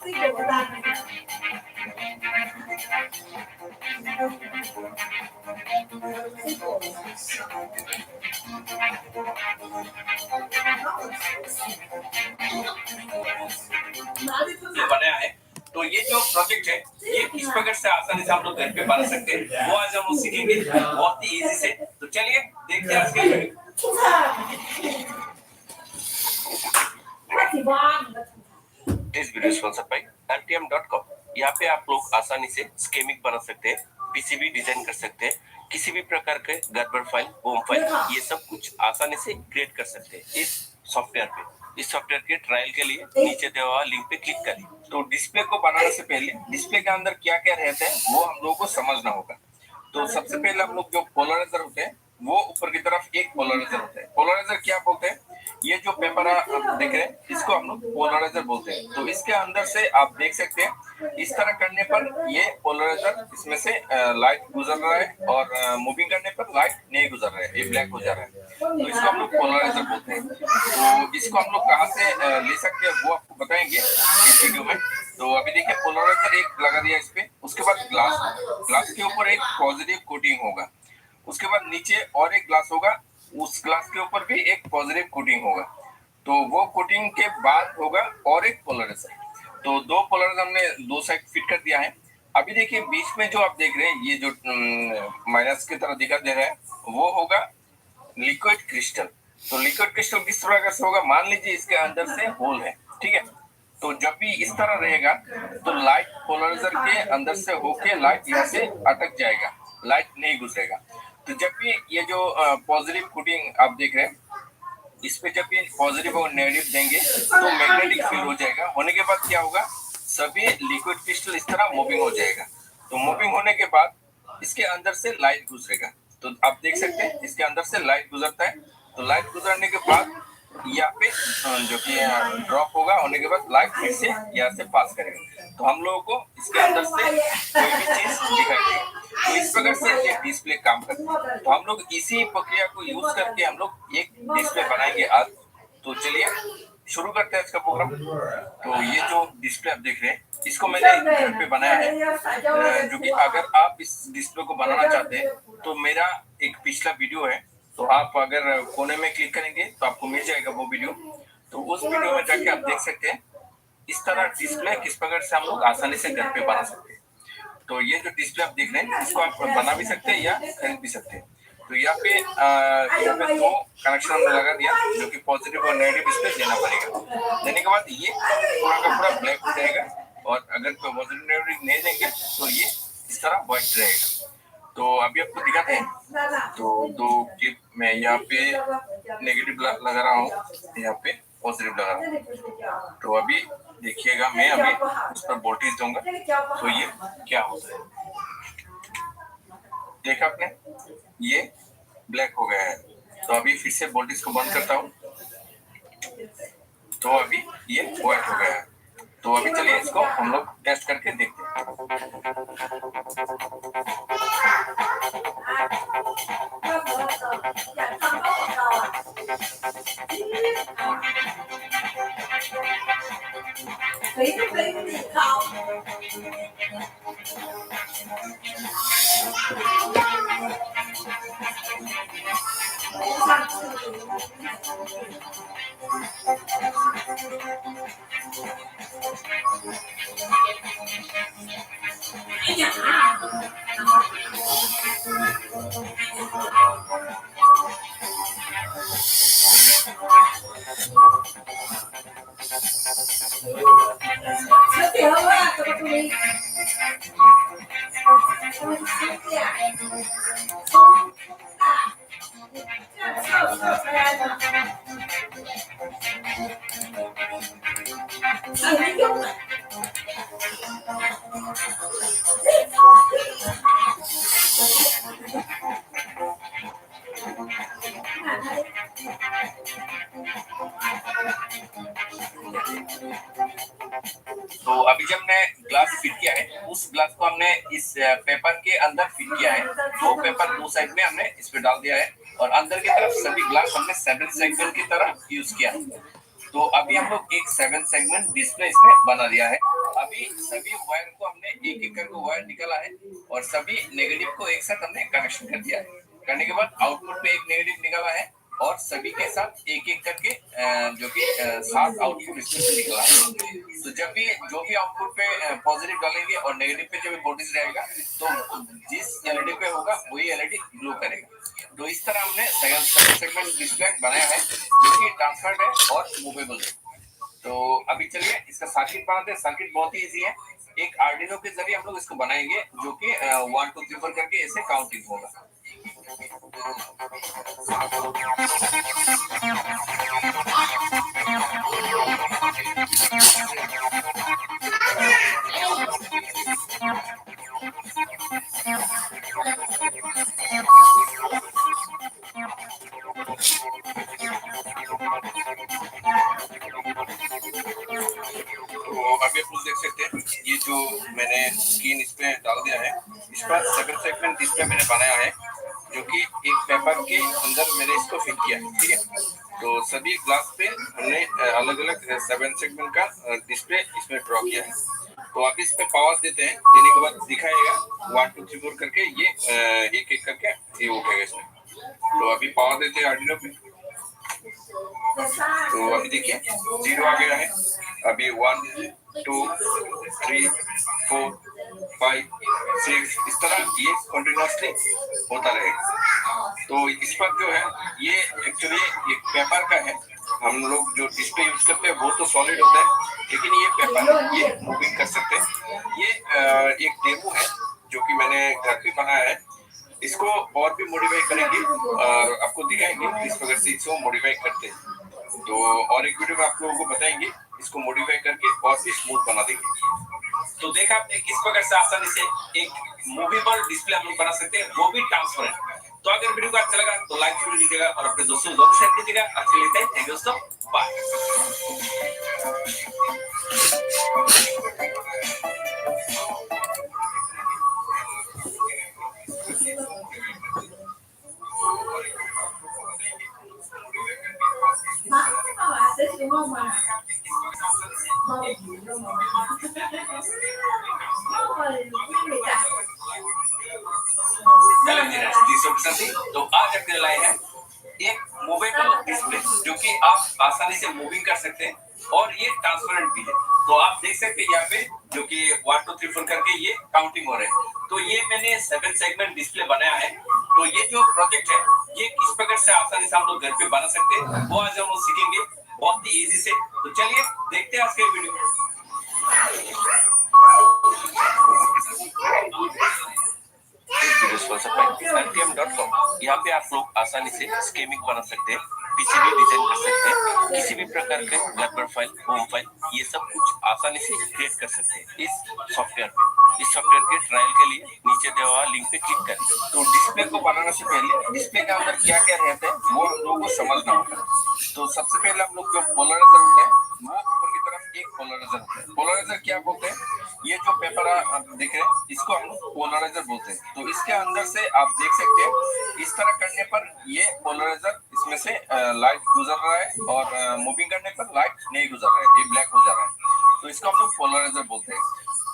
ये बनाया है। तो ये जो प्रोजेक्ट है ये किस प्रकार से आसानी से हम लोग घर पे बना सकते हैं वो आज हम लोग सीखेंगे बहुत ही इजी से। तो चलिए देखते हैं आज के video. This video sponsored by altium.com। यहाँ पे आप लोग आसानी से स्कीमिक बना सकते हैं, पीसीबी डिजाइन कर सकते हैं, किसी भी प्रकार के गड़बड़ फाइल, बॉम फाइल, ये सब कुछ आसानी से क्रिएट कर सकते हैं इस सॉफ्टवेयर पे। इस सॉफ्टवेयर के ट्रायल के लिए नीचे दिया हुआ लिंक पे क्लिक करिए। तो डिस्प्ले को बनाने से पहले डिस्प्ले के अंदर क्या क्या रहता है वो हम लोगों को समझना होगा। तो सबसे पहले हम लोग जो पोलराइजर होते हैं वो ऊपर की तरफ एक पोलराइजर होता है। पोलराइजर क्या बोलते हैं? ये जो पेपर आप देख रहे हैं इसको हम लोग पोलराइजर बोलते हैं। तो इसके अंदर से आप देख सकते हैं इस तरह करने पर ये पोलराइजर इसमें से लाइट गुजर रहा है और मूविंग करने पर लाइट नहीं गुजर रहा है, ये ब्लैक हो जा रहा है। तो इसको हम लोग पोलराइजर बोलते हैं। तो इसको हम लोग कहाँ से ले सकते हैं वो आपको बताएंगे इस वीडियो में। तो अभी देखिए पोलराइजर एक लगा दिया इस पे, उसके बाद ग्लास के ऊपर एक पॉजिटिव कोटिंग होगा, उसके बाद नीचे और एक ग्लास होगा, उस ग्लास के ऊपर भी एक पॉजिटिव कोटिंग होगा। तो वो कोटिंग के बाद होगा और एक पोलराइजर। तो दो पोलराइजर हमने दो साइड फिट कर दिया है। अभी देखिए बीच में जो आप देख रहे हैं ये जो माइनस की तरह दिखा दे रहा है वो होगा लिक्विड क्रिस्टल। तो लिक्विड क्रिस्टल किस तरह से होगा? मान लीजिए इसके अंदर से होल है, ठीक है। तो जब भी इस तरह रहेगा तो लाइट पोलराइजर के अंदर से होके लाइट यहाँ से अटक जाएगा, लाइट नहीं घुसेगा। तो जब भी ये जो पॉजिटिव कोटिंग आप देख रहे हैं इस पे जब भी पॉजिटिव और नेगेटिव देंगे तो मैग्नेटिक फील्ड हो जाएगा। होने के बाद क्या होगा? सभी लिक्विड क्रिस्टल इस तरह मूविंग हो जाएगा। तो मूविंग होने के बाद इसके अंदर से लाइट गुजरेगा। तो आप देख सकते हैं इसके अंदर से लाइट गुजरता है। तो लाइट गुजरने के बाद यहाँ पे जो कि ड्रॉप होगा, होने के बाद लाइट फिर से यहाँ से पास करेगा। तो हम लोगों को इसके अंदर से कोई भी चीज दिखाई देगी। तो इस प्रकार से ये डिस्प्ले काम करता है। तो हम लोग इसी प्रक्रिया को यूज करके हम लोग एक डिस्प्ले बनाएंगे आज। तो चलिए शुरू करते हैं इसका प्रोग्राम। तो ये जो डिस्प्ले आप देख रहे हैं इसको मैंने घर पे बनाया है, जो कि अगर आप इस डिस्प्ले को बनाना चाहते हैं तो मेरा एक पिछला वीडियो है, तो आप अगर कोने में क्लिक करेंगे तो आपको मिल जाएगा वो वीडियो। तो उस वीडियो में जाके आप देख सकते हैं इस तरह डिस्प्ले किस प्रकार से हम लोग आसानी से घर पे बना सकते हैं। तो ये जो डिस्प्ले आप देख रहे हैं इसको आप बना भी सकते हैं या खरीद भी सकते हैं। तो यहाँ पे दो कनेक्शन हमने लगा दिया, जो कि पॉजिटिव और नेगेटिव इस पे देना पड़ेगा। देने के बाद ये पूरा का पूरा ब्लैक हो जाएगा और अगर कोई पॉजिटिव नेगेटिव नहीं देंगे तो ये इस तरह व्हाइट रहेगा। तो अभी आपको दिखाते हैं। तो दो क्लिप मैं यहाँ पे नेगेटिव लगा रहा हूँ, यहाँ पे पॉजिटिव लगा रहा हूँ। तो अभी देखिएगा मैं अभी उस पर वोल्टेज दूंगा तो ये क्या होता है। देखा आपने, ये ब्लैक हो गया है। तो अभी फिर से वोल्टेज को बंद करता हूँ तो अभी ये व्हाइट हो गया है। तो अभी चलिए इसको हम लोग टेस्ट करके देखते हैं। तो अभी जब हमने ग्लास फिट किया है उस ग्लास को हमने इस पेपर के अंदर फिट किया है। दो पेपर दो साइड में हमने इस पे डाल दिया है और अंदर की तरफ सभी ग्लास हमने 7 सेगमेंट की तरह यूज किया है। तो अभी हम लोग एक 7 सेगमेंट डिस्प्ले इसमें बना दिया है। अभी सभी वायर को हमने एक एक करके वायर निकाला है और सभी नेगेटिव को एक साथ हमने कनेक्शन कर दिया है। करने के बाद आउटपुट पे एक नेगेटिव निकाला है और सभी के साथ एक एक करके जो कि 7 आउटपुट इसमें से निकला है। तो जब भी जो भी आउटपुट पे पॉजिटिव डालेंगे और नेगेटिव पे जब वोल्टेज रहेगा तो जिस एलईडी पे होगा वही एलईडी ग्लो करेगा। तो इस तरह हमने सेगमेंट डिस्प्ले बनाया है जो कि ट्रांसपेरेंट है और मूवेबल है। तो अभी चलिए इसका सर्किट बनाते हैं। सर्किट बहुत ही इजी है। एक आर्डिनो के जरिए हम लोग इसको बनाएंगे जो कि 1 2 3 4 करके ऐसे काउंटिंग होगा। अभी आप लोग देख सकते हैं ये जो मैंने स्क्रीन इस पे डाल दिया है, इस पर 7 सेगमेंट डिस्प्ले मैंने बनाया है जो कि एक पेपर के अंदर मैंने इसको फिट किया है। ठीक है, तो सभी ग्लास पे हमने अलग अलग 7 सेगमेंट का डिस्प्ले इसमें ड्रॉ किया है। तो आप इस पे पावर देते हैं, देने के बाद दिखाएगा 1 2 3 4 करके ये एक एक करके ये उठेगा इसमें। तो अभी पावर देते हैं आर्डिनो पे। तो अभी देखिए 0 आ गया है। अभी 1 2 3 4 5 6 इस तरह ये कंटिन्यूअसली होता रहेगा। तो इस पर जो है ये एक्चुअली एक पेपर का है। हम लोग जो डिस्प्ले यूज करते हैं वो तो सॉलिड होता है, लेकिन ये पेपर ये मूविंग कर सकते हैं। ये एक डेमो है जो कि मैंने घर पे बनाया है। इसको और भी मॉडिफाई करेंगे और आपको दिखाएंगे किस प्रकार से इसको मॉडिफाई करते हैं। तो और एक वीडियो में आप लोगों को बताएंगे इसको मॉडिफाई करके और भी स्मूथ बना देंगे। तो देखा आपने किस प्रकार से आसानी से एक मूवेबल डिस्प्ले हम लोग बना सकते हैं, वो भी ट्रांसपेरेंट। तो अगर वीडियो को अच्छा लगा तो लाइक जरूर कीजिएगा और अपने दोस्तों जरूर शेयर कीजिएगा। आज के लिए थैंक यू दोस्तों, बाय। तो आज आपके लिए लाए हैं एक मूवेबल डिस्प्ले जो कि आप आसानी से मूविंग कर सकते हैं और ये ट्रांसपेरेंट भी है। तो आप देख सकते हैं यहाँ पे जो कि 1 2 3 4 करके ये काउंटिंग हो रहा है। तो ये मैंने 7 सेगमेंट डिस्प्ले बनाया है। तो ये जो प्रोजेक्ट है ये किस प्रकार से आसानी से हम लोग घर पे बना सकते हैं वो आज हम लोग सीखेंगे बहुत ही इजी से। तो चलिए देखते हैं आज के वीडियो। LTM.com यहाँ पे आप लोग आसानी से स्केमिंग बना सकते हैं, पीसीबी डिजाइन कर सकते हैं, किसी भी प्रकार के ग्राफर फाइल, होम फाइल, ये सब कुछ आसानी से क्रिएट कर सकते हैं इस सॉफ्टवेयर पे। इस सॉफ्टवेयर के ट्रायल के लिए नीचे दिया हुआ लिंक पे क्लिक करें। तो डिस्प्ले को बनाने से पहले डिस्प्ले के अंदर क्या क्या रहता है वो हम लोगों को समझना होगा। तो सबसे पहले हम लोग जो पोलराइजर होता है वो ऊपर की तरफ एक पोलराइजर होता है। पोलराइजर क्या बोलते हैं, ये जो पेपर आप देख रहे हैं इसको हम लोग पोलराइजर बोलते हैं। तो इसके अंदर से आप देख सकते हैं इस तरह करने पर ये पोलराइजर इसमें से लाइट गुजर रहा है और मूविंग करने पर लाइट नहीं गुजर रहा है, ये ब्लैक हो जा रहा है। तो इसको हम लोग पोलराइजर बोलते हैं।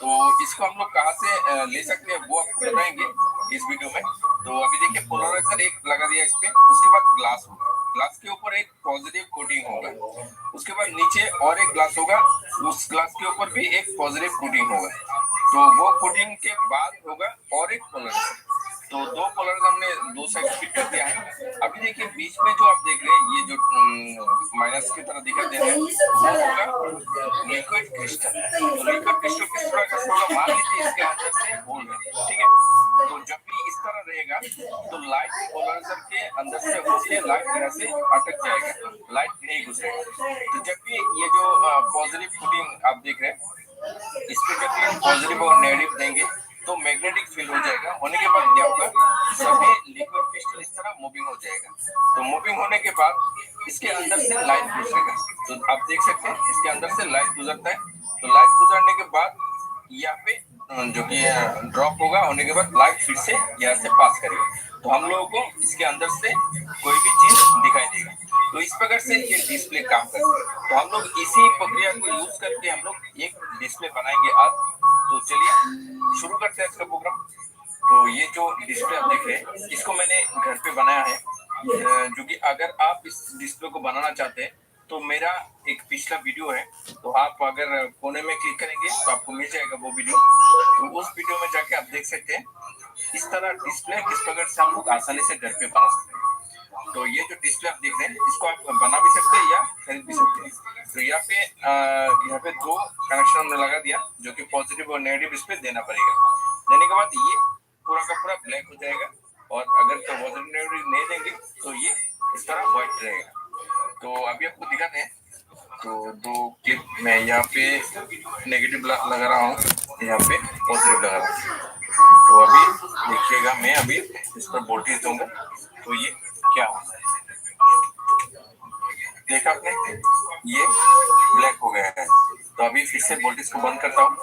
तो इसको हम लोग कहाँ से ले सकते हैं वो आपको बताएंगे इस वीडियो में। तो अभी देखिए पोलराइजर एक लगा दिया इस पे, उसके बाद ग्लास होगा, ग्लास के ऊपर एक पॉजिटिव कोटिंग होगा, उसके बाद नीचे और एक ग्लास होगा, उस ग्लास के ऊपर भी एक पॉजिटिव कोटिंग होगा। तो वो कोटिंग के बाद होगा और एक पोलराइजर। तो दो पोलराइजर हमने दो साइड फिट कर दिया है। अभी देखिए बीच में जो आप देख रहे हैं ये जो माइनस की तरह दिखाई दे रहा है वो होगा लिक्विड क्रिस्टल। तो लिक्विड क्रिस्टल किस तरह का होगा, मान लीजिए इसके अंदर से होल है, ठीक है। तो जब भी इस तरह रहेगा तो लाइट पोलराइजर के अंदर से होके लाइट यहाँ से अटक जाएगा, लाइट नहीं घुसेगा। तो जब भी ये जो पॉजिटिव कोटिंग आप देख रहे हैं इस पे जब भी पॉजिटिव और नेगेटिव देंगे तो मैग्नेटिक फील्ड हो जाएगा। होने के बाद क्या होगा, सभी लिक्विड क्रिस्टल इस तरह मूविंग हो जाएगा। तो मूविंग होने के बाद इसके अंदर से लाइट गुजरेगा। तो आप देख सकते हैं इसके अंदर से लाइट गुजरता है। तो लाइट गुजरने के बाद यहाँ पे जो कि ड्रॉप होगा, होने के बाद लाइट फिर से यहाँ से पास करेगा। तो हम लोगों को इसके अंदर से कोई भी चीज दिखाई देगा। तो इस प्रकार से ये डिस्प्ले काम करता है। तो हम लोग इसी प्रक्रिया को यूज करके हम लोग एक डिस्प्ले बनाएंगे आज। तो चलिए शुरू करते हैं इसका प्रोग्राम। तो ये जो डिस्प्ले आप देख रहे हैं इसको मैंने घर पे बनाया है, जो कि अगर आप इस डिस्प्ले को बनाना चाहते हैं तो मेरा एक पिछला वीडियो है, तो आप अगर कोने में क्लिक करेंगे तो आपको मिल जाएगा वो वीडियो। तो उस वीडियो में जाके आप देख सकते हैं इस तरह डिस्प्ले किस प्रकार से हम लोग आसानी से घर पे बना सकते हैं। तो ये जो डिस्प्ले आप देख रहे हैं इसको आप बना भी सकते हैं या खरीद भी सकते हैं। तो यहाँ पे दो कनेक्शन हमने लगा दिया, जो कि पॉजिटिव और नेगेटिव इस पे देना पड़ेगा। देने के बाद ये पूरा का पूरा ब्लैक हो जाएगा, और अगर तो पॉजिटिव नेगेटिव नहीं देंगे तो ये इस तरह व्हाइट रहेगा। तो अभी आपको दिखाते हैं। तो दो क्लिप मैं यहाँ पे नेगेटिव लगा रहा हूँ, यहाँ पे पॉजिटिव लगा रहा हूँ। तो अभी देखिएगा, मैं अभी इस पर वोल्टेज दूंगा तो ये क्या होगा। देखा आपने, ये ब्लैक हो गया है। तो अभी फिर से वोल्टेज को बंद करता हूँ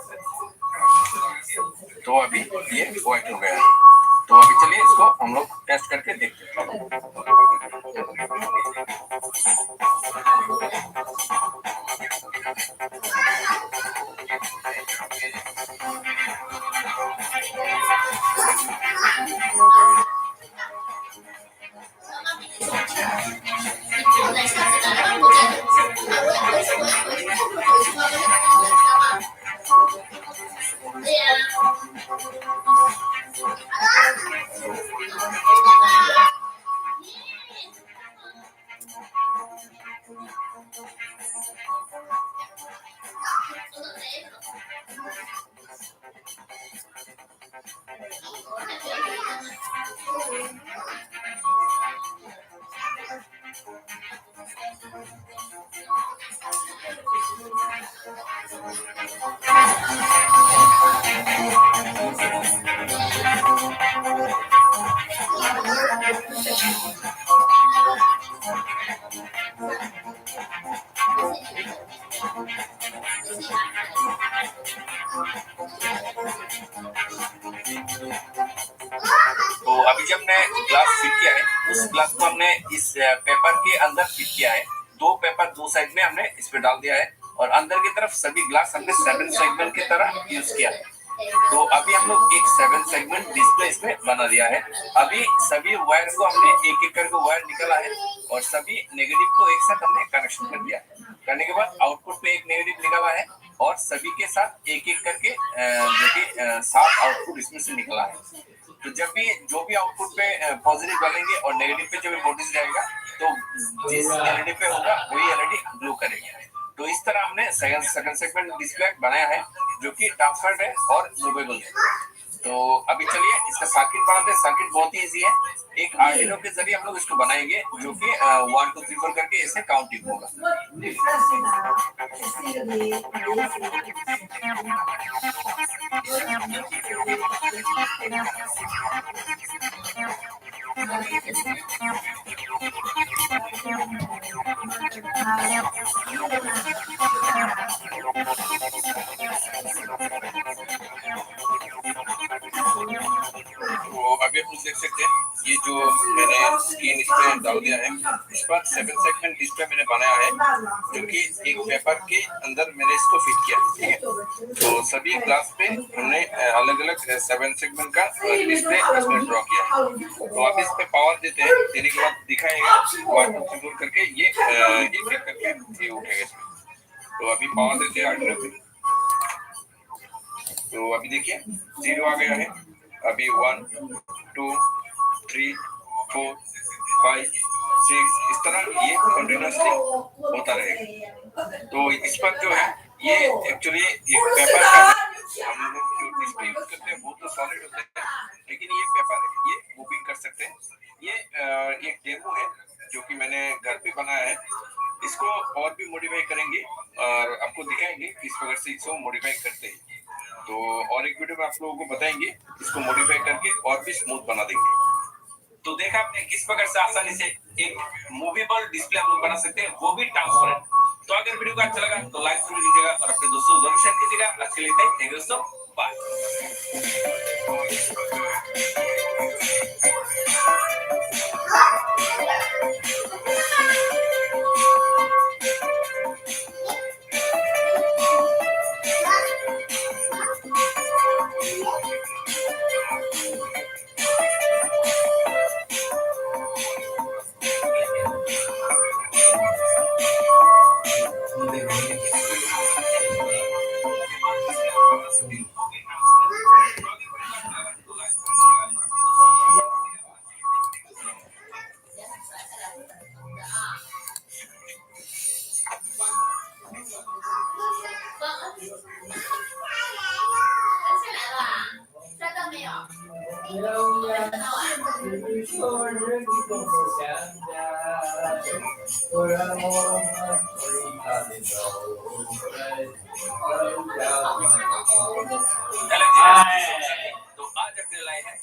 तो अभी ये व्हाइट हो गया है। तो अभी चलिए इसको हम लोग टेस्ट करके देखते हैं। तो अभी जब मैं ग्लास फिट किया है, उस ग्लास को हमने इस पेपर के अंदर फिट किया है। दो पेपर दो साइड में हमने इस पे डाल दिया है, और अंदर की तरफ सभी ग्लास हमने 7 सेगमेंट की तरह यूज किया है। तो अभी हम लोग एक 7 सेगमेंट डिस्प्ले इसमें बना दिया है। अभी सभी वायर को हमने एक एक करके वायर निकाला है, और सभी नेगेटिव को एक साथ हमने कनेक्शन कर दिया है। करने के बाद आउटपुट पे एक नेगेटिव निकाला है, और सभी के साथ एक एक करके जो कि 7 आउटपुट इसमें से निकला है। तो जब भी जो भी आउटपुट पे पॉजिटिव डालेंगे और नेगेटिव पे जब वोल्टेज रहेगा, तो जिस एलईडी पे होगा वही एलईडी ग्लो करेगा। तो इस तरह हमने सेकंड सेगमेंट डिस्प्ले बनाया है, जो कि ट्रांसफर्ड है और मूवेबल है। तो अभी चलिए इसका सर्किट बनाते हैं। सर्किट बहुत ही इजी है। एक आर्डिनो के जरिए हम लोग इसको बनाएंगे, जो कि 1 2 3 4 करके इसे काउंटिंग होगा। तो अभी आप देख सकते हैं ये जो मैंने स्क्रीन इस पे डाल दिया है, इस पर 7 सेगमेंट डिस्प्ले मैंने बनाया है, जो कि एक पेपर के अंदर मैंने इसको फिट किया। ठीक है, तो सभी ग्लास पे हमने अलग अलग 7 सेगमेंट का डिस्प्ले इसमें ड्रॉ किया। तो आप इस पे पावर देते हैं, देने के बाद दिखाएगा 1 2 3 4 करके ये एक एक करके ये उठेगा इसमें। तो अभी पावर देते हैं आर्डिनो पे। तो अभी देखिए 0 आ गया है। अभी 1 2 3 4 5 6 इस तरह ये कंटिन्यूअसली होता रहेगा। तो इस पर जो है ये एक्चुअली एक पेपर का हम लोग जो डिस्प्ले यूज करते हैं वो तो सॉलिड होता है, लेकिन ये पेपर है, ये मूविंग कर सकते हैं। ये एक डेमो है जो कि मैंने घर पे बनाया है। इसको और भी मॉडिफाई करेंगे और आपको दिखाएंगे किस प्रकार से इसको मॉडिफाई करते हैं। तो और एक वीडियो में आप लोगों को बताएंगे इसको मॉडिफाई करके और भी स्मूथ बना देंगे। तो देखा आपने किस प्रकार से आसानी से एक मूवेबल डिस्प्ले हम लोग बना सकते हैं, वो भी ट्रांसपेरेंट। तो अगर वीडियो को अच्छा लगा तो लाइक जरूर कीजिएगा और अपने दोस्तों जरूर शेयर कीजिएगा। आज के लिए थैंक यू दोस्तों, बाय। तो आज अपने लाए हैं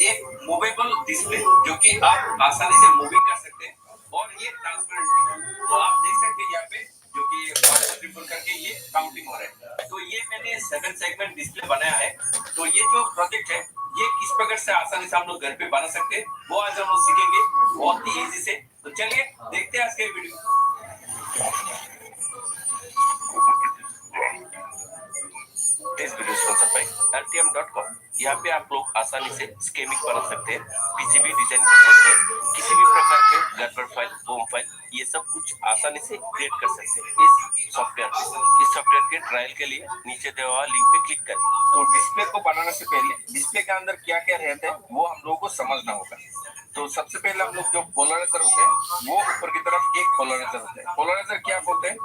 एक मूवेबल डिस्प्ले जो कि आप आसानी से मूविंग कर सकते हैं और ये ट्रांसपेरेंट है। तो आप देख सकते हैं यहाँ पे जो कि ट्रिपल करके ये काउंटिंग हो रहा है। तो ये मैंने 7 सेगमेंट डिस्प्ले बनाया है। तो ये जो प्रोजेक्ट है ये किस प्रकार से आसानी से हम लोग घर पे बना सकते हैं वो आज हम लोग सीखेंगे बहुत ही इजी से। तो चलिए देखते हैं आज के वीडियो। इस वीडियो स्पॉन्सर बाय altium.com। यहाँ पे आप लोग आसानी से स्केमिंग बना सकते हैं, पीसीबी डिजाइन कर सकते हैं, किसी भी प्रकार के गड़बड़ फाइल, बोम फाइल, ये सब कुछ आसानी से क्रिएट कर सकते हैं इस सॉफ्टवेयर पे। इस सॉफ्टवेयर के ट्रायल के लिए नीचे दिया हुआ लिंक पे क्लिक करें। तो डिस्प्ले को बनाने से पहले डिस्प्ले के अंदर क्या क्या रहता है वो हम लोगों को समझना होगा। तो सबसे पहले हम लोग जो पोलराइजर होते हैं वो ऊपर की तरफ एक पोलराइजर होता है। पोलराइजर क्या बोलते हैं,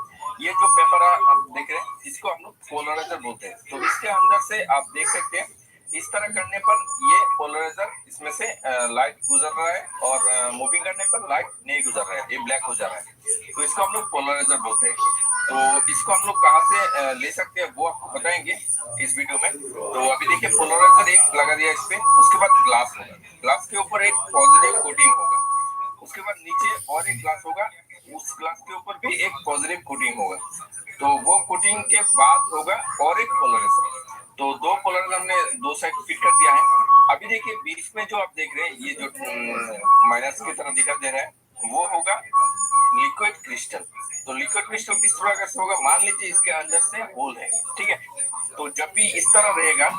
ये जो पेपर आप देख रहे हैं इसको हम लोग पोलराइजर बोलते हैं। तो इसके अंदर से आप देख सकते हैं इस तरह करने पर ये पोलराइजर इसमें से लाइट गुजर रहा है और मूविंग करने पर लाइट नहीं गुजर रहा है, ये ब्लैक हो जा रहा है। तो इसको हम लोग पोलराइजर बोलते हैं। तो इसको हम लोग कहाँ से ले सकते हैं वो आपको बताएंगे इस वीडियो में। तो अभी देखिए पोलराइजर एक लगा दिया इस पे, उसके बाद ग्लास होगा, ग्लास के ऊपर एक पॉजिटिव कोटिंग होगा, उसके बाद नीचे और एक ग्लास होगा, उस ग्लास के ऊपर भी एक पॉजिटिव कोटिंग होगा। तो वो कोटिंग के बाद होगा और एक पोलराइजर। तो दो पोलराइजर हमने दो साइड फिट कर दिया है। अभी देखिए बीच में जो आप देख रहे हैं ये जो माइनस की तरह दिखाई दे रहा है वो होगा लिक्विड क्रिस्टल। तो लिक्विड क्रिस्टल किस तरह से होगा, मान लीजिए इसके अंदर से होल है, ठीक है। तो जब भी इस तरह रहेगा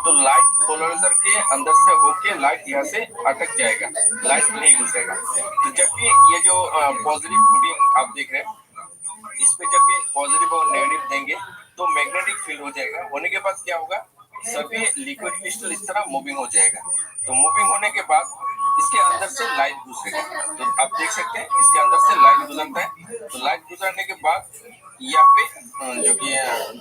तो लाइट पोलराइजर के अंदर से होके लाइट यहाँ से अटक जाएगा, लाइट नहीं घुसेगा। तो जब भी ये जो पॉजिटिव कोटिंग आप देख रहे हैं इस पे जब भी पॉजिटिव और नेगेटिव देंगे तो मैग्नेटिक फील्ड हो जाएगा। होने के बाद क्या होगा, सभी लिक्विड क्रिस्टल इस तरह मूविंग हो जाएगा। तो मूविंग होने के बाद इसके अंदर से लाइट गुजरेगा। तो आप देख सकते हैं इसके अंदर से लाइट गुजरता है। तो लाइट गुजरने के बाद यहाँ पे जो कि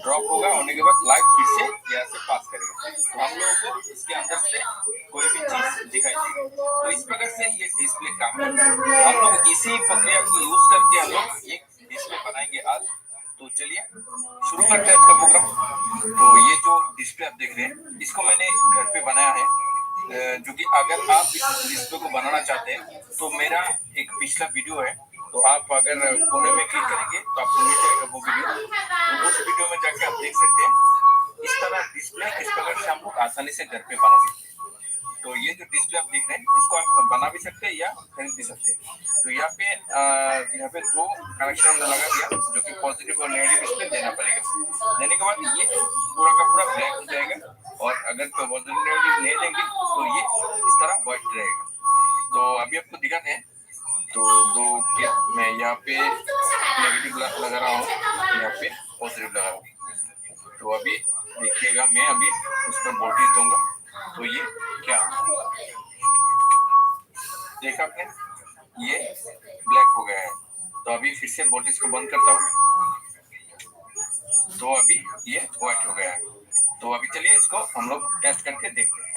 ड्रॉप होगा, होने के बाद लाइट फिर से यहाँ से पास करेगा। तो हम लोगों को इसके अंदर से कोई भी चीज दिखाई देगी। तो इस प्रकार से ये डिस्प्ले काम करता है। हम लोग इसी प्रक्रिया को यूज करके हम लोग एक डिस्प्ले बनाएंगे आज। तो चलिए शुरू करते हैं इसका प्रोग्राम। तो ये जो डिस्प्ले आप देख रहे हैं इसको मैंने घर पे बनाया है। जो कि अगर आप इस डिस्प्ले को बनाना चाहते हैं तो मेरा एक पिछला वीडियो है, तो आप अगर कोने में क्लिक करेंगे तो आपको मिल जाएगा वो वीडियो। तो उस वीडियो में जाके आप देख सकते हैं इस तरह डिस्प्ले किस प्रकार से हम लोग आसानी से घर पे बना सकते हैं। तो ये जो डिस्प्ले आप देख रहे हैं इसको आप बना भी सकते हैं या खरीद भी सकते हैं। तो यहाँ पे दो कनेक्शन हमने लगा दिया जो कि पॉजिटिव और नेगेटिव इसमें देना पड़ेगा। देने के बाद ये पूरा का पूरा ब्लैक हो जाएगा और अगर तो पॉजिटिव नेगेटिव नहीं देंगे तो ये इस तरह व्हाइट रहेगा। तो अभी आपको दिखाते हैं। तो दो क्या मैं यहाँ पे नेगेटिव लगा रहा हूँ, यहाँ पे पॉजिटिव लगा रहा हूँ। तो अभी देखिएगा मैं अभी उस पर वोल्टेज दूंगा तो ये क्या देखा आपने, ये ब्लैक हो गया है। तो अभी फिर से वोल्टेज को बंद करता हूँ तो अभी ये व्हाइट हो गया है। तो अभी चलिए इसको हम लोग टेस्ट करके देखते हैं।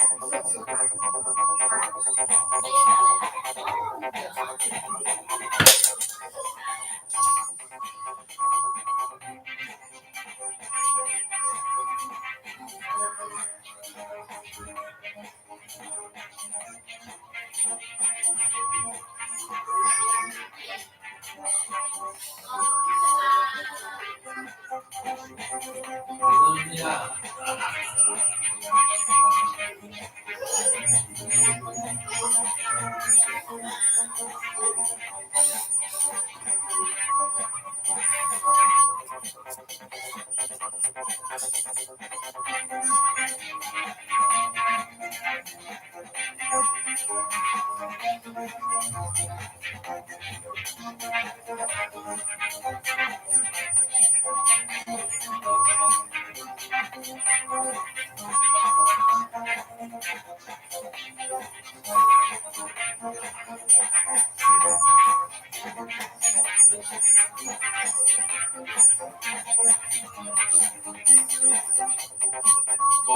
तो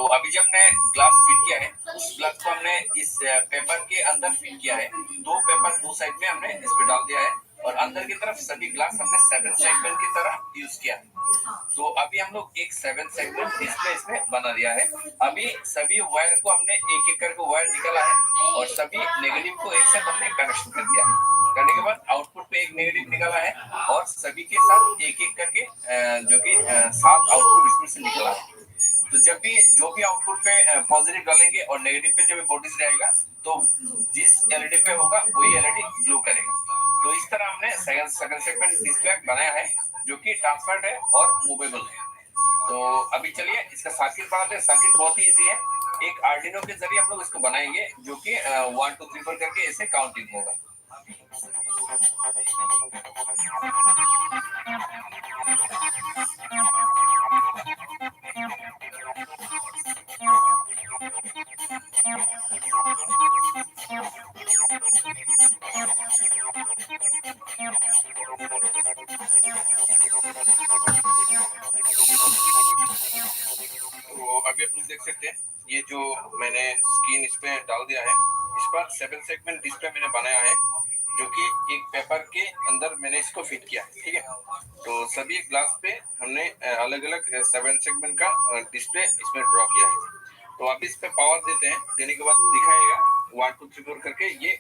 अभी जब हमने ग्लास फिट किया है, उस ग्लास को हमने इस पेपर के अंदर फिट किया है। दो पेपर दो साइड में हमने इस पे डाल दिया है और अंदर की तरफ सभी ग्लास हमने 7 सेगमेंट की तरह यूज किया है। तो अभी हम लोग एक 7 सेगमेंट डिस्प्ले इसमें बना दिया है। अभी सभी वायर को हमने एक एक करके वायर निकाला है और सभी नेगेटिव को एक साथ हमने कनेक्शन कर दिया है। करने के बाद आउटपुट पे एक नेगेटिव निकाला है और सभी के साथ एक एक करके जो कि 7 आउटपुट इसमें से निकला है। तो जब भी जो भी आउटपुट पे पॉजिटिव डालेंगे और नेगेटिव पे जब वोल्टेज रहेगा तो जिस एलईडी पे होगा वही एलईडी ग्लो करेगा। तो इस तरह हमने सेकंड सेगमेंट डिस्प्ले बनाया है जो कि ट्रांसपेरेंट है और मूवेबल है। तो अभी चलिए इसका सर्किट बनाते हैं। सर्किट बहुत ही इजी है। एक आर्डिनो के जरिए हम लोग इसको बनाएंगे जो कि 1 2 3 4 करके ऐसे काउंटिंग होगा। तो अभी आप लोग देख सकते हैं ये जो मैंने स्क्रीन इस पे डाल दिया है, इस पर 7 सेगमेंट डिस्प्ले मैंने बनाया है जो कि एक पेपर के अंदर मैंने इसको फिट किया है। ठीक है, तो सभी ग्लास पे हमने अलग अलग 7 सेगमेंट का डिस्प्ले इसमें ड्रॉ किया है। तो आप इस पे पावर देते हैं, देने के बाद दिखाएगा 1 2 3 4 करके ये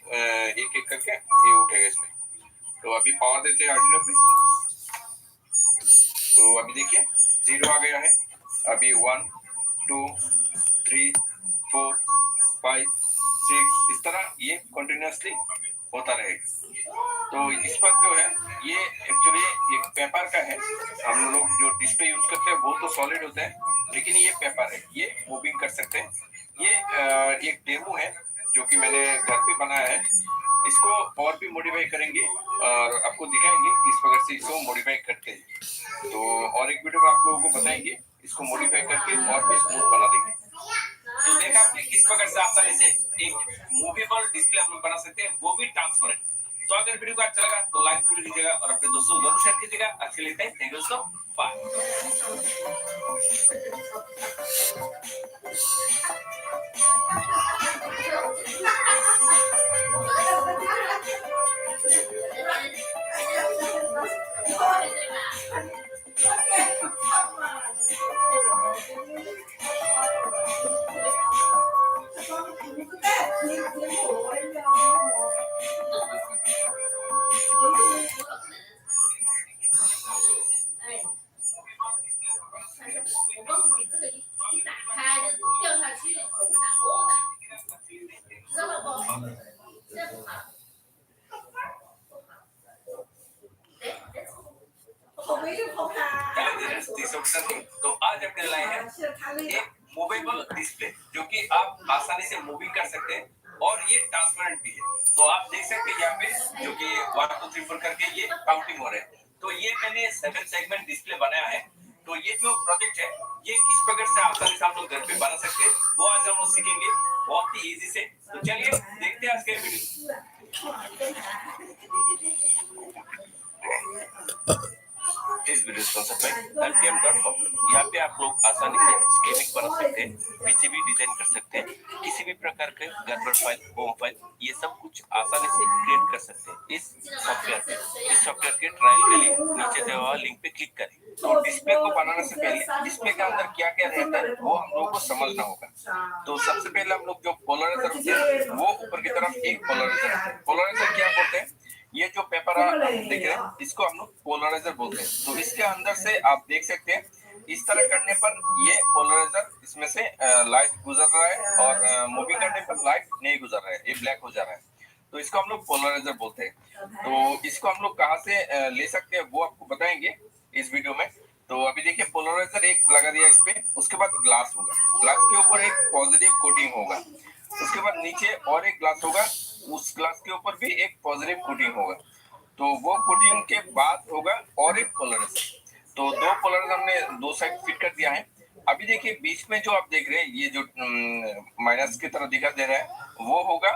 एक एक करके ये उठेगा इसमें। तो अभी पावर देते हैं आर्डिनो पे। तो अभी देखिए 0 आ गया है। अभी 1 2 3 4 5 6 इस तरह ये कंटिन्यूअसली होता रहेगा। तो इस पर जो है ये एक्चुअली एक पेपर का है। हम लोग जो डिस्प्ले यूज करते हैं वो तो सॉलिड होता है, लेकिन ये पेपर है, ये मूविंग कर सकते हैं। ये एक डेमो है जो कि मैंने घर पे बनाया है। इसको और भी मॉडिफाई करेंगे और आपको दिखाएंगे किस प्रकार से इसको मॉडिफाई करते हैं। तो और एक वीडियो में आप लोगों को बताएंगे इसको मॉडिफाई करके और भी स्मूथ बना देंगे। तो देखा आपने किस प्रकार से आसानी से एक मूवेबल डिस्प्ले हम लोग बना सकते हैं, वो भी ट्रांसपेरेंट। तो अगर वीडियो को अच्छा लगा तो लाइक जरूर कीजिएगा और अपने दोस्तों जरूर शेयर कीजिएगा। अच्छे लगता है, थैंक यू दोस्तों, तो आज अपने लाए हैं एक मूवेबल डिस्प्ले जो कि आप आसानी से मूविंग कर सकते हैं और ये ट्रांसपेरेंट भी है। तो आप देख सकते हैं यहाँ पे जो कि 1 2 3 4 करके ये काउंटिंग हो रहा है। तो ये मैंने 7 सेगमेंट डिस्प्ले बनाया है। तो ये जो प्रोजेक्ट है ये किस प्रकार से आसानी से हम लोग घर पे बना सकते हैं वो आज हम लोग सीखेंगे बहुत ही इजी से। तो चलिए देखते हैं आज के वीडियो। इस वीडियो स्पॉन्सर बाय LTM.com। यहाँ पे आप लोग आसानी से स्कीमिंग बना सकते हैं, पीसीबी डिजाइन कर सकते हैं, किसी भी प्रकार के गड़बड़ फाइल, होम फाइल, ये सब कुछ आसानी से क्रिएट कर सकते हैं इस सॉफ्टवेयर पे। इस सॉफ्टवेयर के ट्रायल के लिए नीचे दिए हुए लिंक पे क्लिक करें। तो डिस्प्ले को बनाने से पहले डिस्प्ले के अंदर क्या क्या रहता है वो हम लोगों को समझना होगा। तो सबसे पहले हम लोग जो पोलराइजर होते हैं वो ऊपर की तरफ एक पोलराइजर, पोलराइजर क्या बोलते हैं, ये जो पेपर आप देख रहे हैं इसको हम लोग पोलराइजर बोलते हैं। तो इसके अंदर से आप देख सकते हैं इस तरह करने पर ये पोलराइजर इसमें से लाइट गुजर रहा है और मूविंग करने पर लाइट नहीं गुजर रहा है, ये ब्लैक हो जा रहा है। तो इसको हम लोग पोलराइजर बोलते हैं। तो इसको हम लोग कहाँ से ले सकते हैं वो आपको बताएंगे इस वीडियो में। तो अभी देखिए पोलराइजर एक लगा दिया इस पे, उसके बाद ग्लास होगा, ग्लास के ऊपर एक पॉजिटिव कोटिंग होगा, उसके बाद नीचे और एक ग्लास होगा, उस ग्लास के ऊपर भी एक पॉजिटिव कोटिंग होगा। तो वो कोटिंग के बाद होगा और एक पोलराइजर। तो दो पोलराइजर हमने दो साइड फिट कर दिया है। अभी देखिए बीच में जो आप देख रहे हैं ये जो माइनस की तरह दिखा दे रहा है वो होगा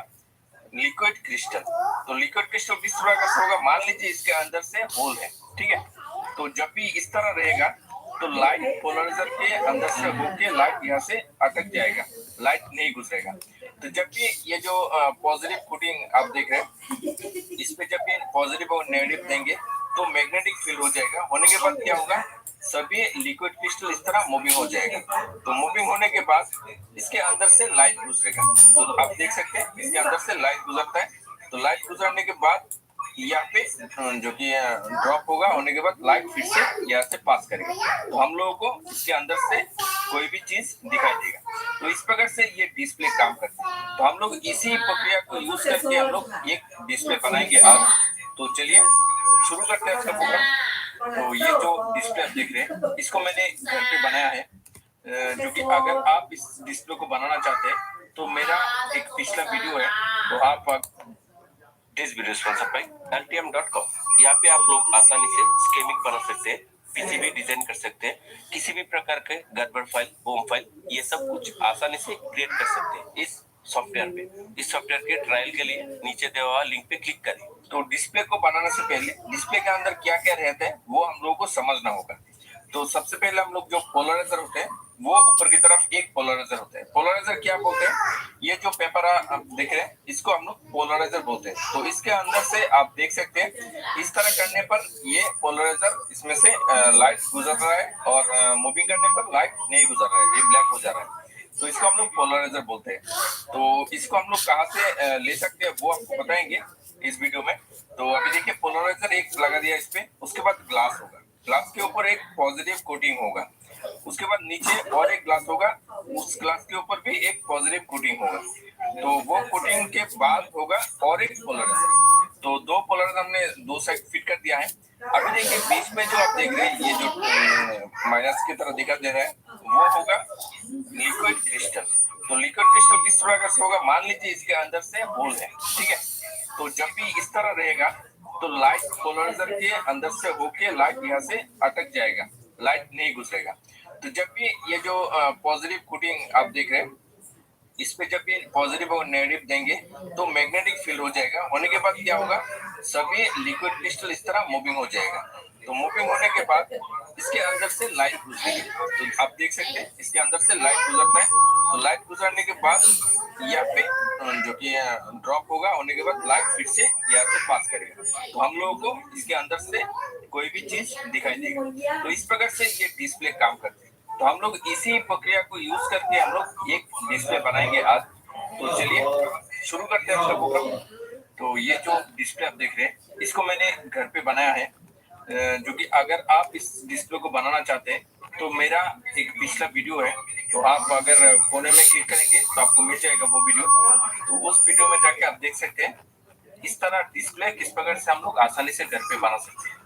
लिक्विड क्रिस्टल। तो लिक्विड क्रिस्टल किस तरह का होगा, मान लीजिए इसके अंदर से होल है, ठीक है। तो जब भी इस तरह रहेगा तो लाइट पोलराइजर के अंदर से होके लाइट यहाँ से अटक जाएगा, लाइट नहीं गुजरेगा। तो जब भी ये जो पॉजिटिव कोटिंग आप देख रहे हैं इस पे जब भी पॉजिटिव और नेगेटिव देंगे तो मैग्नेटिक फील्ड हो जाएगा। होने के बाद क्या होगा, सभी लिक्विड क्रिस्टल इस तरह मूविंग हो जाएगा। तो मूविंग होने के बाद इसके अंदर से लाइट गुजरेगा। तो आप देख सकते हैं इसके अंदर से लाइट गुजरता है। तो लाइट गुजरने के बाद यहाँ पे जो कि ड्रॉप होगा, होने के बाद लाइट फिर से यहाँ से पास करेगा। तो हम लोगों को इसके अंदर से कोई भी चीज दिखाई देगा। तो इस प्रकार से ये डिस्प्ले काम करती है। तो हम लोग इसी प्रक्रिया को यूज करके हम लोग एक डिस्प्ले बनाएंगे आज। तो चलिए शुरू करते हैं इसका प्रोग्राम। तो ये जो डिस्प्ले आप देख रहे हैं इसको मैंने घर पे बनाया है, जो कि अगर आप इस डिस्प्ले को बनाना चाहते हैं तो मेरा एक पिछला वीडियो है, तो आप this video sponsor by Altium.com। यहाँ पे आप लोग आसानी से स्केमिक बना सकते हैं, पीसीबी डिजाइन कर सकते हैं, किसी भी प्रकार के गड़बड़ फाइल, बोम फाइल, ये सब कुछ आसानी से क्रिएट कर सकते हैं इस सॉफ्टवेयर पे। इस सॉफ्टवेयर के ट्रायल के लिए नीचे दिया हुआ लिंक पे क्लिक करें। तो डिस्प्ले को बनाने से पहले डिस्प्ले के अंदर क्या क्या रहता है वो हम लोगों को समझना होगा। तो सबसे पहले हम लोग जो पोलराइजर होते हैं वो ऊपर की तरफ एक पोलराइजर होता है। पोलराइजर क्या बोलते हैं, ये जो पेपर आप देख रहे हैं इसको हम लोग पोलराइजर बोलते हैं। तो इसके अंदर से आप देख सकते हैं इस तरह करने पर ये पोलराइजर इसमें से लाइट गुजर रहा है और मूविंग करने पर लाइट नहीं गुजर रहा है, ये ब्लैक हो जा रहा है। तो इसको हम लोग पोलराइजर बोलते हैं। तो इसको हम लोग कहाँ से ले सकते हैं वो आपको बताएंगे इस वीडियो में। तो अभी देखिए पोलराइजर एक लगा दिया इस पे, उसके बाद ग्लास होगा, ग्लास के ऊपर एक पॉजिटिव कोटिंग होगा, उसके बाद नीचे और एक ग्लास होगा, उस ग्लास के ऊपर भी एक पॉजिटिव कोटिंग होगा। तो वो कोटिंग के बाद होगा और एक पोलराइजर। तो दो पोलराइजर हमने दो साइड फिट कर दिया है। अभी देखिए बीच में जो आप देख रहे हैं ये जो माइनस की तरह दिखा दे रहा है वो होगा लिक्विड क्रिस्टल। तो लिक्विड क्रिस्टल किस तरह का होगा, मान लीजिए इसके अंदर से होल है, ठीक है। तो जब भी इस तरह रहेगा तो लाइट पोलराइजर के अंदर से होके लाइट यहाँ से अटक जाएगा, लाइट नहीं गुजरेगा। तो जब भी ये जो पॉजिटिव कोटिंग आप देख रहे हैं इस पे जब भी पॉजिटिव और नेगेटिव देंगे तो मैग्नेटिक फील्ड हो जाएगा। होने के बाद क्या होगा, सभी लिक्विड क्रिस्टल इस तरह मूविंग हो जाएगा। तो मूविंग होने के बाद इसके अंदर से लाइट गुजरेगी। तो आप देख सकते हैं इसके अंदर से लाइट गुजरता है। तो लाइट गुजरने के बाद यहाँ पे जो कि ड्रॉप होगा, होने के बाद लाइट फिर से यहाँ से पास करेगा। तो हम लोगों को इसके अंदर से कोई भी चीज दिखाई देगा। तो इस प्रकार से ये डिस्प्ले काम करते हैं। तो हम लोग इसी प्रक्रिया को यूज करके हम लोग एक डिस्प्ले बनाएंगे आज। तो चलिए शुरू करते हैं इसका प्रोग्राम। तो ये जो डिस्प्ले आप देख रहे हैं इसको मैंने घर पे बनाया है, जो कि अगर आप इस डिस्प्ले को बनाना चाहते हैं तो मेरा एक पिछला वीडियो है, तो आप अगर कोने में क्लिक करेंगे तो आपको मिल जाएगा वो वीडियो। तो उस वीडियो में जाके आप देख सकते हैं इस तरह डिस्प्ले किस प्रकार से हम लोग आसानी से घर पे बना सकते हैं।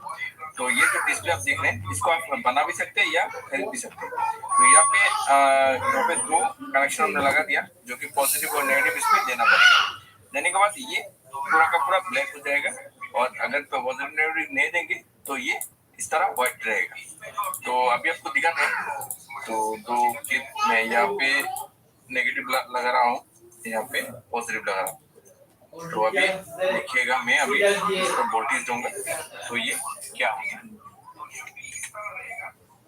तो ये जो डिस्प्ले आप देख रहे हैं इसको आप बना भी सकते हैं या खरीद भी सकते हैं। तो यहाँ पे दो कनेक्शन हमने लगा दिया, जो कि पॉजिटिव और नेगेटिव इस पे देना पड़ेगा। देने के बाद ये पूरा का पूरा ब्लैक हो जाएगा, और अगर तो पॉजिटिव नेगेटिव नहीं देंगे तो ये इस तरह व्हाइट रहेगा। तो अभी आपको दिखाना है। तो दो क्लिप में यहाँ पे नेगेटिव लगा रहा हूँ, यहाँ पे पॉजिटिव लगा रहा हूँ। तो अभी देखिएगा, मैं अभी इसको वोल्टेज दूंगा तो ये क्या होगा।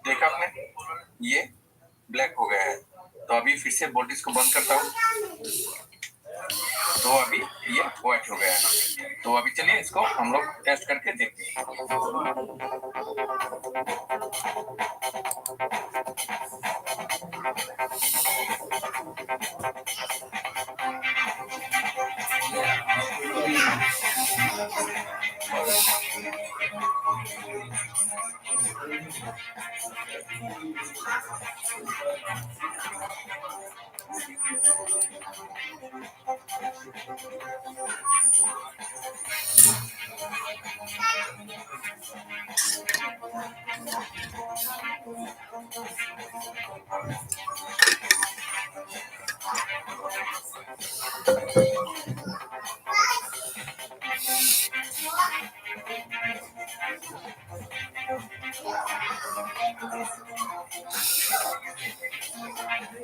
देखा आपने, ये ब्लैक हो गया है। तो अभी फिर से वोल्टेज को बंद करता हूँ तो अभी ये व्हाइट हो गया है। तो अभी चलिए इसको हम लोग टेस्ट करके देखते हैं।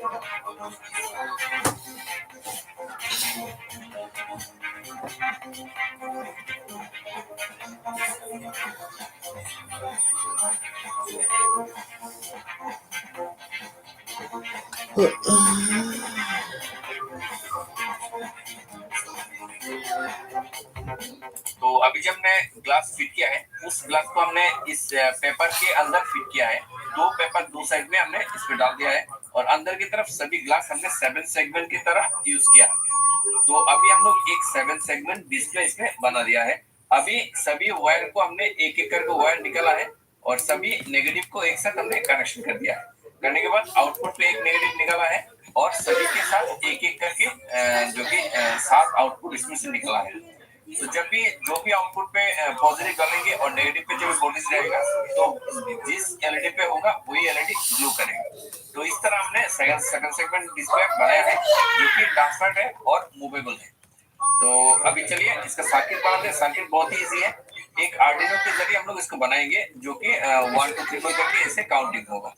तो अभी जब हमने ग्लास फिट किया है, उस ग्लास को हमने इस पेपर के अंदर फिट किया है। दो पेपर दो साइड में हमने इसमें डाल दिया है और अंदर की तरफ सभी ग्लास हमने 7 सेगमेंट की तरह यूज किया है। तो अभी हम लोग एक 7 सेगमेंट डिस्प्ले इसमें बना दिया है। अभी सभी वायर को हमने एक एक करके वायर निकाला है और सभी नेगेटिव को एक साथ हमने कनेक्शन कर दिया है। करने के बाद आउटपुट पे एक नेगेटिव निकाला है और सभी के साथ एक एक करके जो कि 7 आउटपुट इसमें से निकला है। तो जब भी जो भी आउटपुट पे पॉजिटिव करेंगे और नेगेटिव पे जब वोल्टेज रहेगा तो जिस एलईडी पे होगा वही एलईडी ग्लो करेगा। तो इस तरह हमने सेकंड सेगमेंट डिस्प्ले बनाया है जो कि ट्रांसपेरेंट है और मूवेबल है। तो अभी चलिए इसका सर्किट बनाते हैं। सर्किट बहुत ही इजी है। एक आर्डिनो के जरिए हम लोग इसको बनाएंगे जो कि 1 2 3 करके इसे काउंटिंग होगा।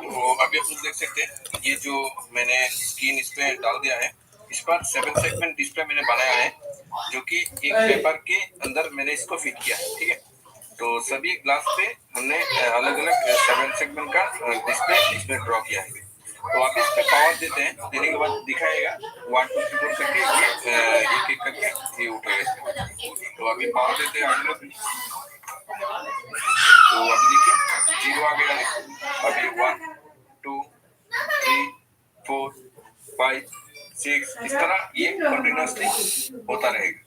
तो अभी आप देख सकते हैं ये जो मैंने स्क्रीन इस पे डाल दिया है, इस पर 7 सेगमेंट डिस्प्ले मैंने बनाया है जो कि एक पेपर के अंदर मैंने इसको फिट किया है। ठीक है, तो सभी ग्लास पे हमने अलग अलग 7 सेगमेंट का डिस्प्ले इसमें ड्रॉ किया है। तो आप इस पे पावर देते हैं, देने के बाद दिखाएगा 1 2 3 4 करके ये एक एक करके ये उठेगा। तो अभी पावर देते हैं आर्डिनो पे। तो अभी देखिए 0 आ गया है। अभी 1 2 3 4 5 6 इस तरह ये कंटिन्यूअसली होता रहेगा।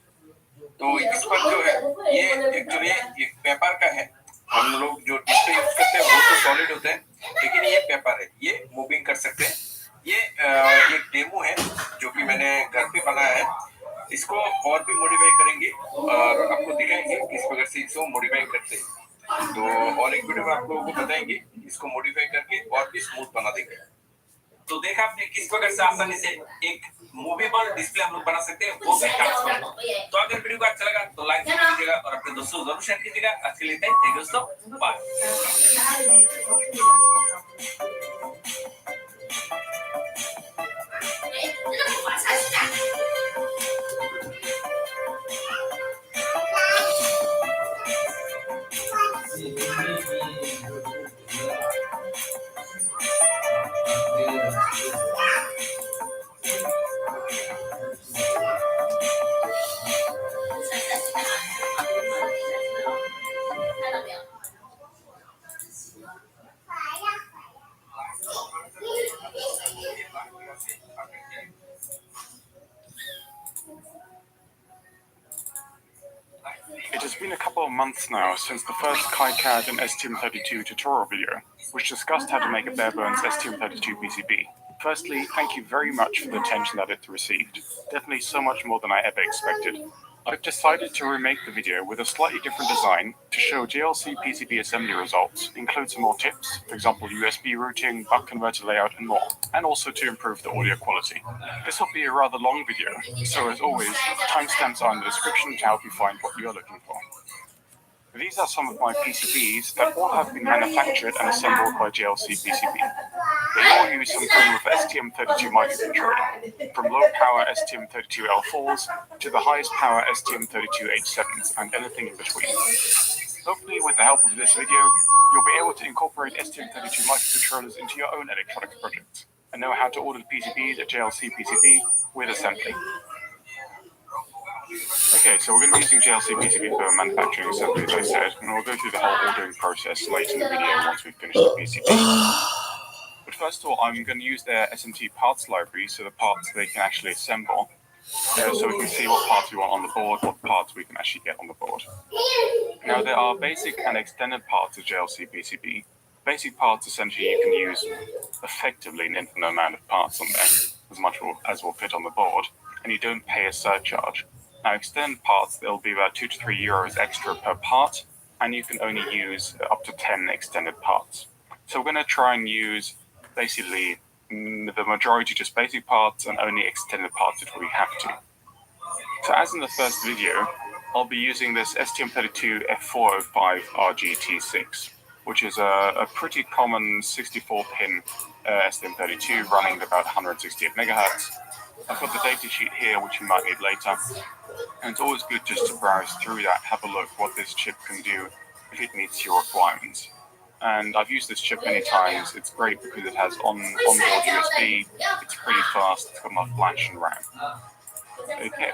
तो इस पर जो है ये एक्चुअली एक पेपर का है। हम लोग जो डिस्प्ले यूज करते हैं वो तो सॉलिड होते हैं, लेकिन ये पेपर है, ये मूविंग कर सकते हैं। ये एक डेमो है जो कि मैंने घर पे बनाया है। इसको और भी मॉडिफाई करेंगे और आपको दिखाएंगे किस प्रकार से इसको मॉडिफाई करते हैं। तो और एक वीडियो में आप लोगों को बताएंगे इसको मॉडिफाई करके और भी स्मूथ बना देंगे। तो देखा आपने किस प्रकार से आसानी से एक मूवेबल डिस्प्ले हम लोग बना सकते हैं, वो भी ट्रांसपेरेंट। तो अगर वीडियो को अच्छा लगा तो लाइक कीजिएगा और अपने दोस्तों जरूर शेयर कीजिएगा। आज के लिए थैंक यू दोस्तों, bye. It has been a couple of months now since the first KiCad and STM32 tutorial video, which discussed how to make a bare bones STM32 PCB. Firstly, thank you very much for the attention that it received. Definitely so much more than I ever expected. I've decided to remake the video with a slightly different design to show JLC PCB assembly results, include some more tips, for example USB routing, buck converter layout and more, and also to improve the audio quality. This will be a rather long video, so as always, timestamps are in the description to help you find what you're looking for. These are some of my PCBs that all have been manufactured and assembled by JLC PCB. They all use some form of STM32 microcontroller, from low power STM32L4s to the highest power STM32H7s and anything in between. Hopefully with the help of this video, you'll be able to incorporate STM32 microcontrollers into your own electronics projects and know how to order the PCBs at JLC PCB with assembly. Okay, so we're going to be using JLC PCB for manufacturing assembly, as I said, and we'll go through the whole ordering process later in the video once we've finished the PCB. But first of all, I'm going to use their SMT parts library, so the parts they can actually assemble, so we can see what parts we want on the board, what parts we can actually get on the board. Now, there are basic and extended parts of JLC PCB. Basic parts, essentially, you can use effectively an infinite amount of parts on there, as much as will fit on the board, and you don't pay a surcharge. Now, extended parts, there'll be about 2 to 3 euros extra per part, and you can only use up to 10 extended parts. So we're going to try and use basically the majority just basic parts and only extended parts if we have to. So as in the first video, I'll be using this STM32 F405 RGT6, which is a pretty common 64-pin STM32 running at about 168 megahertz. I've got the datasheet here, which you might need later, and it's always good just to browse through that, have a look what this chip can do if it meets your requirements. And I've used this chip many times. It's great because it has onboard USB, it's pretty fast, it's got enough flash and RAM. Okay,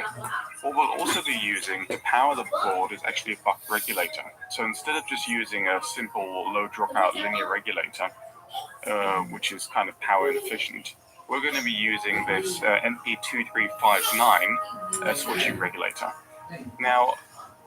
what we'll also be using to power the board is actually a buck regulator. So instead of just using a simple low dropout linear regulator, which is kind of power inefficient, we're going to be using this MP2359 switching regulator. Now,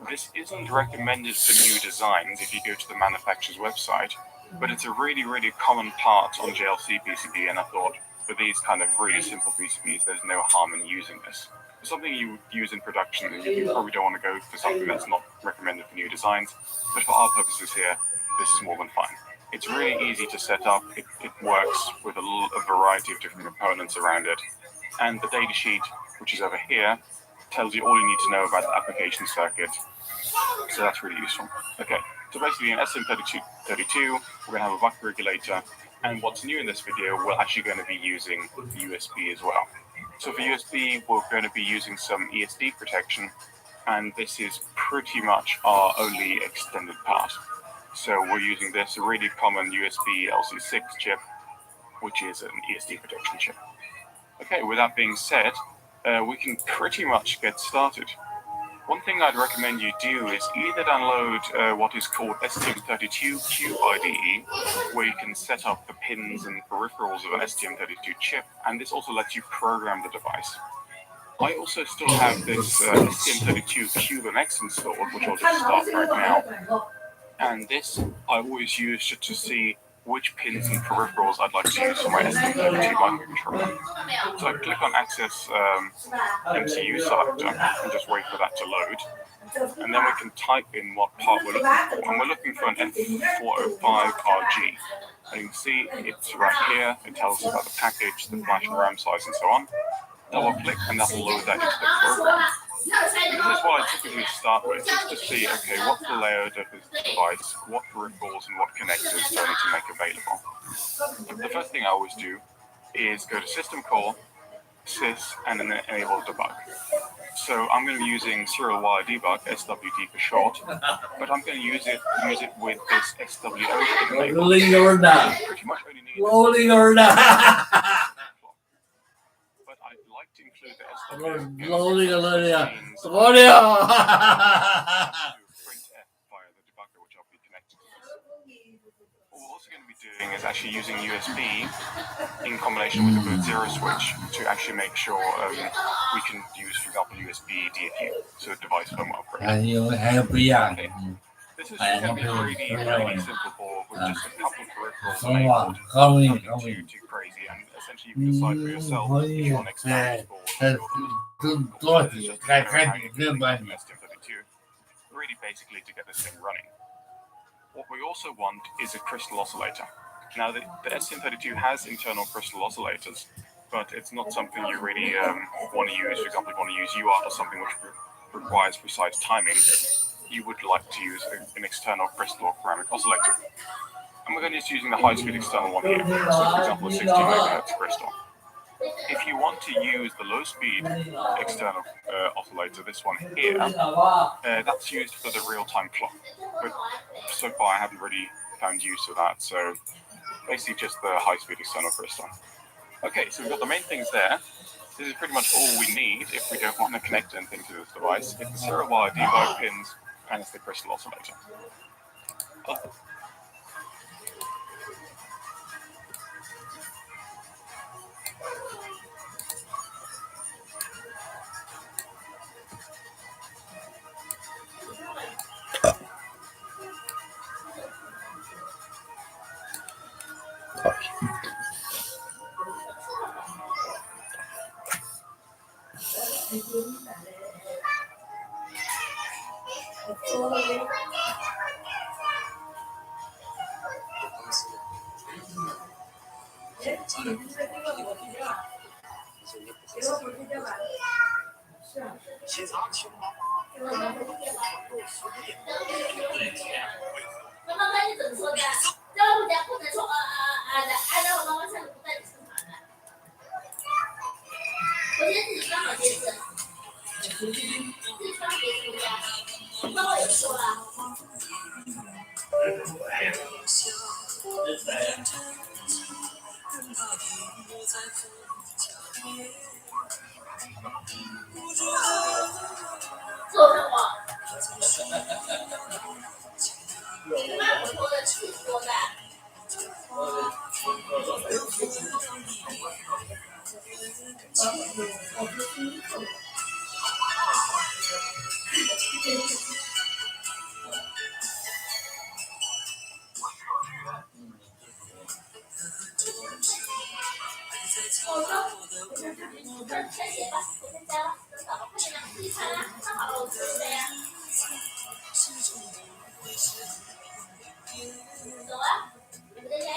this isn't recommended for new designs if you go to the manufacturer's website, but it's a really, really common part on JLC PCB, and I thought for these kind of really simple PCBs, there's no harm in using this. For something you use in production, you probably don't want to go for something that's not recommended for new designs, but for our purposes here, this is more than fine. It's really easy to set up, it works with a variety of different components around it, and the datasheet, which is over here, tells you all you need to know about the application circuit, so that's really useful. Okay, so basically in STM32, we're going to have a buck regulator, and what's new in this video, we're actually going to be using USB as well. So for USB, we're going to be using some ESD protection, and this is pretty much our only extended part. So we're using this really common USB LC6 chip, which is an ESD protection chip. Okay, with that being said, we can pretty much get started. One thing I'd recommend you do is either download what is called STM32Cube IDE, where you can set up the pins and peripherals of an STM32 chip, and this also lets you program the device. I also still have this STM32 Cube MX installed, which I'll just start right now. And this I always use just to see which pins and peripherals I'd like to use for my STM32 microcontroller. So I click on Access MCU Selector and just wait for that to load. And then we can type in what part we're looking for. And we're looking for an F405RG. And you can see it's right here. It tells us about the package, the flash and RAM size, and so on. Double click and that will load that into the program. This is what I typically start with, just to see, okay, what's the layout of this device, what peripherals and what connectors do I need to make available. The first thing I always do is go to System Call, Sys, and then enable debug. So I'm going to be using Serial Wire Debug, SWT for short, but I'm going to use it with this SWO enabled. Rolling or not? Pretty much only need Rolling or not? But I'd like to include the SWO. Rolling or not? To Rolling. print F via the debugger, which I'll be connected to this. What we're also going to be doing is actually using USB in combination with the boot zero switch to actually make sure we can use, for example, USB DFU, so device firmware upgrade. Okay. This is going to be a really simple board with just a couple of peripherals enabled. Nothing too crazy, and essentially you can decide for yourself if you want to expand this board. Really basically to get this thing running. What we also want is a crystal oscillator. Now the STM32 has internal crystal oscillators, but it's not something you really want to use. For example, if you want to use UART or something which requires precise timing, you would like to use an external crystal or ceramic oscillator. And we're going to be using the high-speed external one here, so for example a 16 MHz crystal. If you want to use the low-speed external oscillator, this one here, that's used for the real-time clock. But so far I haven't really found use of that, so basically just the high-speed external crystal. Okay, so we've got the main things there. This is pretty much all we need if we don't want to connect anything to this device. It's the serial wire debug pins, and it's the crystal oscillator. 妈妈跟你怎么说的？在我们家不能说的，按照我妈妈上次不带你吃饭的。我今天自己刚好节制，自己刚好节制不呀？妈妈有说了。做什么？你妈不说的，自己说的。我说，穿鞋吧，回家家了，等早了，快点自己穿啦，穿好了我出去的呀。走啊，你不在家呀？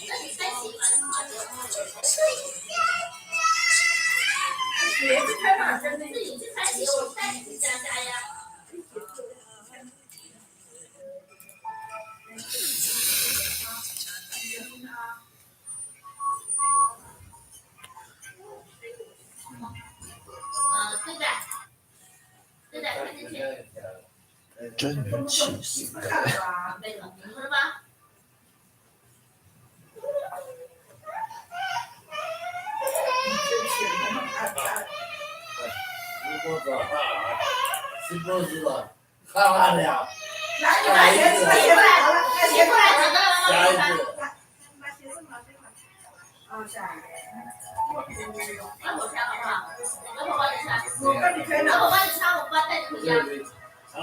那你穿鞋吧，鞋子穿哪身的？自己去穿鞋，我带你去家呀。对的，对的，看进去。真气死！那个，明白吗？是不是的？看完了。拿鞋子，鞋过来，鞋过来，整个下一妈妈个。拿鞋子拿这个。下一个。让我穿好不好？让我帮你穿。我帮你穿。让我帮你穿，我帮带你回家。啊，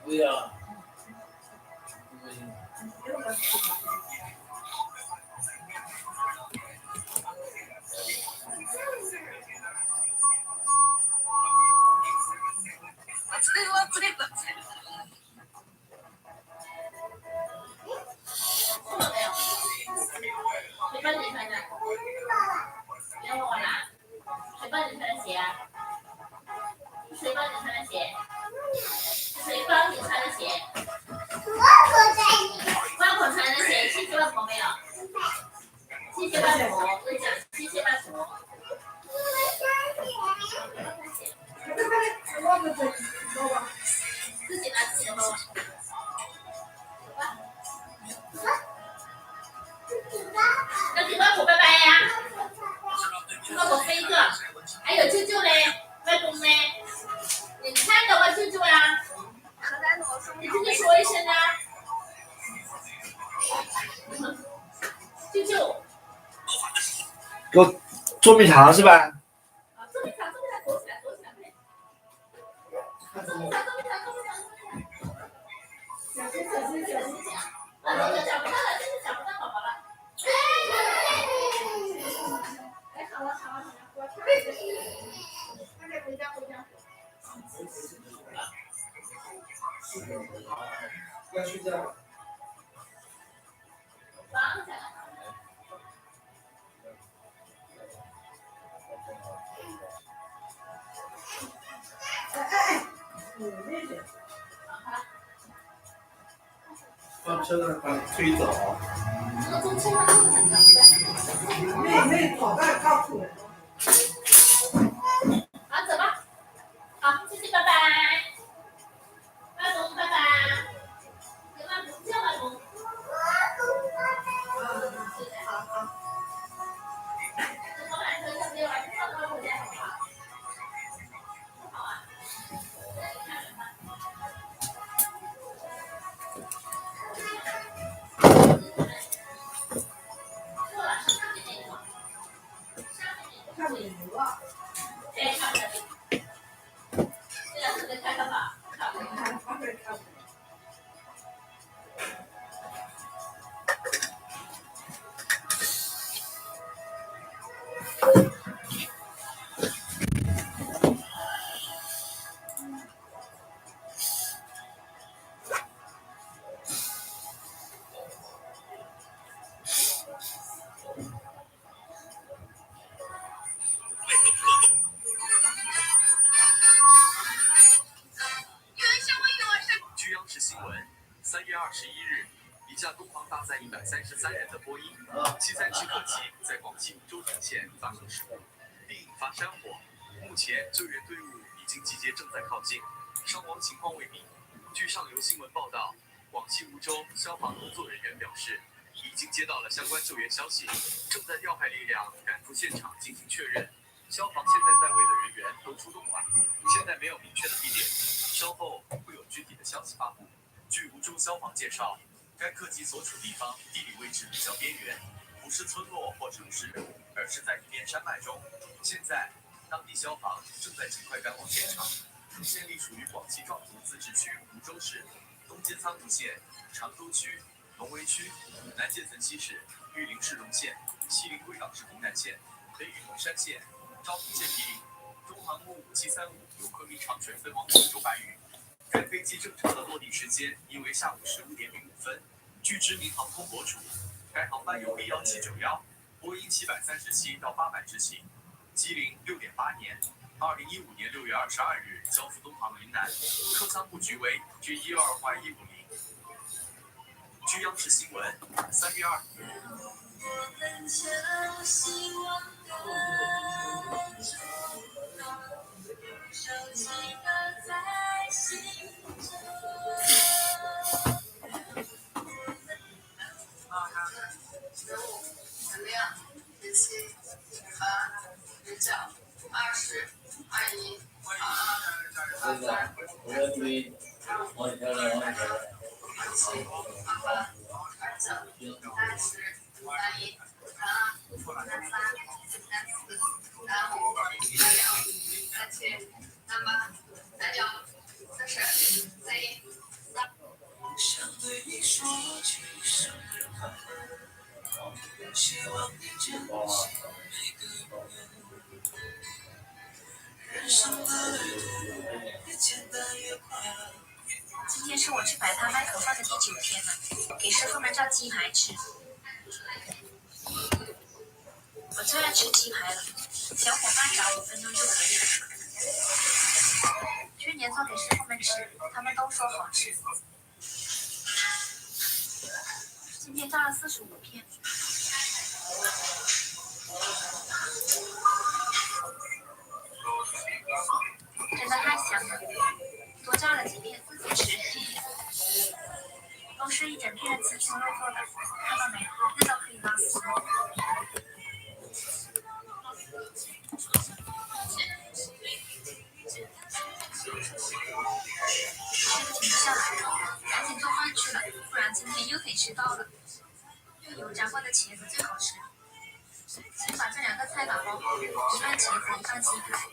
不要。谁帮你穿的？让我拿。谁帮你穿的鞋啊？谁帮你穿的鞋？谁帮你穿的鞋？外婆穿的鞋，谢谢外婆没有？谢谢外婆，我跟你讲，谢谢外婆。自己拿自己的包包。那给外婆拜拜呀！外婆飞一个，还有舅舅嘞，外公嘞，你看到吗？舅舅呀，你跟你说一声啊，舅舅。给我捉迷藏是吧？捉迷藏，躲起来，快点！捉迷藏！小心点！找不到了，真是找不到宝宝了。哎，好了，快点回家。要睡觉了。绑起来。上车了，把你推走。这个中车上这么很长的。妹跑到靠谱。好，走吧。好，谢谢，拜拜。外公，拜拜。给外公叫外公。好。我晚上要不要晚上上外婆家好不好？不好啊。看美女了。对，看不见。这两次没看到吧？看不见。11日，一架东航搭载133人的波音737客机在广西梧州中线发生事故，并引发山火。目前救援队伍已经集结，正在靠近，伤亡情况未明。据上游新闻报道，广西梧州消防工作人员表示，已经接到了相关救援消息，正在调派力量赶赴现场进行确认。消防现在在位的人员都出动了，现在没有明确的地点，稍后会有具体的消息发布。据梧州消防介绍，该客机所处地方地理位置比较边缘，不是村落或城市，而是在一片山脉中。现在，当地消防正在尽快赶往现场。现隶属于广西壮族自治区梧州市、东接苍梧县、常州区、龙围区、南界岑溪市、玉林市荣县、西邻贵港市东南县、北与蒙山县、昭通县毗邻。中航空5735由昆明长泉飞往广州白屿。该飞机正常的落地时间应为下午15点05分。据知名航空博主，该航班由 B1791、波音737到800执行，机龄6.8年，2015年6月22日交付东航云南，客舱布局为 G12Y150。据央视新闻3月2日。今天是我去摆摊卖头发的第9天了，给师傅们照鸡排吃。我最爱吃鸡排了，小火慢炸5分钟就可以了。去年做给师傅们吃，他们都说好吃。今天照了45片。真的太香了，多照了几片自己吃。都是一整片的鸡胸肉做的，看到没？那都可以拉丝。吃的停不下来了，赶紧做饭去了，不然今天又得迟到了。用油炸过的茄子最好吃。先把这2个菜打包好，1半茄子，1半鸡排。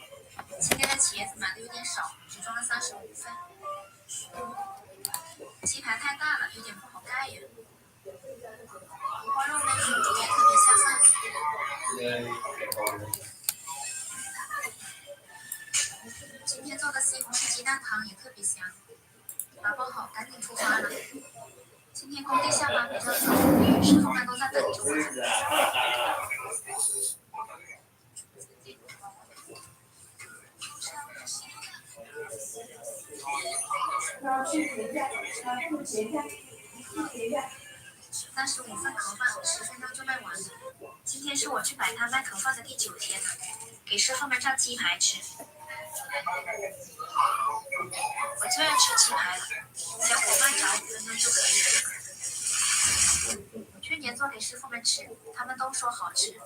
今天的茄子买的有点少，只装了35份。鸡排太大了，有点不好盖呀。五花肉焖猪肚也特别下饭。今天做的西红柿鸡蛋汤也特别香。打包好，赶紧出发了。今天工地下班比较早，师傅们都在等着我。要去结账，不结账，不结账。35份头发10分钟就卖完了。今天是我去摆摊卖头发的第9天了，给师傅们照鸡排吃。我最爱吃鸡排了，小火慢炸5分钟就可以了。去年做给师傅们吃，他们都说好吃。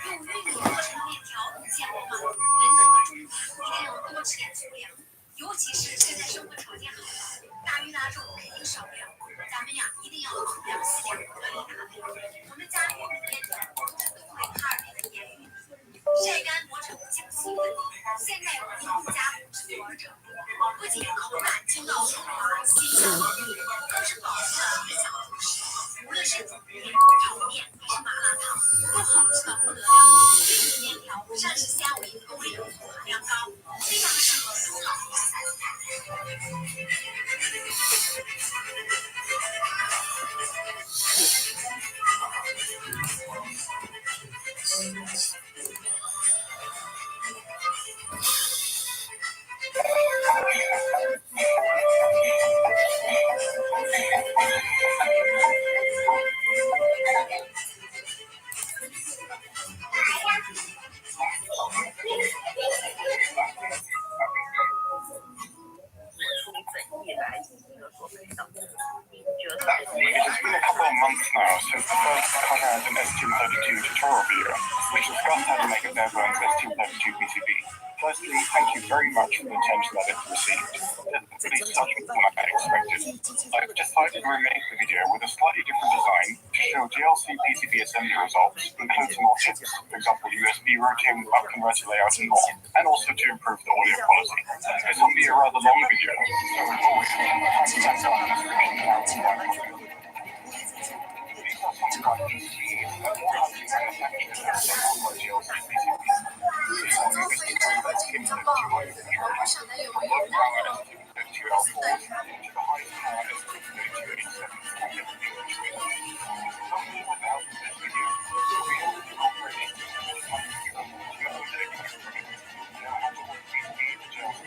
用玉米做成面条能健忘吗？人到了中年，一定要多吃点粗粮，尤其是现在生活条件好了，大鱼大肉肯定少不了。咱们呀，一定要粗粮细粮合理搭配。我们家玉米面条都是东北哈尔滨的盐玉米，晒干磨成精细粉，现在有人工加工制作而成，不仅口感筋道松滑、鲜香浓郁，更是保持了原香同时。无论是煮面、炒面还是麻辣烫，都好吃到不得了。玉米面条膳食纤维丰富，含量高，非常适合中老年人。Firstly, thank you very much for the attention that it received. It's pretty touching from what I expected. I've decided to remake the video with a slightly different design to show GLC PCB assembly results, including more tips, for example, USB routing, converter layout, and more, and also to improve the audio quality. This will be a rather long video, so as always, check out the description down below. These are some of our PCBs that all have been manufactured and assembled by GLC PCBs. These are USB to low power STM32L4 to the highest power STM32H7 standard English. Hopefully without this video, you'll be able to operate this computer with your own electronics. Now have a look at the GLC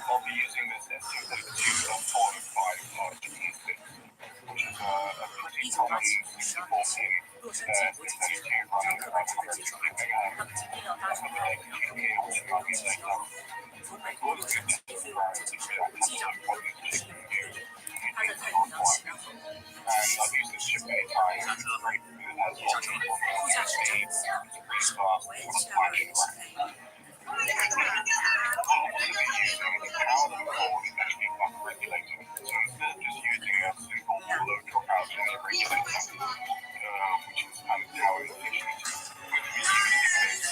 I'll be using this STM32L4 large P6, which is a pretty common 64-pin STM32 running around 150 MHz. Which might be later. And I've used this chip many times. It's great. It has lots of speed, really fast, flash RAM. I'll also be using the power control HD bus regulator. So instead of just using a simple low dropout regulator, which is kind of power efficient, we're going to be using this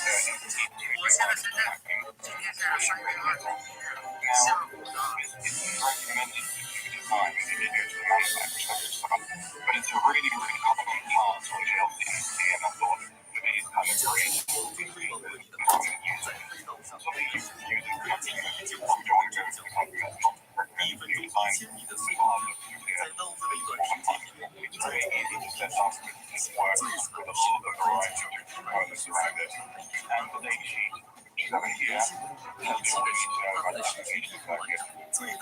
Now, it's recommended to design if you go to the manufacturer yourself, but it's a really, really common part on GLC, and I thought with these kind of grades, so they use using customers if you don't want to go to something that's not recommended to design it's very easy to set up this work with a little bit of variety of components around it. And the data sheet, which is over here, has the ability to run application circuit. Later,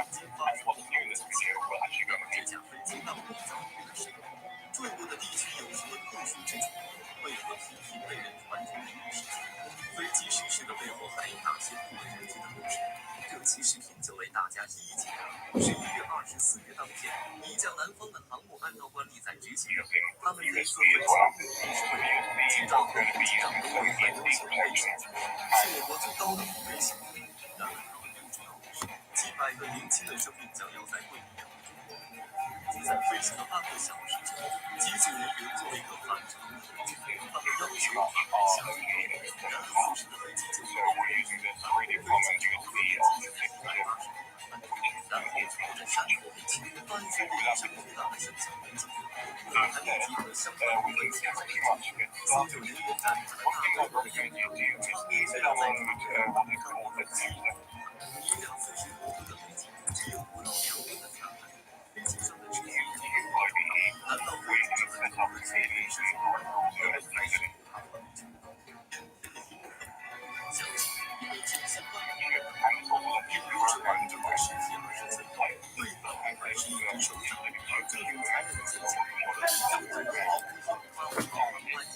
and what's new in this video, we'll actually go into 坠落的地区有什么特殊之处？为何频频被人传出灵异事件？飞机失事的背后还有哪些不为人知的故事？这期视频就为大家一一解答。11月24日当天，一架南方的航母按照惯例在执行任务，他们人顺飞行，同时会机长和副机长都会在优秀飞行，是我国最高等的飞行能力。然而他们更重要的是，几百个年轻的生命将要在会议中。就在飞行了8个小时之后，机组人员做了一个反常的决定，他们要求停飞下降然而此时的飞机就然后在山坡地区伴随着一声巨大的声响轰击，为了还没集合相关部门前来协助，搜救人员占领了大多数的烟场面积在一辆45吨的飞机只有不到2吨的残骸。飞机上的这些人难道飞机正在讨论谁人是还是他们相信因为这些关于并不是完整的实现而是存在，对本还是一种手掌，而这种才能增强正在保护和发挥好的关系。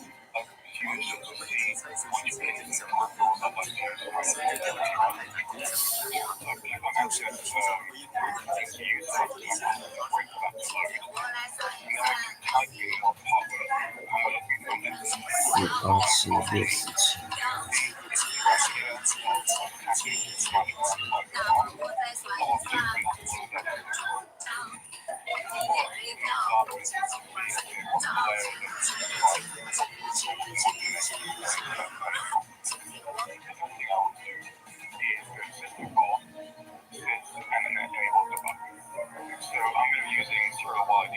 网友和媒体猜测事件真相的随着调查还在真相的调查，就是历史上唯一不能在飞机上发18767。So I'm using serial wide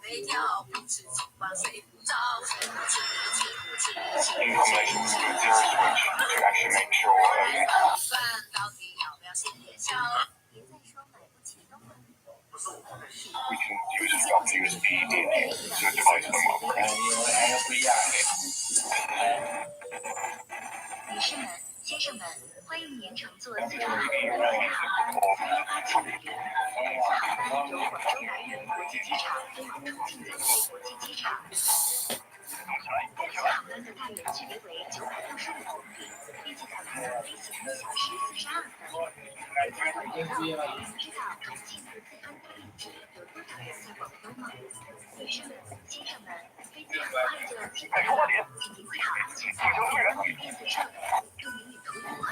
飞跳，不知情话睡不着，睡不知知 in combination with the zero switch to actually make sure 饭到底要不要先点消？别再说买不起都买。 we can use WSP to advise them of 女士们、先生们，欢迎您乘坐四川航空的航班38750。本次航班由广州南苑国际机场飞往重庆子内国际机场。本次航班的待运距离为965公里，预计载客飞行1小时42分。本次过年了，您知道重庆和四川的运气有多少人在广东吗？女士们、先生们，飞机很快就要起飞了，请您系好安全带，关闭电子设备，祝您旅途愉快。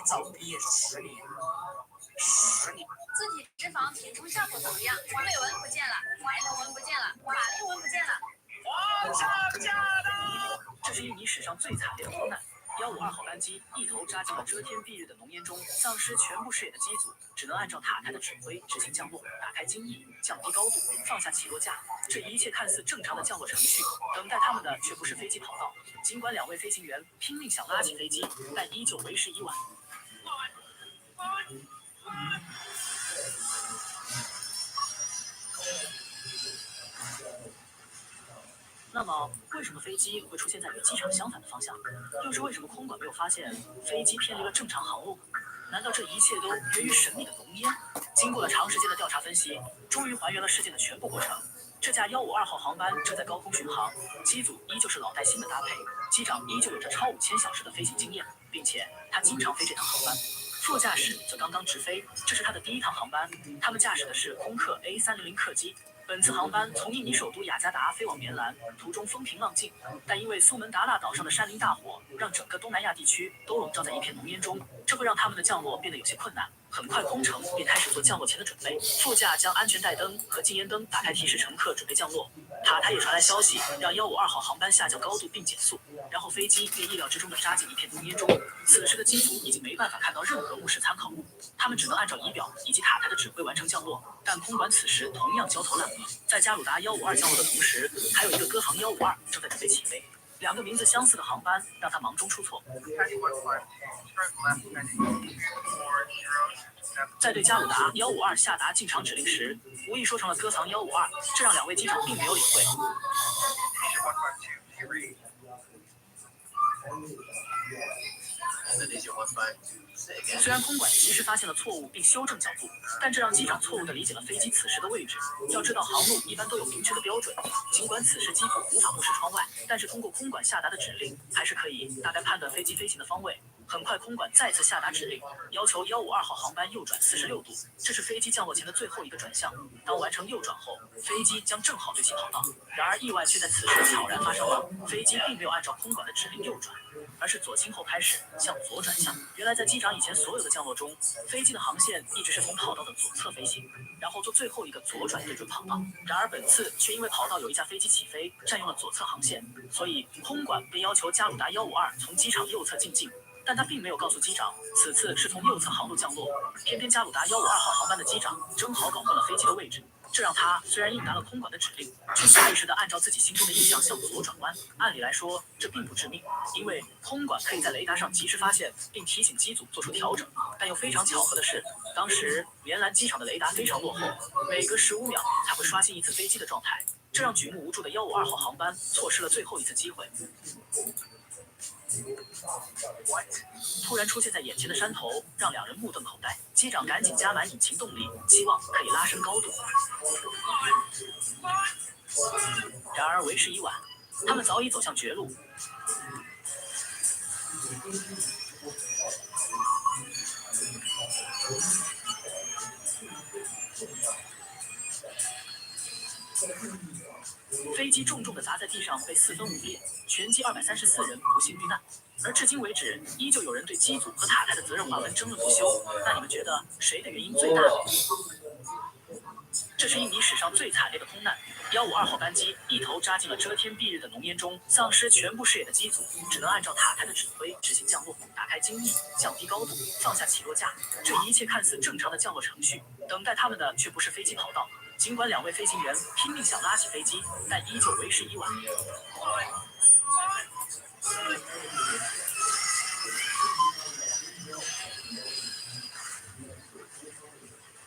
早毕业10年，自体脂肪填充效果怎么样？尾纹不见了，抬头纹不见了，法令纹不见了。皇上驾到！这是印尼史上最惨烈的空难。152号班机一头扎进了遮天蔽日的浓烟中，丧失全部视野的机组只能按照塔台的指挥执行降落，打开襟翼，降低高度，放下起落架。这一切看似正常的降落程序，等待他们的却不是飞机跑道。尽管2位飞行员拼命想拉起飞机，但依旧为时已晚。那么，为什么飞机会出现在与机场相反的方向？又是为什么空管没有发现飞机偏离了正常航路？难道这一切都源于神秘的浓烟？经过了长时间的调查分析，终于还原了事件的全部过程。这架152号航班正在高空巡航，机组依旧是老带新的搭配，机长依旧有着超5000小时的飞行经验，并且他经常飞这趟航班。副驾驶则刚刚直飞，这是他的第一趟航班。他们驾驶的是空客 A300客机。本次航班从印尼首都雅加达飞往棉兰，途中风平浪静，但因为苏门答腊岛上的山林大火，让整个东南亚地区都笼罩在一片浓烟中，这会让他们的降落变得有些困难。很快，空乘便开始做降落前的准备。副驾将安全带灯和禁烟灯打开，提示乘客准备降落。塔台也传来消息，让152号航班下降高度并减速。然后飞机便意料之中地扎进一片浓烟中。此时的机组已经没办法看到任何目视参考物，他们只能按照仪表以及塔台的指挥完成降落。但空管此时同样焦头烂额。在加鲁达152降落的同时，还有一个歌航152正在准备起飞。2个名字相似的航班让他忙中出错。在对加鲁达152下达进场指令时，无意说成了歌航152，这让2位机长并没有领会。虽然空管及时发现了错误并修正角度，但这让机长错误地理解了飞机此时的位置。要知道，航路一般都有明确的标准，尽管此时机组无法目视窗外，但是通过空管下达的指令，还是可以大概判断飞机飞行的方位。很快，空管再次下达指令，要求152号航班右转46度，这是飞机降落前的最后一个转向。当完成右转后，飞机将正好对齐跑道。然而，意外却在此时悄然发生了，飞机并没有按照空管的指令右转，而是左倾后开始向左转向。原来，在机长以前所有的降落中，飞机的航线一直是从跑道的左侧飞行，然后做最后一个左转对准跑道。然而本次却因为跑道有一架飞机起飞，占用了左侧航线，所以空管便要求加鲁达152从机场右侧进境。但他并没有告诉机长，此次是从右侧航路降落。偏偏加鲁达152号航班的机长正好搞混了飞机的位置，这让他虽然应答了空管的指令，却下意识地按照自己心中的印象向左转弯。按理来说，这并不致命，因为空管可以在雷达上及时发现并提醒机组做出调整。但又非常巧合的是，当时棉兰机场的雷达非常落后，每隔15秒才会刷新一次飞机的状态，这让举目无助的152号航班错失了最后一次机会。突然出现在眼前的山头让两人目瞪口呆，机长赶紧加满引擎动力，期望可以拉升高度。然而为时已晚，他们早已走向绝路。飞机重重地砸在地上，被四分五裂，全机234人不幸遇难。而至今为止，依旧有人对机组和塔台的责任划分争论不休。那你们觉得谁的原因最大？这是印尼史上最惨烈的空难。152号班机一头扎进了遮天蔽日的浓烟中，丧失全部视野的机组只能按照塔台的指挥执行降落，打开襟翼，降低高度，放下起落架。这一切看似正常的降落程序，等待他们的却不是飞机跑道。尽管两位飞行员拼命想拉起飞机，但依旧为时已晚。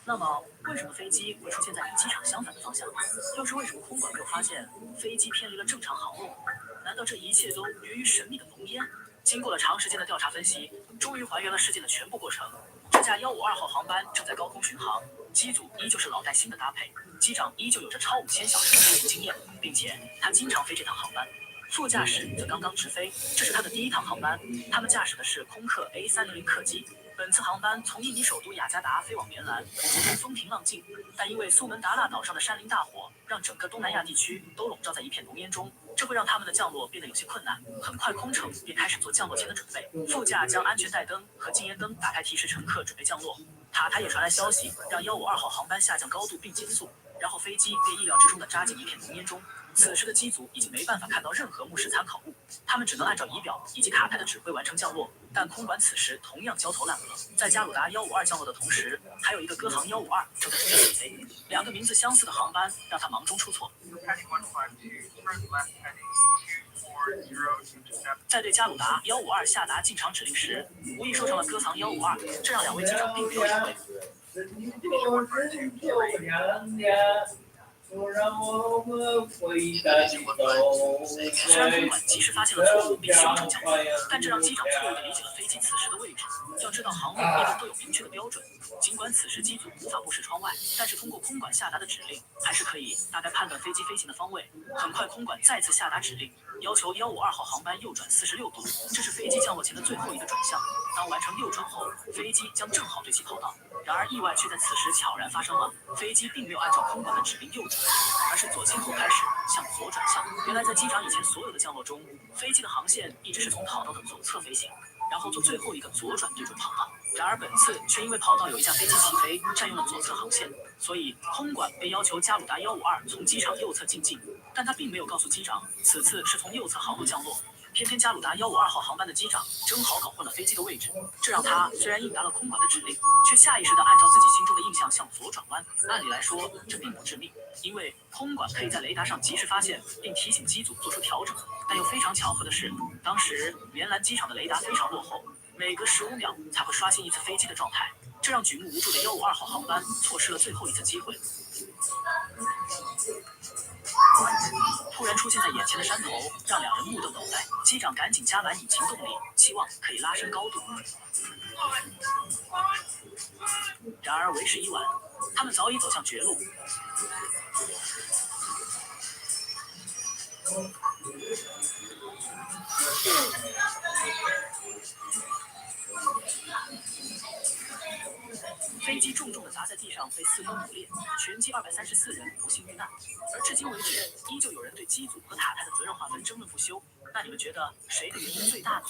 那么，为什么飞机会出现在与机场相反的方向？又是为什么空管没有发现飞机偏离了正常航路？难道这一切都源于神秘的浓烟？经过了长时间的调查分析，终于还原了事件的全部过程。这架152号航班正在高空巡航，机组依旧是老带新的搭配，机长依旧有着超5000小时的飞行经验，并且他经常飞这趟航班。副驾驶则刚刚直飞，这是他的第一趟航班。他们驾驶的是空客 A300客机。本次航班从印尼首都雅加达飞往棉兰，途中风平浪静，但因为苏门答腊岛上的山林大火，让整个东南亚地区都笼罩在一片浓烟中，这会让他们的降落变得有些困难。很快，空乘便开始做降落前的准备。副驾将安全带灯和禁烟灯打开，提示乘客准备降落。塔台也传来消息，让152号航班下降高度并减速，然后飞机便意料之中地扎进一片浓烟中。此时的机组已经没办法看到任何目视参考物，他们只能按照仪表以及塔台的指挥完成降落。但空管此时同样焦头烂额，在加鲁达152降落的同时，还有一个歌航152正在准备起飞。两个名字相似的航班让他忙中出错。在对加鲁达152下达进场指令时，无意说成了歌航152，这让两位机长并没有理会。虽然空管及时发现了错误并修正降落，但这让机长错误地理解了飞机此时的位置。要知道，航路一般都有明确的标准，尽管此时机组无法目视窗外，但是通过空管下达的指令，还是可以大概判断飞机飞行的方位。很快，空管再次下达指令，要求152号航班右转46度，这是飞机降落前的最后一个转向。当完成右转后，飞机将正好对齐跑道。然而意外却在此时悄然发生了，飞机并没有按照空管的指令右转，而是左倾后开始向左转向。原来在机长以前所有的降落中，飞机的航线一直是从跑道的左侧飞行，然后做最后一个左转对准跑道。然而本次却因为跑道有一架飞机起飞，占用了左侧航线，所以空管便要求加鲁达152从机场右侧进境。但他并没有告诉机长，此次是从右侧航路降落。偏偏加鲁达152号航班的机长正好搞混了飞机的位置，这让他虽然应答了空管的指令，却下意识地按照自己心中的印象向左转弯。按理来说，这并不致命，因为空管可以在雷达上及时发现并提醒机组做出调整。但又非常巧合的是，当时棉兰机场的雷达非常落后，每隔15秒才会刷新一次飞机的状态，这让举目无助的152号航班错失了最后一次机会。突然出现在眼前的山头让两人目瞪口呆，机长赶紧加满引擎动力，期望可以拉升高度。然而为时已晚，他们早已走向绝路。飞机重重地砸在地上，被四分五裂，全机234人不幸遇难。而至今为止，依旧有人对机组和塔台的责任划分争论不休。那你们觉得谁的原因最大呢？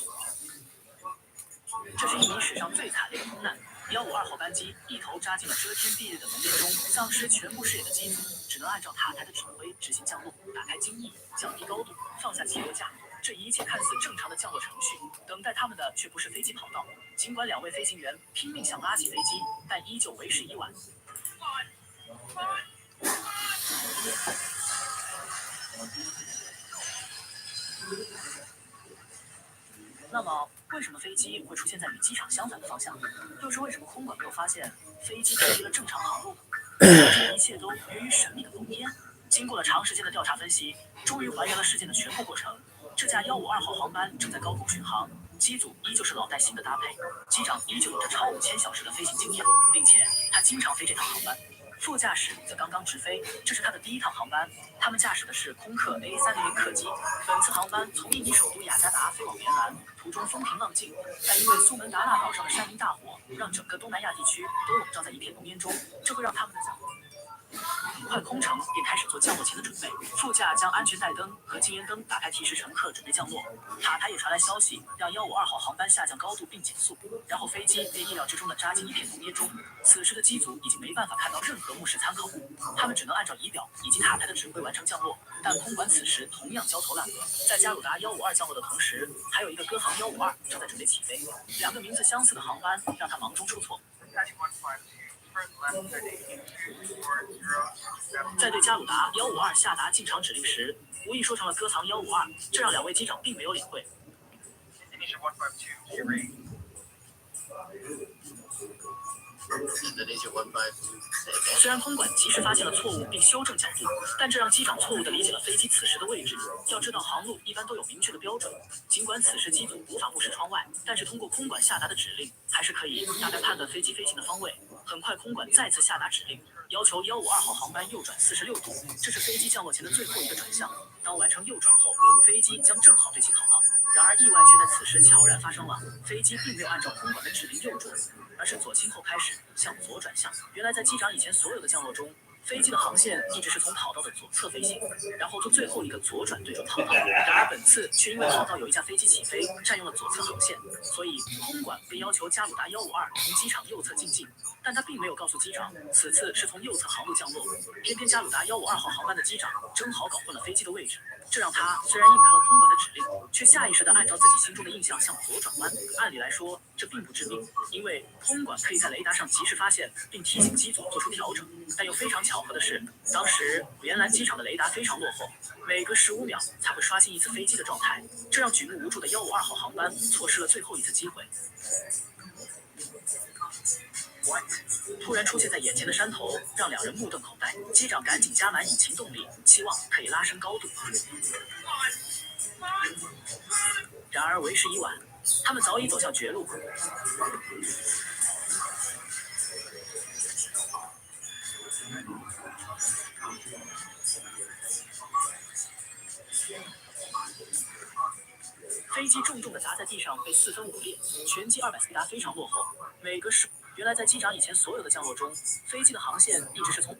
这是印尼史上最惨烈的空难。152号班机一头扎进了遮天蔽日的浓烟中，丧失全部视野的机组只能按照塔台的指挥执行降落，打开襟翼，降低高度，放下起落架。这一切看似正常的降落程序，等待他们的却不是飞机跑道。尽管两位飞行员拼命想拉起飞机，但依旧为时已晚。那么，为什么飞机会出现在与机场相反的方向？又是为什么空管没有发现飞机偏离了正常航路呢？这一切都源于神秘的浓烟。经过了长时间的调查分析，终于还原了事件的全部过程。这架152号航班正在高空巡航，机组依旧是老带新的搭配，机长依旧有着超5000小时的飞行经验，并且他经常飞这趟航班。副驾驶则刚刚直飞，这是他的第一趟航班。他们驾驶的是空客 A300客机。本次航班从印尼首都雅加达飞往棉兰，途中风平浪静，但因为苏门答腊岛上的山林大火，让整个东南亚地区都笼罩在一片浓烟中，这会让他们的降落。很快，空乘便开始做降落前的准备。副驾将安全带灯和禁烟灯打开，提示乘客准备降落。塔台也传来消息，让152号航班下降高度并减速。然后飞机被意料之中的扎进一片浓烟中。此时的机组已经没办法看到任何目视参考物，他们只能按照仪表以及塔台的指挥完成降落。但空管此时同样焦头烂额。在加鲁达152降落的同时，还有一个歌航152正在准备起飞。两个名字相似的航班让他忙中出错。在对加鲁达152下达进场指令时，无意说成了歌航152，这让两位机长并没有领会。虽然空管及时发现了错误并修正角度，但这让机长错误地理解了飞机此时的位置。要知道，航路一般都有明确的标准。尽管此时机组无法目视窗外，但是通过空管下达的指令，还是可以大概判断飞机飞行的方位。很快，空管再次下达指令，要求152号航班右转46度，这是飞机降落前的最后一个转向。当完成右转后，飞机将正好对齐跑道。然而意外却在此时悄然发生了，飞机并没有按照空管的指令右转，而是左倾后开始向左转向。原来在机长以前所有的降落中，飞机的航线一直是从跑道的左侧飞行，然后做最后一个左转对准跑道。然而本次却因为跑道有一架飞机起飞，占用了左侧航线，所以空管被要求加鲁达152从机场右侧进近。但他并没有告诉机长，此次是从右侧航路降落。偏偏加鲁达152号航班的机长正好搞混了飞机的位置，这让他虽然应答了空管的指令，却下意识地按照自己心中的印象向左转弯。按理来说，这并不致命，因为空管可以在雷达上及时发现并提醒机组做出调整。但又非常巧合的是，当时棉兰机场的雷达非常落后，每隔15秒才会刷新一次飞机的状态，这让举目无助的152号航班错失了最后一次机会。突然出现在眼前的山头让两人目瞪口呆，机长赶紧加满引擎动力，期望可以拉升高度。然而为时已晚，他们早已走向绝路。飞机重重地砸在地上，被四分五裂，全机200达非常落后。每隔10，原来在机长以前所有的降落中，飞机的航线一直是从。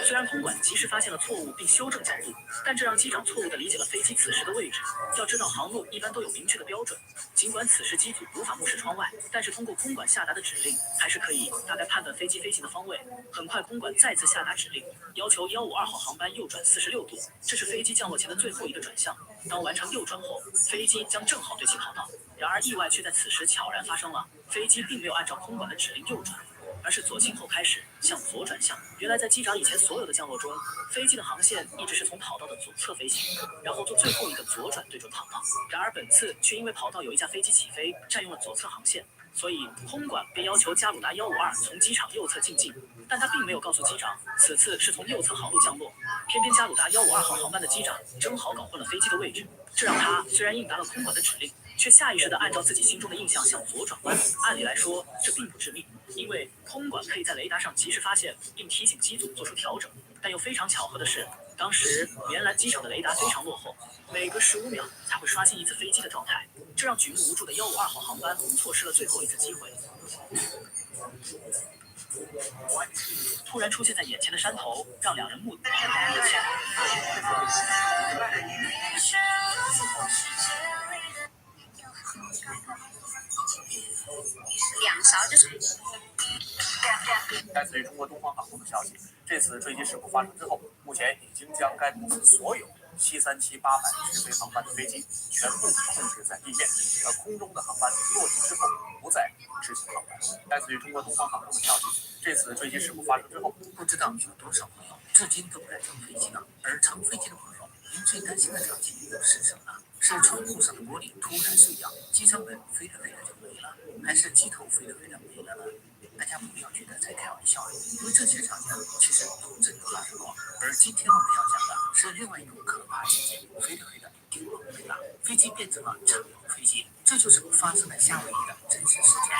虽然空管及时发现了错误并修正角度，但这让机长错误地理解了飞机此时的位置。要知道，航路一般都有明确的标准。尽管此时机组无法目视窗外，但是通过空管下达的指令，还是可以大概判断飞机飞行的方位。很快，空管再次下达指令，要求152号航班右转46度，这是飞机降落前的最后一个转向。当完成右转后，飞机将正好对齐跑道。然而意外却在此时悄然发生了，飞机并没有按照空管的指令右转，而是左倾后开始向左转向。原来在机长以前所有的降落中，飞机的航线一直是从跑道的左侧飞行，然后做最后一个左转对准跑道。然而本次却因为跑道有一架飞机起飞，占用了左侧航线，所以空管便要求加鲁达152从机场右侧进近，但他并没有告诉机长此次是从右侧航路降落。偏偏加鲁达152号航班的机长正好搞混了飞机的位置，这让他虽然应答了空管的指令，却下意识地按照自己心中的印象向左转弯。按理来说，这并不致命，因为空管可以在雷达上及时发现并提醒机组做出调整。但又非常巧合的是，当时棉兰机场的雷达非常落后，每隔15秒才会刷新一次飞机的状态，这让举目无助的152号航班错失了最后一次机会。突然出现在眼前的山头，让两人目瞪口呆。2勺就是。来自于中国东方航空的消息，这次坠机事故发生之后，目前已经将该公司所有737-800直飞航班的飞机全部控制在地面，而空中的航班落地之后不再执行航班。来自于中国东方航空的消息，这次坠机事故发生之后，不知道有多少朋友至今都不敢乘飞机呢？而乘飞机的朋友，您最担心的场景是什么呢？是窗户上的玻璃突然碎掉，机舱门飞着飞着就没了，还是机头飞着飞着没了呢？大家不要觉得在开玩笑，因为这些场景其实都真的发生过。而今天我们要讲的是另外一种可怕情景，飞着飞着顶棚没了，飞机变成了敞篷飞机，这就是发生在夏威夷的真实事件。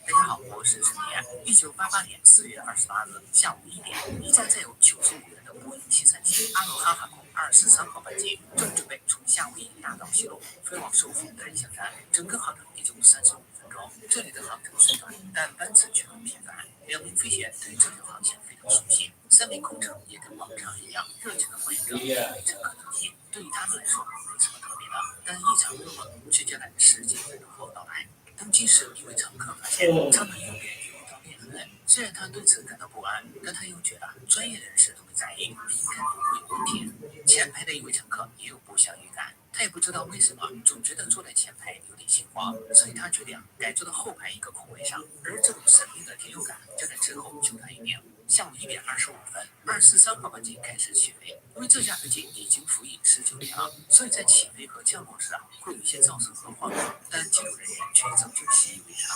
大家好，我是陈年。1988年4月28日下午1点，一架载有95人的波音737阿罗哈航空243号班机正准备从夏威夷大岛西路飞往首府太香山，整个航程也就35分钟。这里的航程虽短，但班次却很频繁。2名飞行员对这条航线非常熟悉，3名空乘也跟往常一样热情地欢迎着每位乘客登机。对于他们来说没什么特别的，但异常噩梦却将在10几分钟后到来。登机时，一位乘客发现舱门右边有一道裂痕，虽然他对此感到不安，但他又觉得专业人士都会在意，应该不会有问题。前排的一位乘客也有不祥预感，他也不知道为什么，总觉得坐在前排有点心慌，所以他决定改坐到后排一个空位上。而这种神秘的第六感就在之后救他一命。下午1点25分，243号班机开始起飞。因为这架飞机已经服役19年了，所以在起飞和降落时会有一些噪声和晃动，但机组人员却早就习以为常。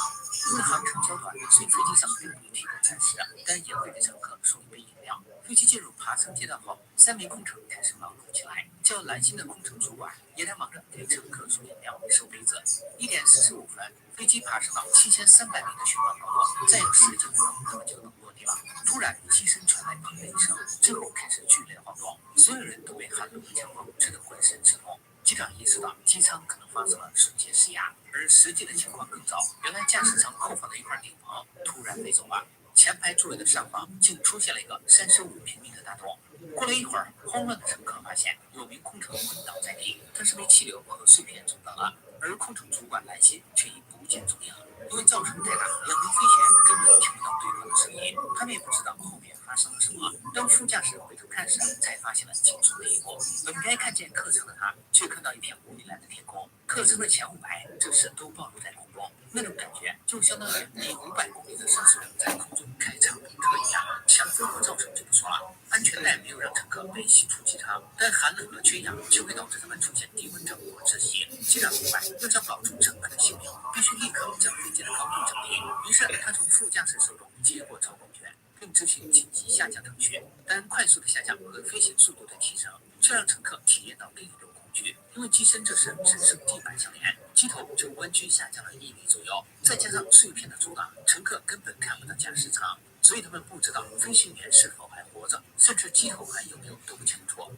因为航程较短，所以飞机上并不提供餐食，但也会给乘客送一杯饮料。飞机进入爬升阶段后，3名空乘开始忙碌起来，叫蓝星的空乘主管也在忙着给乘客送饮料、收杯子。1点45分，飞机爬升到7300米的巡航高度，再有10几分钟，他们就能落地了。突然，机身传来砰的一声，之后开始剧烈晃动，所有人都被寒冷的强风吹得浑身是痛。机长意识到机舱可能发生了瞬间失压，而实际的情况更糟。原来驾驶舱后方的一块顶棚突然飞走了，前排座位的上方竟出现了一个35平米的大洞。过了一会儿，慌乱的乘客发现有名空乘昏倒在地，但是被气流和碎片阻挡了，而空乘主管兰心却已不见踪影。因为噪声太大，2名飞行员根本听不到对方的声音，他们也不知道后面发生了什么。当副驾驶回头看时，才发现了惊悚的一幕。本该看见客舱的他，却看到一片蔚蓝的天空，客舱的前5排这时都暴露在空中，那种感觉就相当于以500公里的时速在空中开敞篷车一样。强风和噪声就不说了，安全带没有让乘客被吸出机舱，但寒冷和缺氧就会导致他们出现低温症或窒息。机长明白，要想保住乘客的性命，必须立刻将飞机的高度降低。于是他从副驾驶手中接过操控权，并执行紧急下降程序。但快速的下降和飞行速度的提升，却让乘客体验到另一种恐惧，因为机身这时只剩地板相连，机头就弯曲下降了1米左右，再加上碎片的阻挡，乘客根本看不到驾驶舱，所以他们不知道飞行员是否还活着，甚至机头还有没有都不清楚。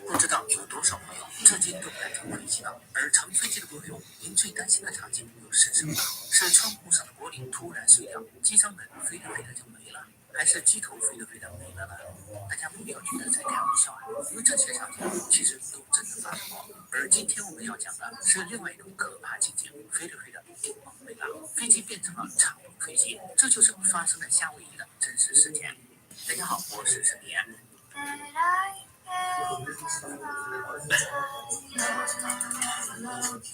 不知道有多少朋友至今都不敢乘飞机了，而乘飞机的朋友，您最担心的场景又是什么呢？是窗户上的玻璃突然碎掉，机舱门飞着飞着就没了，还是机头飞着飞着没了呢？大家不要觉得在开玩笑因为这些场景其实都真的发生过。而今天我们要讲的是另外一种可怕情景，飞着飞着顶棚没了，飞机变成了敞篷飞机，这就是发生在夏威夷的真实事件。大家好，我是沈岩。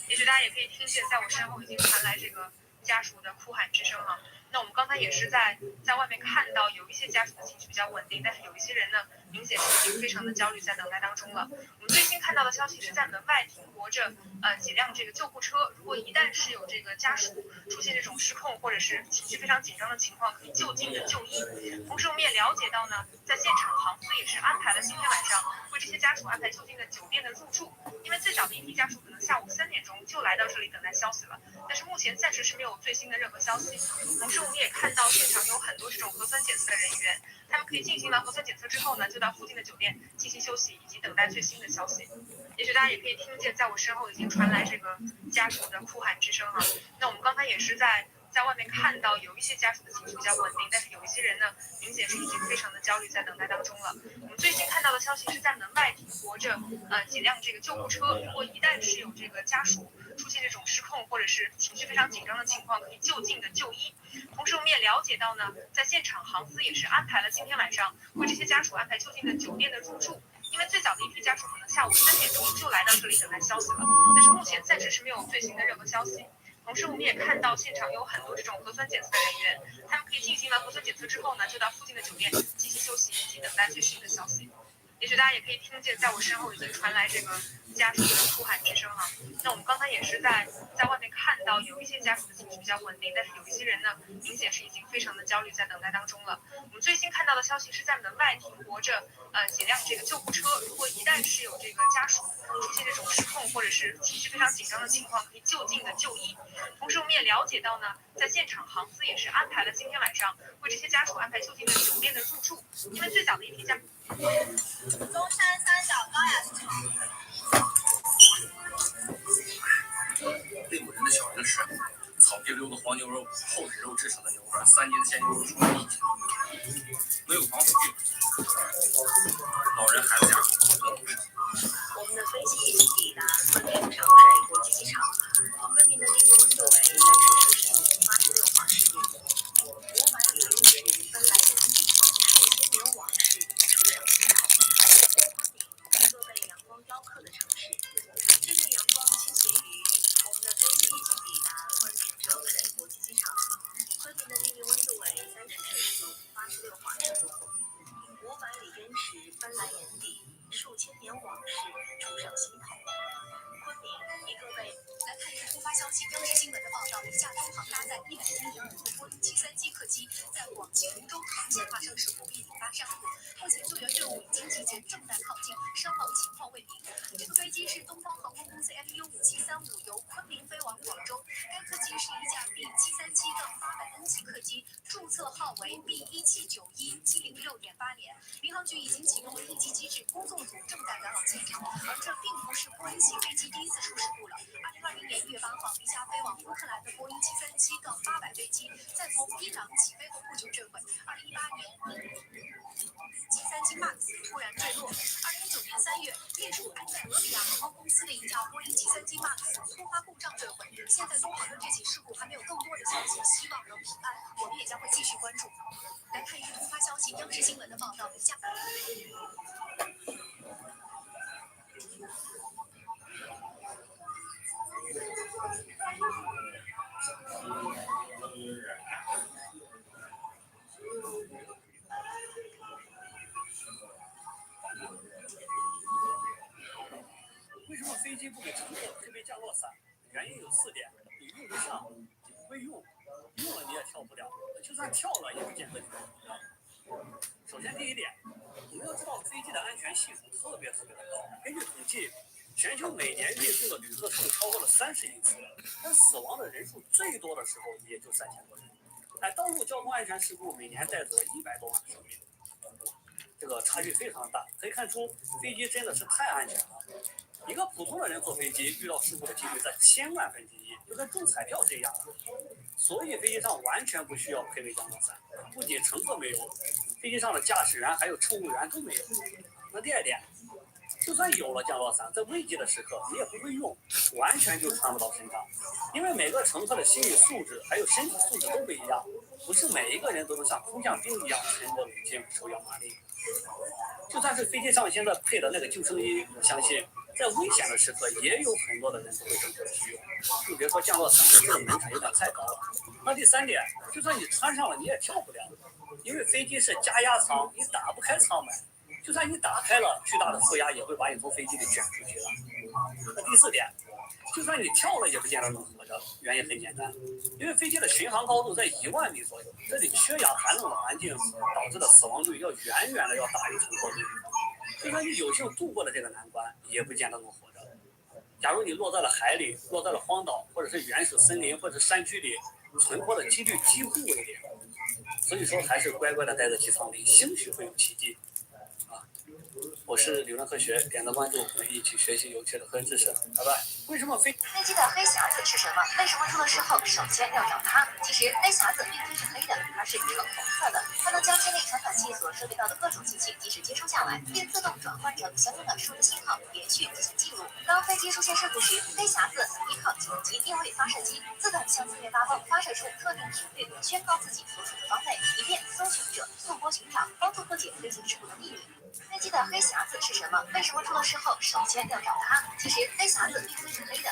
也许大家也可以听见，在我身后已经传来这个家属的哭喊之声啊。那我们刚才也是在外面看到有一些家属的情绪比较稳定，但是有一些人呢，明显是已经非常的焦虑，在等待当中了。我们最新看到的消息是在门外停泊着几辆这个救护车，如果一旦是有这个家属出现这种失控或者是情绪非常紧张的情况，可以就近的就医。同时我们也了解到呢，在现场航司也是安排了今天晚上为这些家属安排就近的酒店的入住，因为最早的一批家属可能下午3点钟就来到这里等待消息了，但是目前暂时是没有最新的任何消息。同时我们也看到现场有很多这种核酸检测的人员，他们可以进行完核酸检测之后呢，就到附近的酒店进行休息，以及等待最新的消息。也许大家也可以听见，在我身后已经传来这个家属的哭喊之声啊。那我们刚才也是在外面看到有一些家属的情绪比较稳定，但是有一些人呢，明显是已经非常的焦虑，在等待当中了。我们最新看到的消息是在门外停泊着几辆这个救护车，如果一旦是有这个家属出现这种失控或者是情绪非常紧张的情况，可以就近的就医。同时我们也了解到呢，在现场航司也是安排了今天晚上为这些家属安排就近的酒店的入住，因为最早的一批家属可能下午3点钟就来到这里等待消息了，但是目前暂时是没有最新的任何消息。同时我们也看到现场有很多这种核酸检测的人员，他们可以进行完核酸检测之后呢，就到附近的酒店进行休息，以及等待最新的消息。也许大家也可以听见，在我身后已经传来这个家属的哭喊之声啊。那我们刚才也是在外面看到有一些家属的情绪比较稳定，但是有一些人呢，明显是已经非常的焦虑，在等待当中了。我们最新看到的消息是在门外停泊着几辆这个救护车，如果一旦是有这个家属出现这种失控或者是情绪非常紧张的情况，可以就近的就医。同时我们也了解到呢，在现场航司也是安排了今天晚上为这些家属安排就近的酒店的入住，因为最早的一批家。中山三角高雅市场。内蒙人的小零食，草皮溜的黄牛肉、厚脂肉制成的牛肉，3斤鲜牛肉出1斤，没有防腐剂，老人孩子家属都能吃。我们的飞机已经抵达昆明长水国际机场，昆明的地面温度为30°C，86华氏度，500里温时芬兰人民，数千年往事，出生心头。昆明，一个被阳光雕刻的城市，这片阳光倾斜于我们的飞机已经抵达昆明长水国际机场，昆明的地面温度为30°C，86华氏度，500里温时芬兰人民。数千年往事触上心头。昆明，一个被来看一个突发消息，央视新闻的报道：一架东航搭载100斤波音737客机在广西梧州航线发生事故，并引发山火。目前救援队伍已经集结，正在靠近，伤亡情况未明。这个飞机是东方航空公司 MU5735由昆明飞往广州，该客机是一架 B737-800NG 客机，注册号为 B1791-706.8年。民航局已经启动了应急机制，工作组正在赶往现场。而这并不是波音系飞机第一次出事故了。2020年1月8号，一架飞往乌克兰的波音737-800飞机，在从伊朗起飞后不久坠毁。2018年，737 MAX 突然坠落。2019年3月，隶属埃塞俄比亚航空公司的一架波音737 MAX 突发故障坠毁。现在东航的这起事故还没有更多的消息，希望能平安，我们也将会继续关注。来看一个突发消息，央视新闻的报道：一架。为什么飞机不给乘客配备降落伞？原因有4点：你用不上，你不会用，用了你也跳不了，就算跳了也不见得。首先第一点，我们要知道飞机的安全系数特别的高。根据统计，全球每年运送的旅客数超过了30亿次，但死亡的人数最多的时候也就3000多人。道路交通安全事故每年带走100多万生命，这个差距非常大，可以看出飞机真的是太安全了。一个普通的人坐飞机遇到事故的几率在1000万分之一，就跟中彩票是一样的。所以飞机上完全不需要配备降落伞，不仅乘客没有，飞机上的驾驶员还有乘务员都没有。那第二点，就算有了降落伞，在危急的时刻你也不会用，完全就穿不到身上，因为每个乘客的心理素质还有身体素质都不一样，不是每一个人都能像空降兵一样沉着冷静、手脚麻利。就算是飞机上现在配的那个救生衣，我相信在危险的时刻也有很多的人不会正确的使用，就别说降落伞的这个门槛有点太高了。那第3点，就算你穿上了，你也跳不了，因为飞机是加压舱，你打不开舱门，就算你打开了，巨大的负压也会把你从飞机里卷出去了。那第4点，就算你跳了，也不见得能活着，原因很简单，因为飞机的巡航高度在1万米左右，这里缺氧寒冷的环境导致的死亡率要远远的要大于存活率。就算你有幸度过了这个难关，也不见得能活着。假如你落在了海里，落在了荒岛，或者是原始森林，或者是山区里，存活的几率几乎为零。所以说，还是乖乖的待在机舱里，兴许会有奇迹。我是理论科学，点个关注，我们一起学习有趣的科学知识，拜拜。为什么飞机的黑匣子是什么？为什么出了事后首先要找它？其实黑匣子并非是黑的，而是橙红色的，它能将机内传感器所收集到的各种信息及时接收下来，并自动转换成相应的数字信号，连续进行记录。当飞机出现事故时，黑匣子依靠紧急定位发射机，自动向地面发放发射出特定频率，宣告自己所处的方位，以便搜寻者速播寻找，帮助破解飞行事故的秘密。飞机的黑匣子是什么？为什么出了事后首先要找它？其实黑匣子并非是黑的。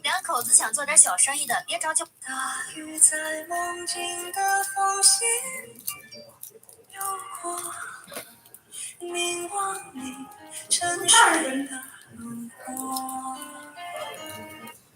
两口子想做点小生意的，别着急。大雨在梦境的缝隙流过，凝望你沉睡的轮廓。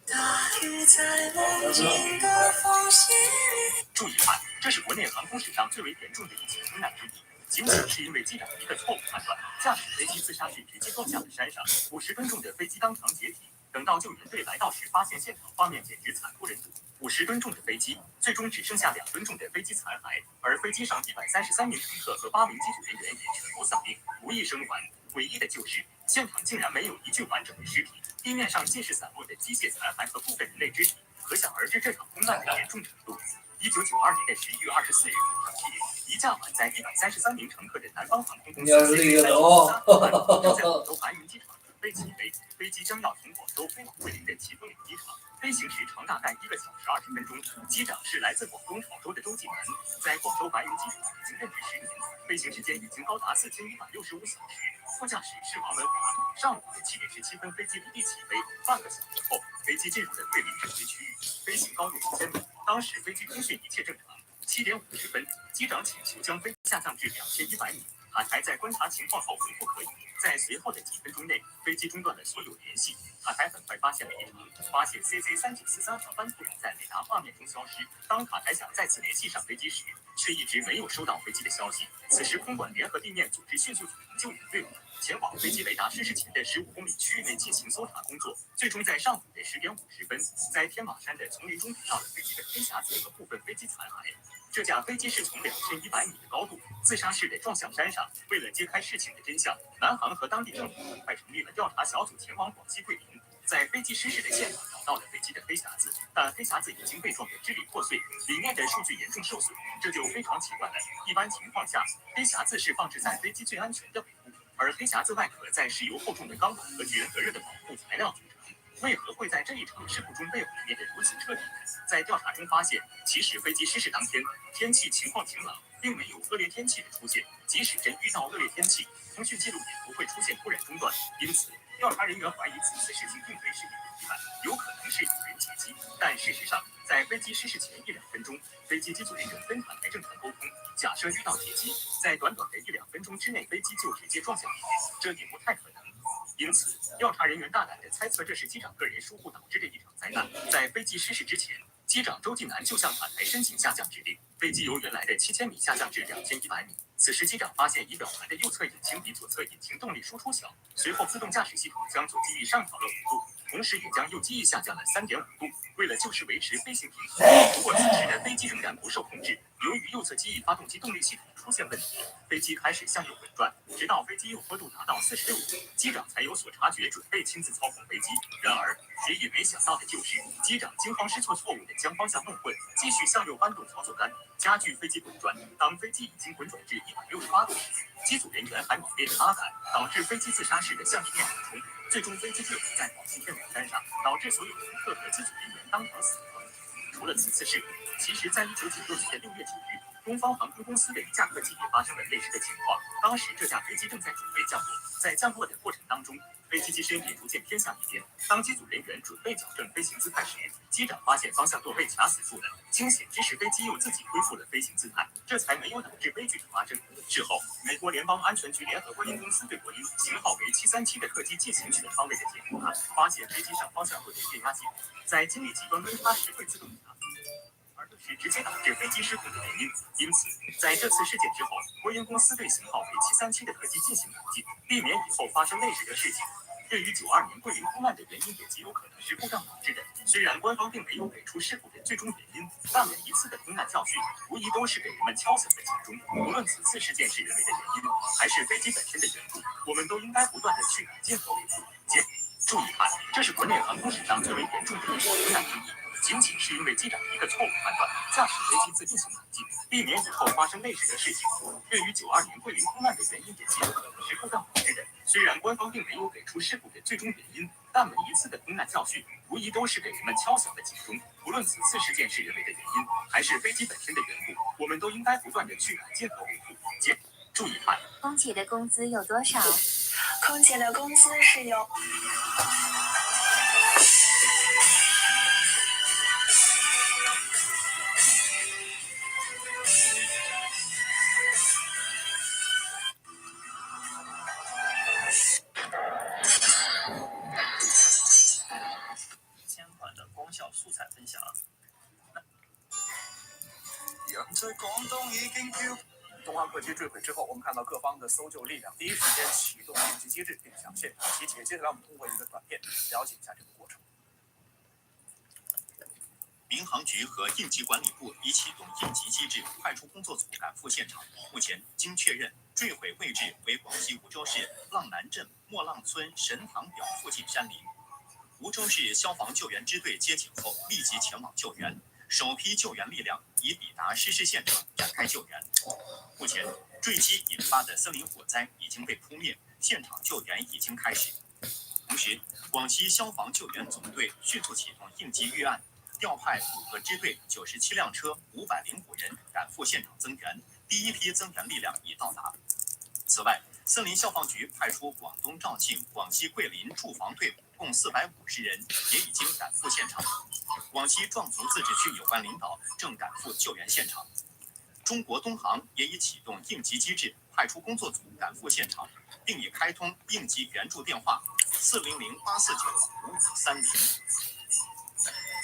大雨在梦境的缝隙里。注意看，这是国内航空史上最为严重的一起空难之一。仅仅是因为机长一个错误判断，驾驶飞机自杀式直接撞向了山上，50吨重的飞机当场解体。等到救援队来到时，发现现场画面简直惨不忍睹，50吨重的飞机最终只剩下2吨重的飞机残骸，而飞机上133名乘客和8名机组人员也全部丧命，无一生还。唯一的就是现场竟然没有一具完整的尸体，地面上尽是散落的机械残骸和部分人类肢体，可想而知这场空难的严重程度。1992年的11月24日早上7点，一架满载133名乘客的南方航空公司正在广州白云机场准备起飞，飞机将要从广州飞往桂林的齐柏林机场，飞行时长大概1个小时20分钟。机长是来自广东潮州的周继南，在广州白云机场已经任职10年，飞行时间已经高达4165小时。副驾驶是王文华。上午的7点17分，飞机离地起飞，半个小时后，飞机进入了桂林整治区域，飞行高度1000米。当时飞机通讯一切正常。7点50分，机长请求将飞机下降至2100米，塔台在观察情况后回复可以。在随后的几分钟内，飞机中断了所有联系。塔台很快发现了异常，发现 CZ3943航班突然在雷达画面中消失。当塔台想再次联系上飞机时，却一直没有收到飞机的消息。此时，空管联合地面组织迅速组成救援队伍，前往飞机雷达失事前的15公里区域内进行搜查工作。最终在上午的10点50分，在天马山的丛林中找到了飞机的黑匣子和部分飞机残骸。这架飞机是从2100米的高度自杀式的撞向山上。为了揭开事情的真相，南航和当地政府很快成立了调查小组，前往广西桂林，在飞机失事的现场找到了飞机的黑匣子，但黑匣子已经被撞得支离破碎，里面的数据严重受损，这就非常奇怪了。一般情况下，黑匣子是放置在飞机最安全的尾部，而黑匣子外壳在石油厚重的钢板和绝缘隔热的保护材料组成。为何会在这一场事故中被毁灭得如此彻底？在调查中发现，其实飞机失事当天天气情况晴朗，并没有恶劣天气的出现。即使真遇到恶劣天气，通讯记录也不会出现突然中断。因此，调查人员怀疑此次事情并非是一种意外，有可能是有人劫机。但事实上，在飞机失事前1-2分钟，飞机机组人员跟塔台正常沟通。假设遇到劫机，在短短的1-2分钟之内，飞机就直接撞向地面，这也不太可能。因此，调查人员大胆地猜测这是机长个人疏忽导致的一场灾难。在飞机失事之前，机长周继南就向塔台申请下降指令，飞机由原来的7000米下降至2100米。此时，机长发现仪表盘的右侧引擎比左侧引擎动力输出小，随后自动驾驶系统将左机翼上调了5度，同时也将右机翼下降了3.5度，为了就时维持飞行平衡。不过，此时的飞机仍然不受控制，由于右侧机翼发动机动力系统出现问题，飞机开始向右滚转，直到飞机右坡度达到46度，机长才有所察觉，准备亲自操控飞机。然而，谁也没想到的就是，机长惊慌失措，错误地将方向弄混，继续向右搬动操作杆，加剧飞机滚转。当飞机已经滚转至168度时，机组人员还猛烈的拉杆，导致飞机自杀式的向地面俯冲，最终飞机坠毁在广西天王山上，导致所有乘客和机组人员当场死亡。除了此次事故，其实在1996年的6月9日，东方航空公司的一架客机也发生了类似的情况。当时这架飞机正在准备降落，在降落的过程当中，飞机机身也逐渐偏向一边。当机组人员准备矫正飞行姿态时，机长发现方向舵被卡死住了，惊险之时，飞机又自己恢复了飞行姿态，这才没有导致悲剧的发生。事后，美国联邦安全局联合波音公司对波音型号为737的客机进行全方位的检查，发现飞机上方向舵的液压计在经历极端温差时会自动隐藏，而这是直接导致飞机失控的原因。因此，在这次事件之后，波音公司对型号为737的客机进行统计，避免以后发生类似的事情。对于92年桂林空难的原因也极有可能是故障导致的。虽然官方并没有给出事故的最终原因，但每一次的空难教训无疑都是给人们敲响的警钟。无论此次事件是人为的原因，还是飞机本身的缘故，我们都应该不断的去改进和维护。注意看，这是国内航空史上最为严重的一起空难之一。仅仅是因为机长一个错误判断，驾驶飞机自进行统计，避免以后发生类似的事情。对于92年桂林空难的原因也极有可能是故障导致的。虽然官方并没有给出事故的最终原因，但每一次的空难教训无疑都是给人们敲响的警钟。无论此次事件是人为的原因，还是飞机本身的缘故，我们都应该不断的去改进和维护。注意看，空姐的工资有多少？空姐的工资是有。光效素材分享。东航客机坠毁之后，我们看到各方的搜救力量第一时间启动应急机制，并向现场集结。接下来我们通过一个短片了解一下这个过程。民航局和应急管理部已启动应急机制，派出工作组赶赴现场。目前经确认，坠毁位置为广西梧州市浪南镇莫浪村神堂表附近山林。梧州市消防救援支队接警后立即前往救援，首批救援力量已抵达失事现场展开救援。目前，坠机引发的森林火灾已经被扑灭，现场救援已经开始。同时，广西消防救援总队迅速启动应急预案，调派5个支队、97辆车、505人赶赴现场增援，第一批增援力量已到达。此外，森林消防局派出广东肇庆、广西桂林驻防队伍共450人，也已经赶赴现场。广西壮族自治区有关领导正赶赴救援现场。中国东航也已启动应急机制，派出工作组赶赴现场，并已开通应急援助电话400-849-5530。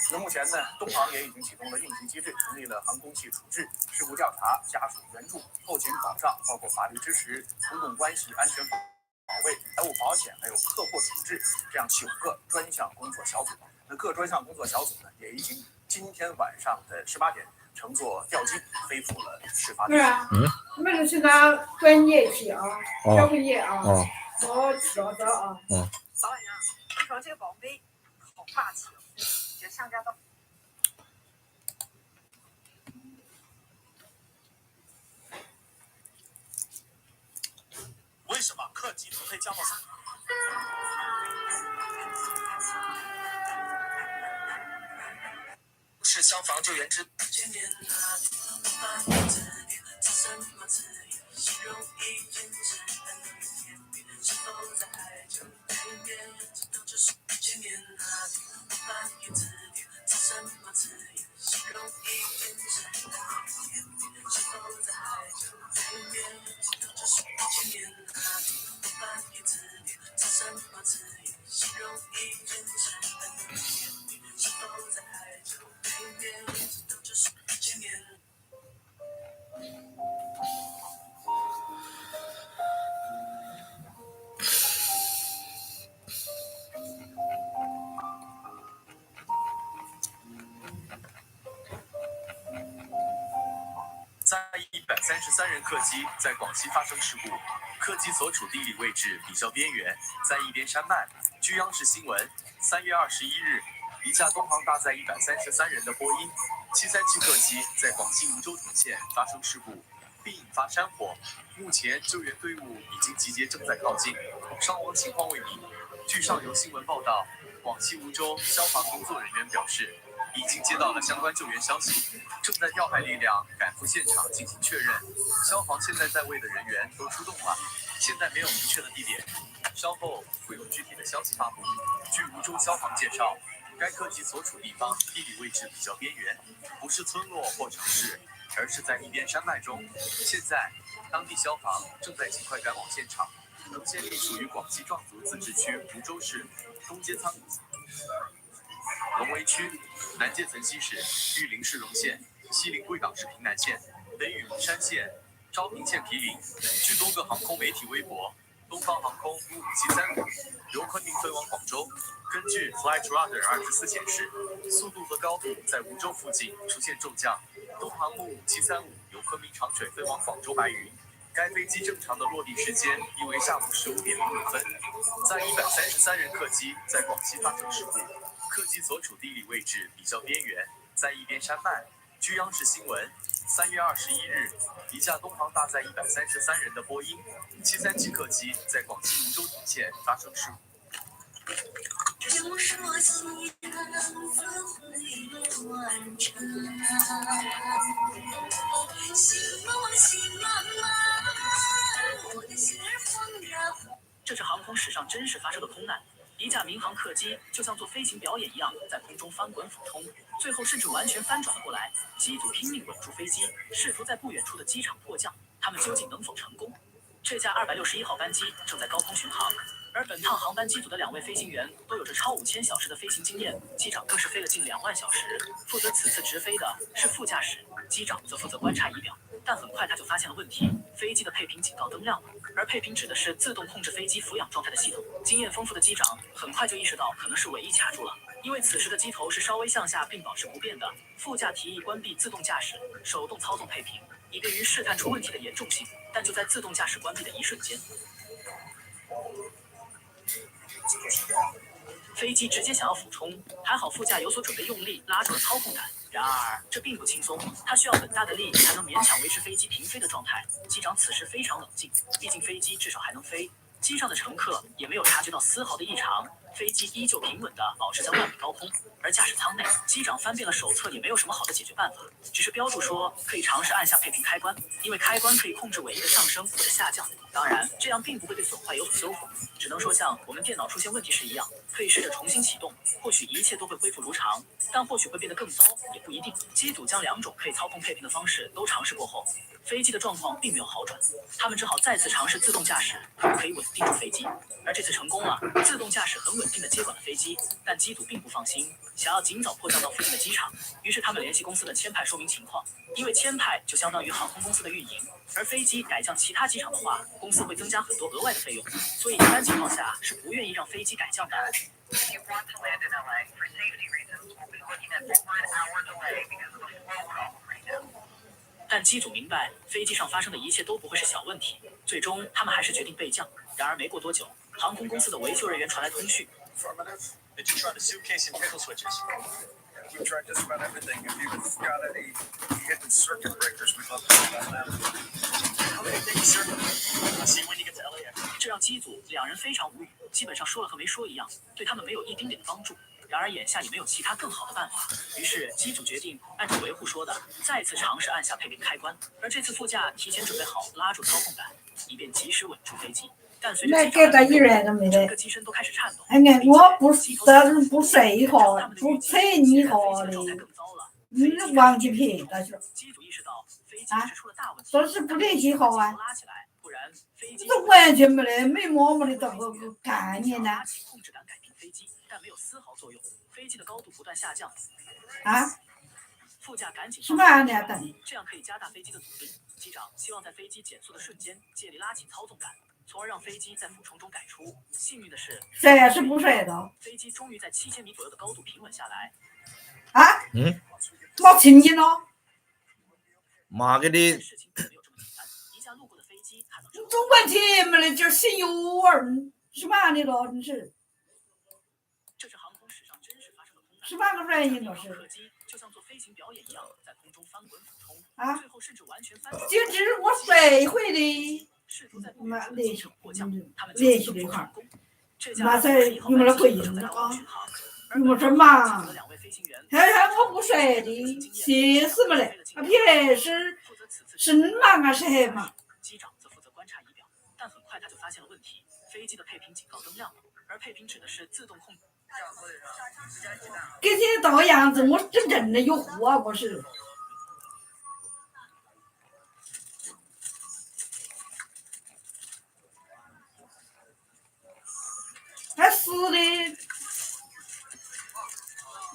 那目前呢，东航也已经启动了应急机制，成立了航空器处置、事故调查、家属援助、后勤保障，包括法律支持、公共关系、安全保卫、财务保险，还有客货处置这样9个专项工作小组。那各专项工作小组呢，也已经今天晚上的18点乘坐吊机飞赴了事发地。对啊，你们是拿专业去啊，专业啊，我晓得啊。导演，你说这个宝贝好霸气哦，这上架到。为什么客机不配降落伞？是消防救援支。在133人客机在广西发生事故，客机所处地理位置比较边缘，在一边山脉。据央视新闻，3月21日，一架东航搭载133人的波音737客机在广西梧州城县发生事故，并引发山火。目前救援队伍已经集结，正在靠近，伤亡情况未明。据上游新闻报道，广西梧州消防工作人员表示，已经接到了相关救援消息，正在调派力量赶赴现场进行确认。消防现在在位的人员都出动了，现在没有明确的地点。稍后会有具体的消息发布。据梧州消防介绍，该客机所处地方地理位置比较边缘，不是村落或城市，而是在一边山脉中。现在，当地消防正在尽快赶往现场。能见地属于广西壮族自治区梧州市东街仓龙围区、南界岑溪市、玉林市荣县、西临贵港市平南县、北与龙山县、昭平县毗邻。据多个航空媒体微博，东方航空15735由昆明飞往广州。根据 Flightradar 24显示，速度和高度在梧州附近出现骤降。东航15735由昆明长水飞往广州白云。该飞机正常的落地时间亦为下午15点05分。在133人客机在广西发生事故，客机所处地理位置比较边缘，在一边山脉。据央视新闻，3月21日，一架东航搭载133人的波音737客机在广西梧州顶县发生事故。就说西汉子会乱成，心茫茫，我的心儿慌呀慌。这是航空史上真实发生的空难，一架民航客机就像做飞行表演一样在空中翻滚俯冲，最后甚至完全翻转了过来。机组拼命稳住飞机，试图在不远处的机场迫降，他们究竟能否成功？这架261号班机正在高空巡航，而本趟航班机组的2位飞行员都有着超5000小时的飞行经验，机长更是飞了近2万小时。负责此次直飞的是副驾驶，机长则负责观察仪表。但很快他就发现了问题，飞机的配平警告灯亮了，而配平指的是自动控制飞机俯仰状态的系统。经验丰富的机长很快就意识到可能是尾翼卡住了，因为此时的机头是稍微向下并保持不变的。副驾提议关闭自动驾驶，手动操纵配平，以便于试探出问题的严重性。但就在自动驾驶关闭的一瞬间，飞机直接想要俯冲，还好副驾有所准备，用力拉住了操控杆。然而这并不轻松，他需要很大的力才能勉强维持飞机平飞的状态。机长此时非常冷静，毕竟飞机至少还能飞。机上的乘客也没有察觉到丝毫的异常，飞机依旧平稳地保持在万米高空。而驾驶舱内，机长翻遍了手册，也没有什么好的解决办法，只是标注说可以尝试按下配平开关，因为开关可以控制尾翼的上升或者下降。当然，这样并不会对损坏有所修复，只能说像我们电脑出现问题时一样，可以试着重新启动，或许一切都会恢复如常，但或许会变得更糟，也不一定。机组将2种可以操控配平的方式都尝试过后，飞机的状况并没有好转，他们只好再次尝试自动驾驶，看可以稳定住飞机。而这次成功了，自动驾驶很稳定地接管了飞机，但机组并不放心，想要尽早迫降到附近的机场，于是他们联系公司的签派说明情况，因为签派就相当于航空公司的运营，而飞机改降其他机场的话，公司会增加很多额外的费用，所以一般情况下是不愿意让飞机改降的。但机组明白飞机上发生的一切都不会是小问题，最终他们还是决定备降。然而没过多久，航空公司的维修人员传来通讯。Did you try the suitcase and pickle switches? We've tried just about everything. If you've got any hidden circuit breakers, we'd love to know about them. Okay, thank you, sir. I'll see you when you get to LAX. 这让机组2人非常无语，基本上说了和没说一样，对他们没有一丁点的帮助。然而眼下也没有其他更好的办法，于是机组决定按照维护说的，再次尝试按下配平开关。而这次副驾提前准备好拉住操控杆，以便及时稳住飞机。但随着机长整个机身都开始颤抖。哎呀，我不睡一下，不扯你一下的，你忘记撇了去了。机组意识到飞机是出了大问题，说是不联系好啊，拉起来，不然飞机这完全没摸的这个概念呢。控制杆改平飞机，但没有丝毫作用，飞机的高度不断下降。啊？副驾赶紧什么啊？这样可以加大飞机的阻力。机长希望在飞机减速的瞬间借力拉起操纵杆，从而让飞机在俯冲中改出。幸运的是，谁是不睡的？飞机终于在7000米左右的高度平稳下来。啊？没听见咯？妈给你！中国听没得就是心有儿，什么的咯？真是。这是航空史上真实发生的空难。什么个原因都是？客机就像做飞行表演一样，在空中翻滚俯冲，啊！最后甚至完全翻转。简直我睡会的。妈联系的哈，妈在你们的回应了啊！你们说嘛？还我不睡的，气死没嘞！啊，平时是忙啊是黑嘛？机长则负责观察仪表，但很快他就发现了问题，飞飞机的配平警告灯亮了，而配平指的是自动控。给现在到个样子，我真正的有货，我是。他死的，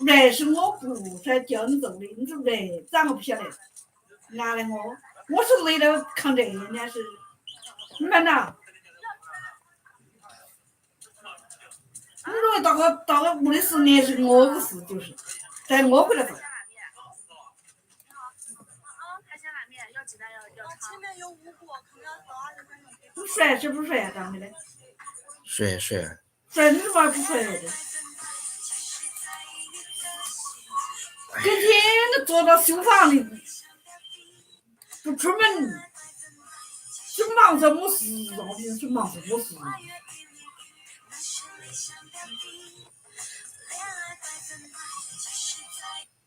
那是我不才江州的，你知不得？咋个不晓得？俺的我是累了扛这个，那是，你们呐？你说到个屋里10年是我的事，就是在我回来做。海鲜拉面要鸡蛋要肠。前面有5锅，可能要到20分钟。你帅是不帅啊？长得嘞？帅。帅你怎么不帅的？整天都坐到修房里，不出门，就忙着没事，就忙着没事。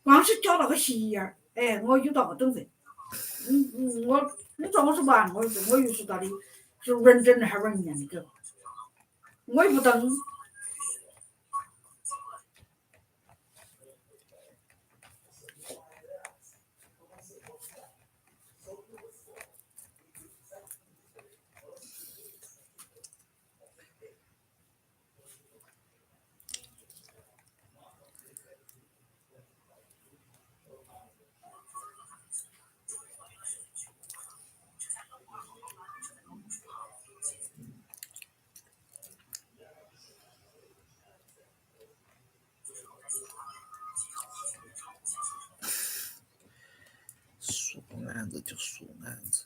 光是交了个席眼，哎，我有到等着。你说我是玩，我又是到底是认真的还是认真的？我也不等。说案子就说案子。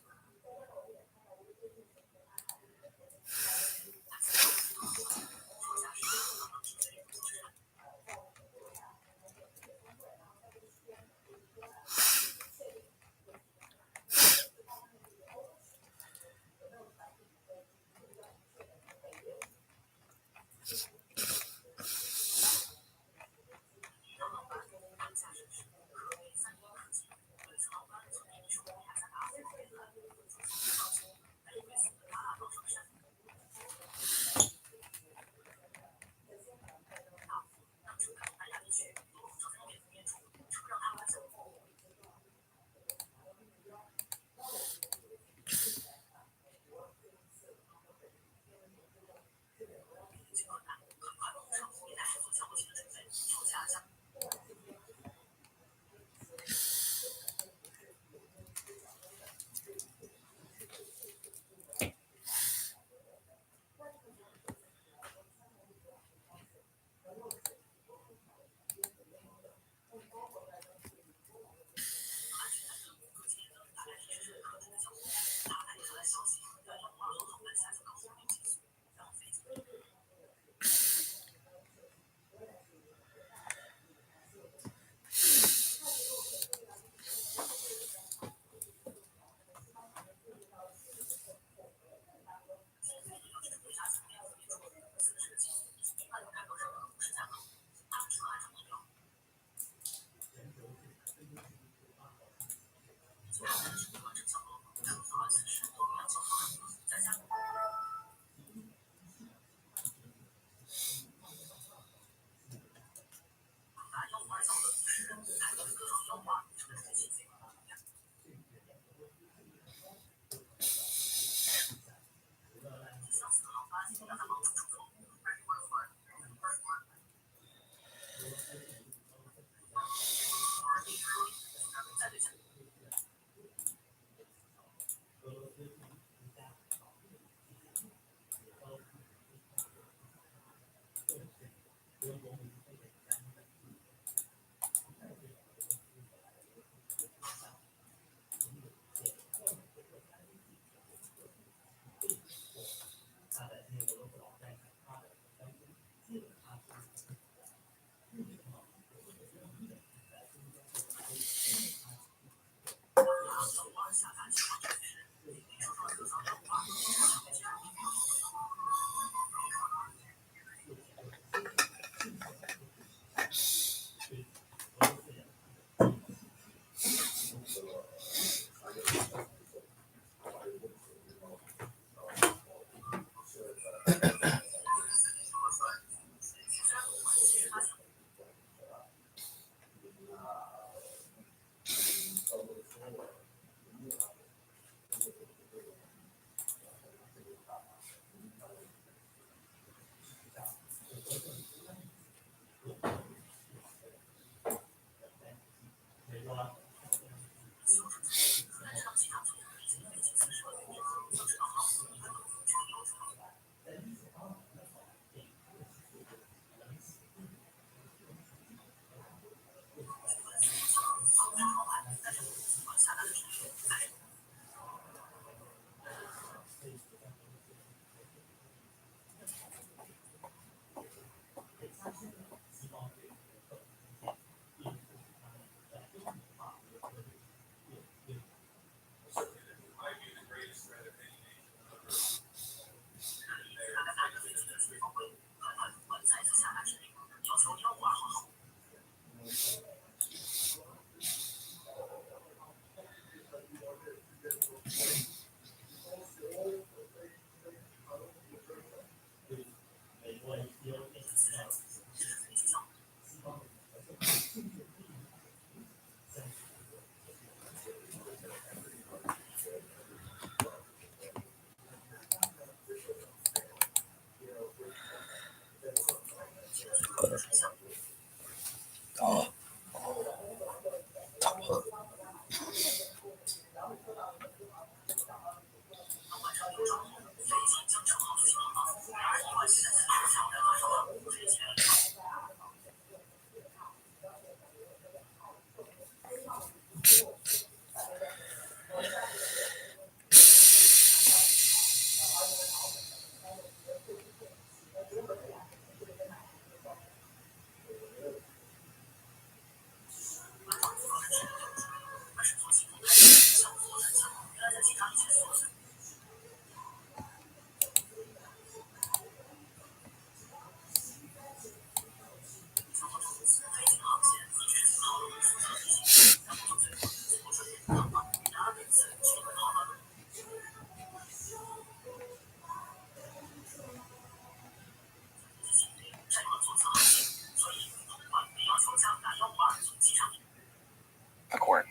The court.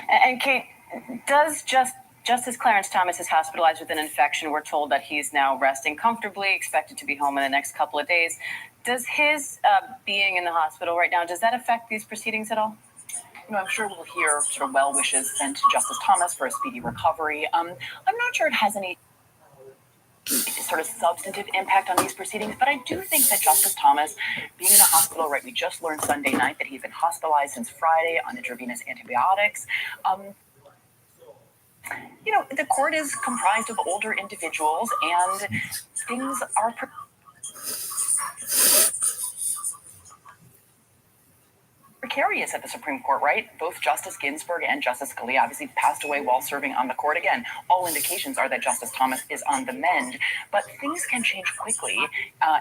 And Kate, Justice Clarence Thomas is hospitalized with an infection. We're told that he's now resting comfortably, expected to be home in the next couple of days. Does his being in the hospital right now, does that affect these proceedings at all? I'm sure we'll hear sort of well wishes sent to Justice Thomas for a speedy recovery. I'm not sure it has any sort of substantive impact on these proceedings, but I do think that Justice Thomas being in the hospital, right, we just learned Sunday night that he's been hospitalized since Friday on intravenous antibiotics. The court is comprised of older individuals, and things are precarious at the Supreme Court, right? Both Justice Ginsburg and Justice Scalia obviously passed away while serving on the court. Again, all indications are that Justice Thomas is on the mend, but things can change quickly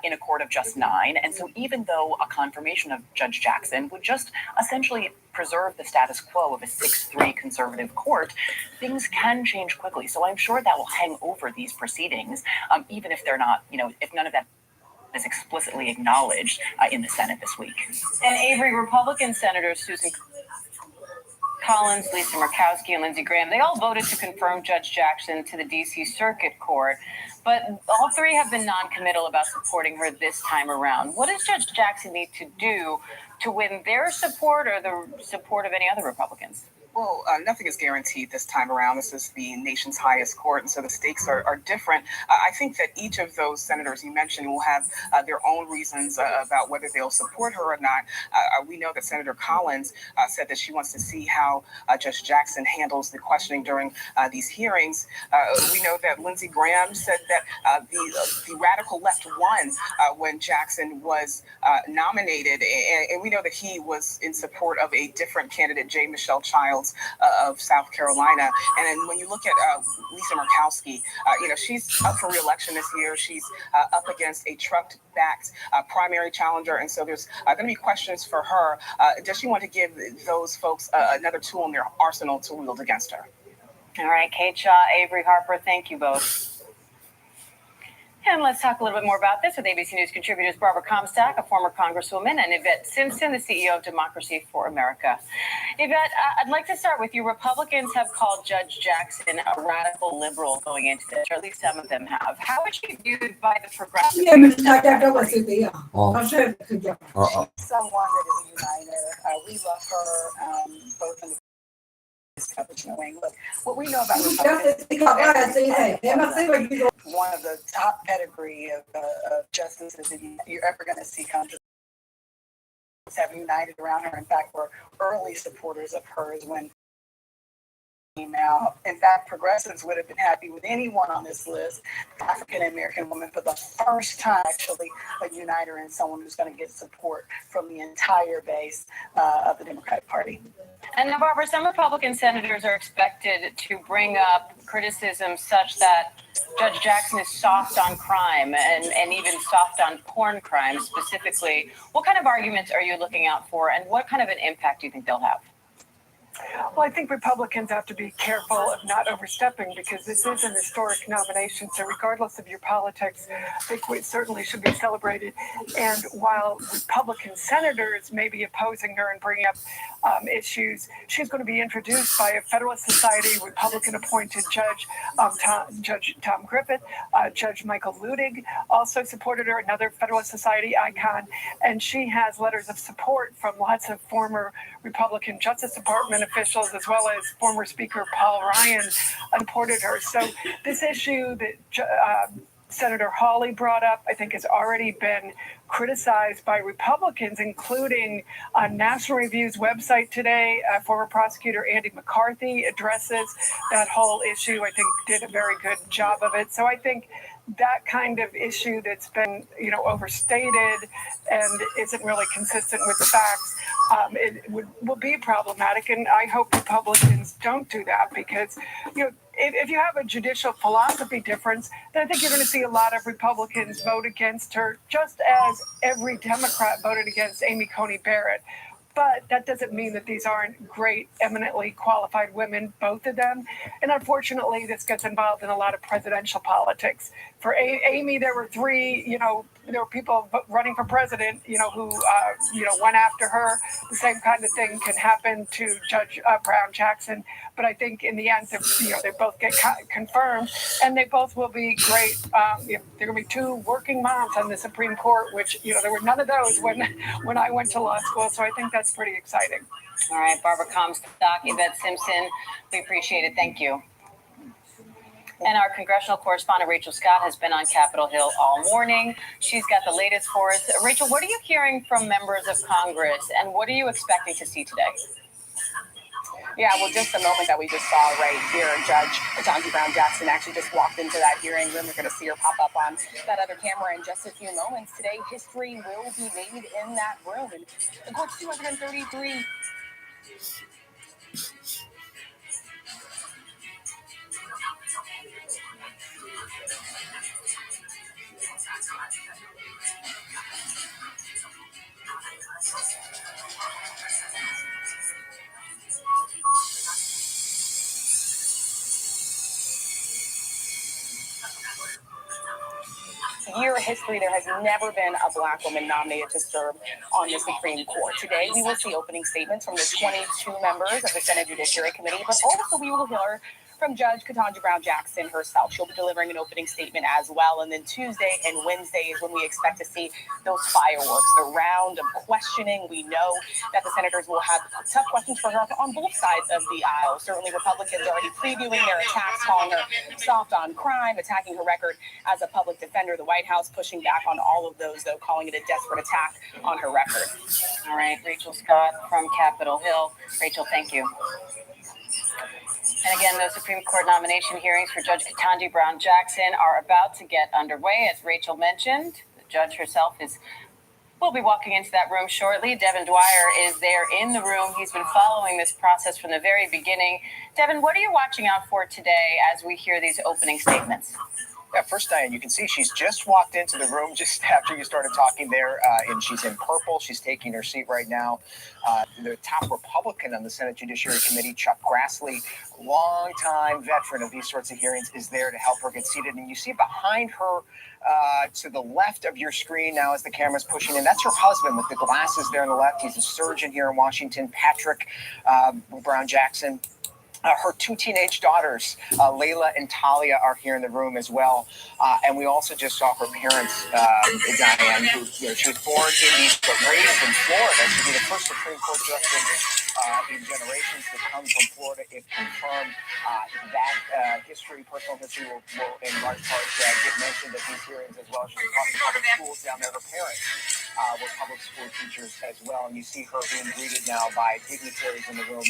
in a court of just 9. And so even though a confirmation of Judge Jackson would just essentially preserve the status quo of a 6-3 conservative court, things can change quickly. So I'm sure that will hang over these proceedings, even if they're not, if none of that is explicitly acknowledged in the Senate this week. And Avery, Republican Senators Susan Collins, Lisa Murkowski, and Lindsey Graham, they all voted to confirm Judge Jackson to the D.C. Circuit Court, but all 3 have been non-committal about supporting her this time around. What does Judge Jackson need to do to win their support or the support of any other Republicans? Well, nothing is guaranteed this time around. This is the nation's highest court, and so the stakes are different. I think that each of those senators you mentioned will have their own reasons about whether they'll support her or not. We know that Senator Collins said that she wants to see how Judge Jackson handles the questioning during these hearings. We know that Lindsey Graham said that the radical left won when Jackson was nominated, and we know that he was in support of a different candidate, J. Michelle Childs of South Carolina. And then when you look at Lisa Murkowski, she's up for re-election this year. She's up against a Trump-backed primary challenger, and so there's going to be questions for her. Does she want to give those folks another tool in their arsenal to wield against her? All right, Kate Shaw, Avery Harper, thank you both. And let's talk a little bit more about this with ABC News contributors Barbara Comstock, a former Congresswoman, and Yvette Simpson, the CEO of Democracy for America. Yvette, I'd like to start with you. Republicans have called Judge Jackson a radical liberal going into this, or at least some of them have. How is she viewed by the progressive? Someone that is a uniter. We love her, both in the coverage knowing. Look, what we know about Republicans, one of the top pedigree of justices that you're ever going to see come to have united around her. In fact, we're early supporters of hers when came out. In fact, progressives would have been happy with anyone on this list, African-American woman, for the first time, actually, a uniter and someone who's going to get support from the entire base of the Democratic Party. And now, Barbara, some Republican senators are expected to bring up criticism such that Judge Jackson is soft on crime and even soft on porn crimes specifically. What kind of arguments are you looking out for, and what kind of an impact do you think they'll have? Well, I think Republicans have to be careful of not overstepping because this is an historic nomination. So regardless of your politics, I think we certainly should be celebrated. And while Republican senators may be opposing her and bringing up issues, she's going to be introduced by a Federalist Society Republican-appointed judge, Judge Tom Griffith. Judge Michael Ludig also supported her, another Federalist Society icon. And she has letters of support from lots of former Republican Justice Department officials, as well as former Speaker Paul Ryan, supported her. So this issue that Senator Hawley brought up, I think, has already been criticized by Republicans, including on National Review's website today. Former prosecutor Andy McCarthy addresses that whole issue. I think did a very good job of it. So I think that kind of issue that's been, overstated and isn't really consistent with the facts, it will be problematic. And I hope Republicans don't do that because, if you have a judicial philosophy difference, then I think you're going to see a lot of Republicans vote against her, just as every Democrat voted against Amy Coney Barrett. But that doesn't mean that these aren't great, eminently qualified women, both of them. And unfortunately, this gets involved in a lot of presidential politics. For Amy, there were three, there were people running for president, who, went after her. The same kind of thing can happen to Judge Brown Jackson. But I think in the end, they both get confirmed, and they both will be great. There are going to be two working moms on the Supreme Court, which, there were none of those when I went to law school. So I think that's pretty exciting. All right, Barbara Comstock, Yvette Simpson, we appreciate it. Thank you. And our congressional correspondent, Rachel Scott, has been on Capitol Hill all morning. She's got the latest for us. Rachel, what are you hearing from members of Congress, and what are you expecting to see today? Yeah, well, just the moment that we just saw right here, Judge Ketanji Brown Jackson actually just walked into that hearing room. You're going to see her pop up on that other camera in just a few moments. Today, history will be made in that room. And the court's 233. Year of history, there has never been a Black woman nominated to serve on the Supreme Court. Today, we will see opening statements from the 22 members of the Senate Judiciary Committee, but also we will hear from Judge Ketanji Brown Jackson herself. She'll be delivering an opening statement as well. And then Tuesday and Wednesday is when we expect to see those fireworks, the round of questioning. We know that the senators will have tough questions for her on both sides of the aisle. Certainly Republicans already previewing their attacks, calling her soft on crime, attacking her record as a public defender. The White House pushing back on all of those, though, calling it a desperate attack on her record. All right, Rachel Scott from Capitol Hill. Rachel, thank you. And again, those Supreme Court nomination hearings for Judge Ketanji Brown Jackson are about to get underway. As Rachel mentioned, the judge herself will be walking into that room shortly. Devin Dwyer is there in the room. He's been following this process from the very beginning. Devin, what are you watching out for today as we hear these opening statements? Yeah, first, Diane, you can see she's just walked into the room just after you started talking there, and she's in purple. She's taking her seat right now. The top Republican on the Senate Judiciary Committee, Chuck Grassley, longtime veteran of these sorts of hearings, is there to help her get seated. And you see behind her to the left of your screen now as the camera's pushing in, that's her husband with the glasses there on the left. He's a surgeon here in Washington, Patrick Brown Jackson. Her two teenage daughters, Layla and Talia, are here in the room as well. And we also just saw her parents, Diane, who she was born in East but raised in Florida. She'll be the first Supreme Court justice in generations to come from Florida, if confirmed. That personal history will in large part get mentioned at these hearings as well. She's talking about public schools down there. Her parents were public school teachers as well. And you see her being greeted now by dignitaries in the room.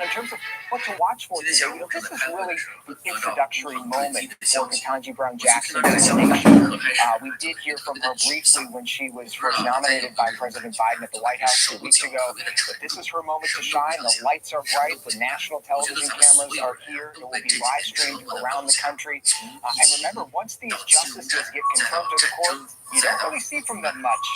In terms of what to watch for today, this is really the introductory moment for Ketanji Brown Jackson in the nation. We did hear from her briefly when she was first nominated by President Biden at the White House 2 weeks ago. But this is her moment to shine. The lights are bright. The national television cameras are here. It will be live streamed around the country. And remember, once these justices get confirmed to the court, you don't really see from them much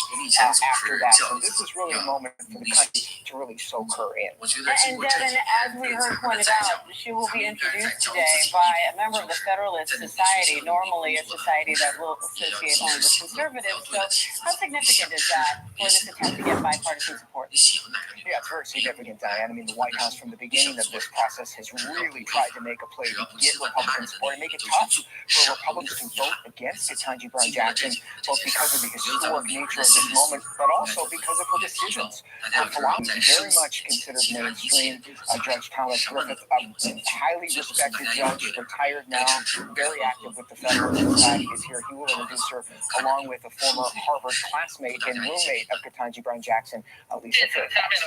after that. So this is really a moment for the country to really soak her in. And Devin, as we heard pointed out, she will be introduced today by a member of the Federalist Society, normally a society that will associate only with conservatives. So how significant is that for this attempt to get bipartisan support? Yeah, it's very significant, Diane. I mean, the White House from the beginning of this process has really tried to make a play to get Republican support and make it tough for Republicans to vote against Ketanji Brown Jackson, both because of the historic nature of this moment, but also because of her decisions. Her philosophy, very much considered mainstream. Judge Thomas Griffith, a highly respected judge, retired now, very active with the Federalist Society, is here. He will introduce her along with a former Harvard classmate and roommate of Ketanji Brown Jackson, Lisa Fairfax.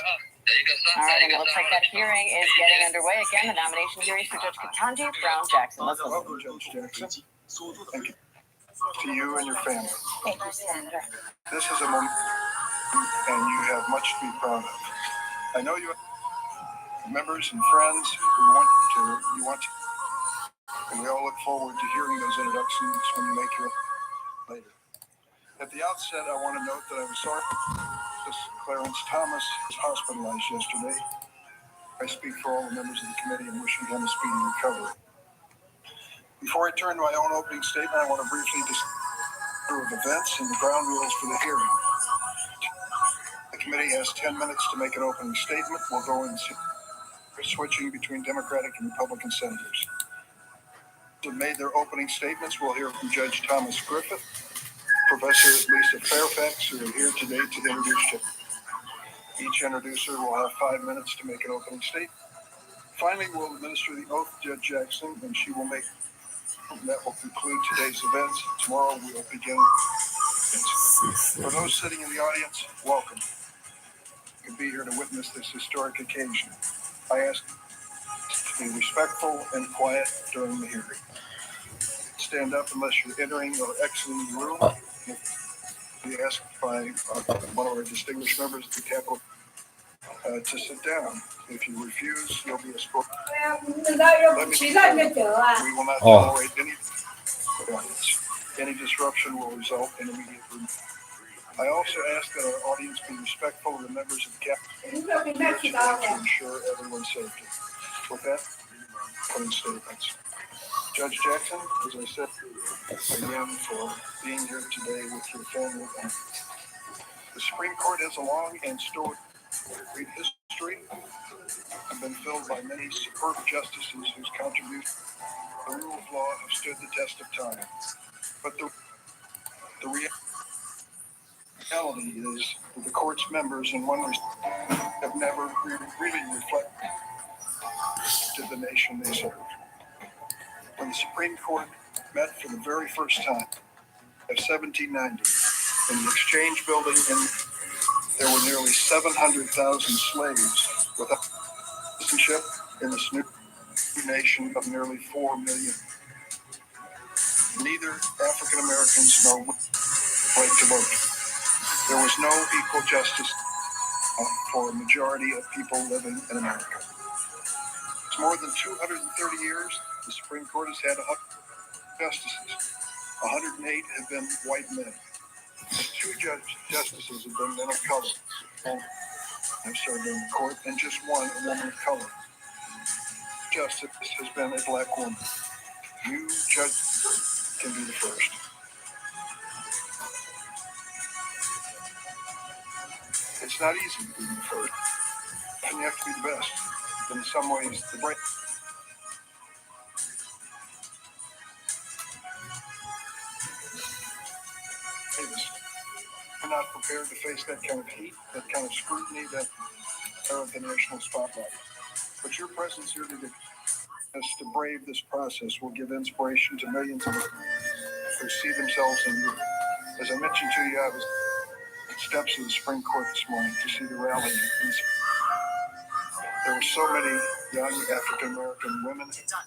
All right, and it looks like that hearing is getting underway again. The nomination hearings for Judge Ketanji Brown Jackson. Let's listen. Welcome, Judge Jackson. Thank you to you and your family. Thank you, Senator. This is a moment, and you have much to be proud of. I know you have members and friends who you want to, and we all look forward to hearing those introductions when you make your later. At the outset, I want to note that I was sorry Clarence Thomas was hospitalized yesterday. I speak for all the members of the committee and wishing him a speedy recovery. Before I turn to my own opening statement, I want to briefly discuss events and the ground rules for the hearing. The committee has 10 minutes to make an opening statement. We'll go in switching between Democratic and Republican senators. Who made their opening statements, we'll hear from Judge Thomas Griffith, Professor Lisa Fairfax, who are here today to introduce you. Each introducer will have 5 minutes to make an opening statement. Finally, we'll administer the oath to Judge Jackson, and she will make. That will conclude today's events. Tomorrow we will begin. For those sitting in the audience, welcome. You can be here to witness this historic occasion. I ask to be respectful and quiet during the hearing. Stand up unless you're entering or exiting the room. Be asked by one of our distinguished members of the Capitol to sit down. If you refuse, you'll be escorted. We will not tolerate any disruption will result in immediate removal. I also ask that our audience be respectful of the members of the Capitol to ensure everyone's safety. With that, opening statements. Judge Jackson, as I said, again for being here today with your family. The Supreme Court has a long and storied history and been filled by many superb justices whose contributions to the rule of law have stood the test of time. But the reality is that the court's members in one respect have never really reflected the nation they serve. When the Supreme Court met for the very first time of 1790 in the Exchange Building, there were nearly 700,000 slaves without citizenship in this new nation of nearly 4 million. Neither African Americans nor women right to vote. There was no equal justice for a majority of people living in America. It's more than 230 years. The Supreme Court has had 100 justices. 108 have been white men. 2 justices have been men of color. I've served in the court, and just 1 a woman of color. Justice has been a black woman. You, Judge, can be the first. It's not easy to be the first, and you have to be the best. But in some ways, the brain. We're not prepared to face that kind of heat, that kind of scrutiny, that of the national spotlight. But your presence here today, us to brave this process, will give inspiration to millions of us who see themselves in you. As I mentioned to you, I was at the steps of the Supreme Court this morning to see the rally. There were so many young African American women there.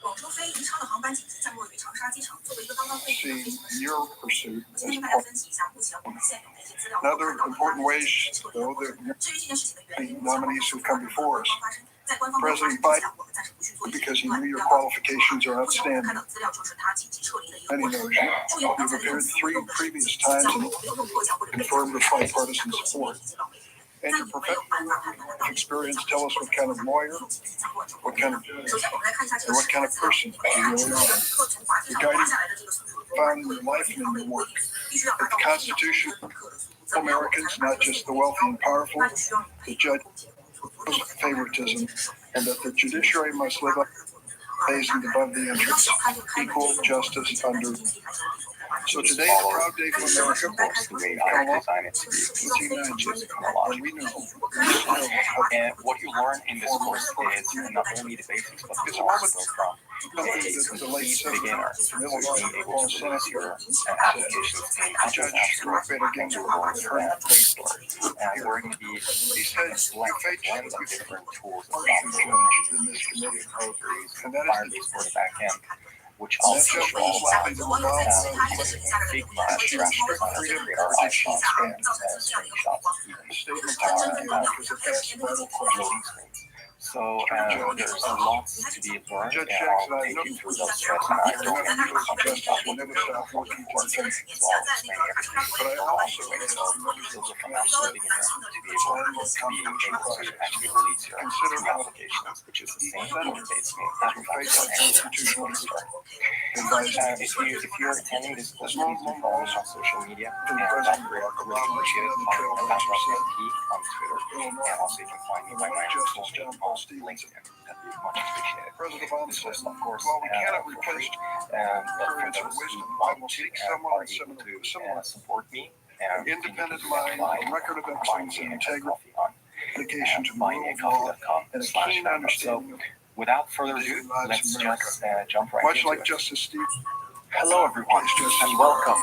广州飞宜昌的航班紧急降落于长沙机场，作为一个刚刚飞行的飞行员， your pursuit 我今天跟大家分析一下目前我们现有的一些资料。 Another important ways, though, that the nominees who come before us, President Biden because he knew your qualifications are outstanding. Many knows you. You've appeared 3 previous times and confirmed with bipartisan support. And your professional experience, tell us what kind of lawyer, what kind of person you really are. The guiding found in your life and in your work. That the Constitution for Americans, not just the wealthy and powerful, the judge favoritism, and that the judiciary must live up based above the interests, equal justice under. So today is a proud day for America. And we know. And what you learn in this course is not only the basics, but it's also from a complete beginner to being able to release your applications in Judge and to launch from Play Store. And we're going to be using a blend of different tools and software, Firebase for the back end, which also show all about using Figma as graphic designer to create our icons and screenshots, even loading screens. So there's lots to be learned, and I'll take you through those steps. And I don't know something about what the working course is, so I'll explain everything. But I also make those from absolute beginner to be able to actually release your applications, which is the same interface as institutional store. If you're attending this course, please do follow us on social media, and I really appreciate it. I'm at on Twitter, and also you can find me by my full name on LinkedIn. That'd be much appreciated. This was, of course, for free, but for those who want to are able to support me and independent mind, a record of excellence and integrity, dedication to buymeacoffee.com/member. So, without further ado, let's just jump right into it. Much like Justice Steve. Hello, everyone, and welcome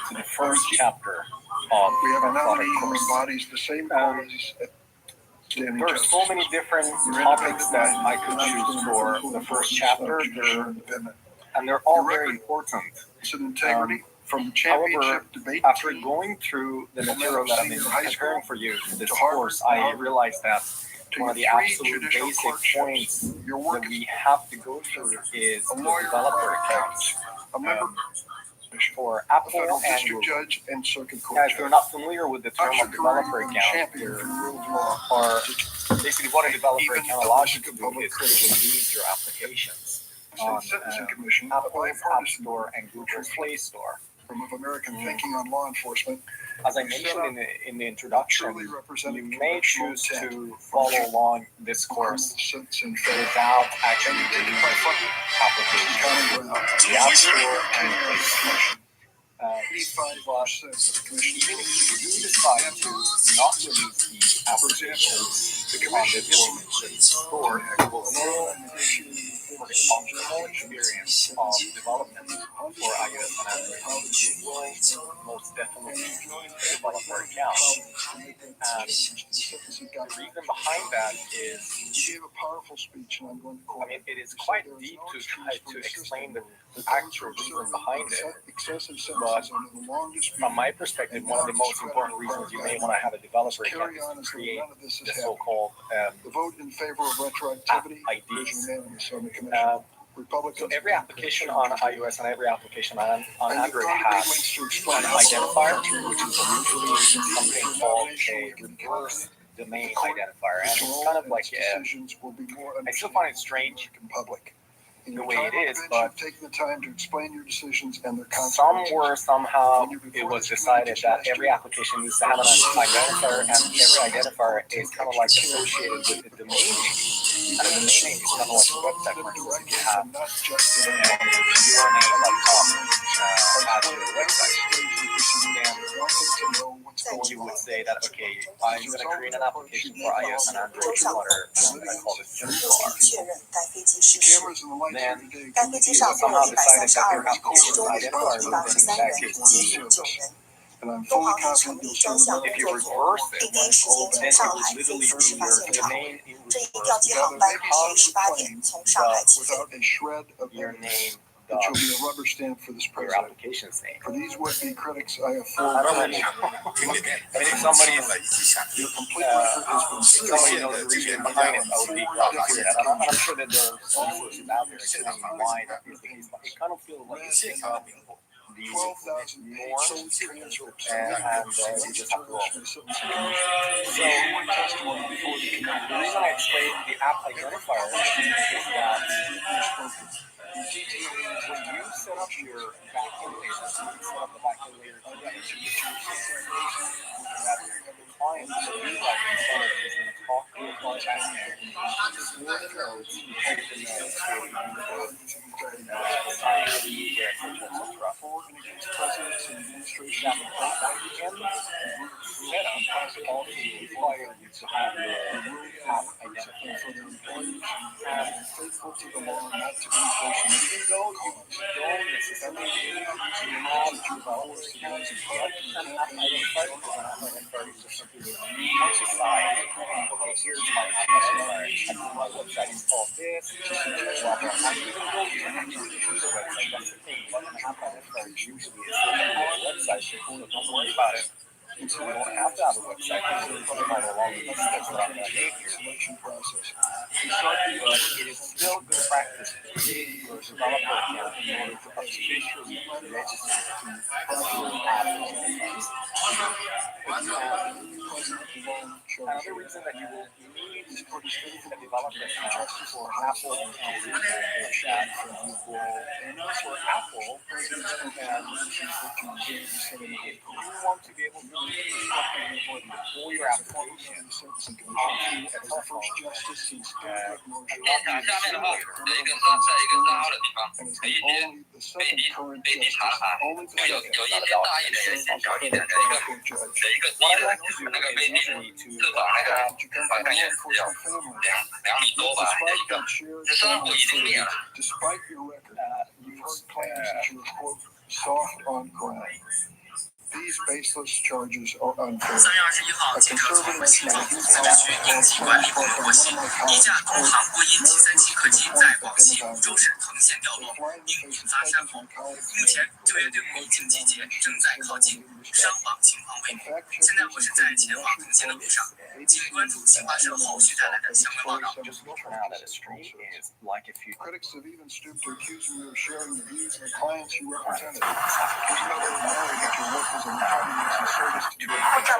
to the first chapter of we have our a nominee product who course. embodies the same qualities. There are so many different topics that I could choose for the first chapter, and they're all very important. Integrity from However, championship debate after going through the material that I'm preparing for you for this course, I realized that one of the absolute basic points that we have to go through is the developer accounts. For Apple federal and district Google. judge and circuit court Now, if judge. you're not familiar with the term of developer account, or basically what a developer account allows you to do is to release your applications on Apple App Store and Google Play Store. From American Thinking on Law Enforcement. As I mentioned in the introduction, you may choose to follow along this course without actually reading application, the App Store and Play Store. But even if you do decide to not release the applications on the Google Store, you will still for the functional experience of development for iOS and Android, you will most definitely need a developer account. And the reason behind that is, I mean, it is quite deep to try to explain the actual reason behind it. But from my perspective, one of the most important reasons you may want to have a developer account is to create the so-called app IDs. So every application on iOS and every application on Android has an identifier, which is usually something called a reverse domain identifier. And it's kind of like I still find it strange the way it is, but somewhere, somehow, it was decided that every application needs to have an identifier, and every identifier is kind of like associated with the domain name. And the domain name is kind of like a website, for instance, if you have username.com as your website. And you would say that, okay, I'm going to create an application for iOS and Android water, and I call it Simplar. Then you somehow decided that your application identifier was in that case And I'm fully confident you'll turn it if you reverse it, then it would literally be your domain in reverse because without a shred of your name that you'll be a rubber stamp for this your president. application's name. For these would-be critics, I have four I don't words. I mean, if somebody's Your complete record has been if somebody knows the reason behind it, I would be prosecuted. And I'm sure that there are resources out there explaining why that is the case. But it kind of feels like it's these 12,000 norms transcripts and you just have to roll. So testimony before the committee. the reason I explained the app identifier is that when you set up your backend layer, so you can set up the backend layer together. Clients that you like themselves is going to talk to your client store the nodes, take the nodes, For and against presidents and administration. Meta also require you to have your app identifier For their employees and faithful to the law, not to inflation. even though you don't necessarily have to develop an app identifier, because an app identifier is just something that you decide, okay, here's my app identifier, I do my website install this, blah, blah, blah. Even though you don't actually use a website, that's the thing, what an app identifier usually is a website, so don't worry about it. And so we don't have to have a website, so we can follow along with these steps that I'm going to make here. Selection process. But it is still good practice to your developer account in order to officially register to properly have these. Another reason that you will need a developer account for Apple and Google is that you will, for Apple, if you want to be able to pull your application onto a telephone, 下面的话有一个在一个深凹的地方，有一些飞机查了哈，就有一些大一点，有一些小一点的一个低的，那个飞机至少那个好像也是要2米多吧，一个，这珊瑚已经灭了。 Despite your record, you've heard claims that you are, quote, soft on crime. These baseless charges are unfair. 3月21号，记者从西藏自治区应急管理部门获悉，一架东航波音737客机在广西梧州市藤县掉落，并引发山洪。目前救援队伍已经集结，正在靠近，伤亡情况未明。现在我是在前往藤县的路上，请关注新华社后续带来的相关报道。 Critics have even stooped to accuse you of sharing the views of the clients you represented. There's no way to know that your work was a service to your promise.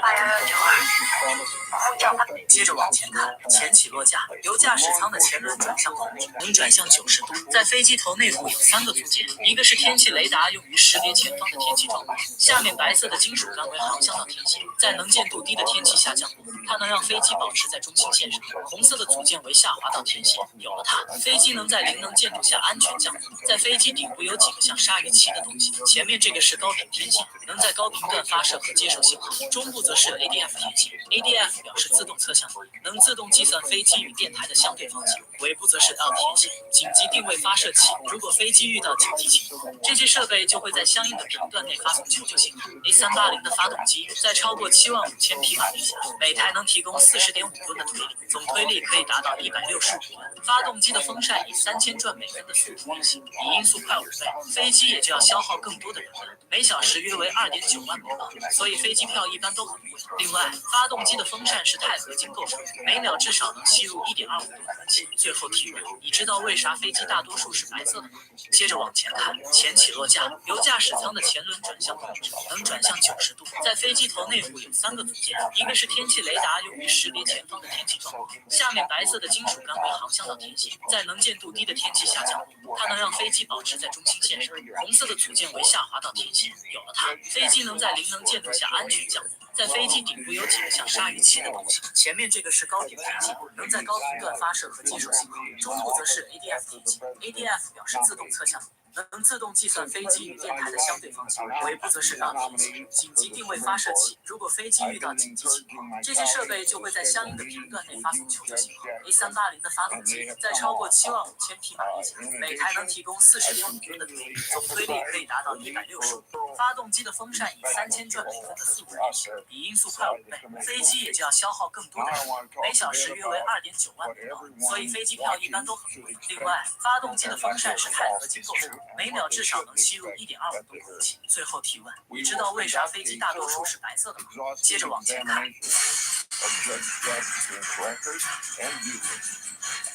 接着往前看，前起落架，由驾驶舱的前轮转向后面，能转向90度。在飞机头内部有3个组件，一个是天气雷达，用于识别前方的天气状况。下面白色的金属杆为航向到天线，在能见度低的天气下降落，它能让飞机保持在中心线上。红色的组件为下滑到天线，有了它，飞机能在零能见度下安全降落。在飞机顶部有几个像鲨鱼鳍的东西，前面这个是高频天线，能在高频段发射和接受信号。中部则是 ADF 天线 ，ADF 表示自动侧向，能自动计算飞机与电台的相对方向。尾部则是 L 天线，紧急定位发射器。如果飞机遇到紧急情况，这些设备就会在相应的频段内发送求救信号。A380的发动机在超过75000匹马力下，每台能提供40.5吨的推力，总推力可以达到165吨。发动机的风扇以3000转每分的速度运行，比音速快5倍，飞机也就要消耗更多的燃料，每小时约为2.9万美刀，所以飞机票一般都很贵。另外，发动机的风扇是钛合金构成，每秒至少能吸入1.25吨空气。最后提问，你知道为啥飞机大多数是白色的吗？接着往前看，前起落架，由驾驶舱的前轮转向控制，能转向90度。在飞机头内部有3个组件，一个是天气雷达，用于识别前方的天气状况。下面白色的金属杆为航向到天线，在能见度低的天气下降落，它能让飞机保持在中心线上。红色的组件为下滑到天线，有了它，飞机能在零能见度下安全降落。在飞机顶部有几个像鲨鱼鳍的东西，前面这个是高频天线，能在高频段发射和接收信号。中部则是 ADF 天线 ，ADF 表示自动侧向，能自动计算飞机与电台的相对方向。尾部则是 L 天线，紧急定位发射器。如果飞机遇到紧急情况，这些设备就会在相应的频段内发送求救信号。A380的发动机在超过75000匹马力下，每台能提供40.5吨的推力，总推力可以达到165吨。发动机的风扇以3000转每分的速度运行，比音速快5倍，飞机也就要消耗更多的燃料，每小时约为2.9万美刀，所以飞机票一般都很贵。另外，发动机的风扇是钛合金构成，每秒至少能吸入1.25吨空气。最后提问：你知道为啥飞机大多数是白色的吗？接着往前看。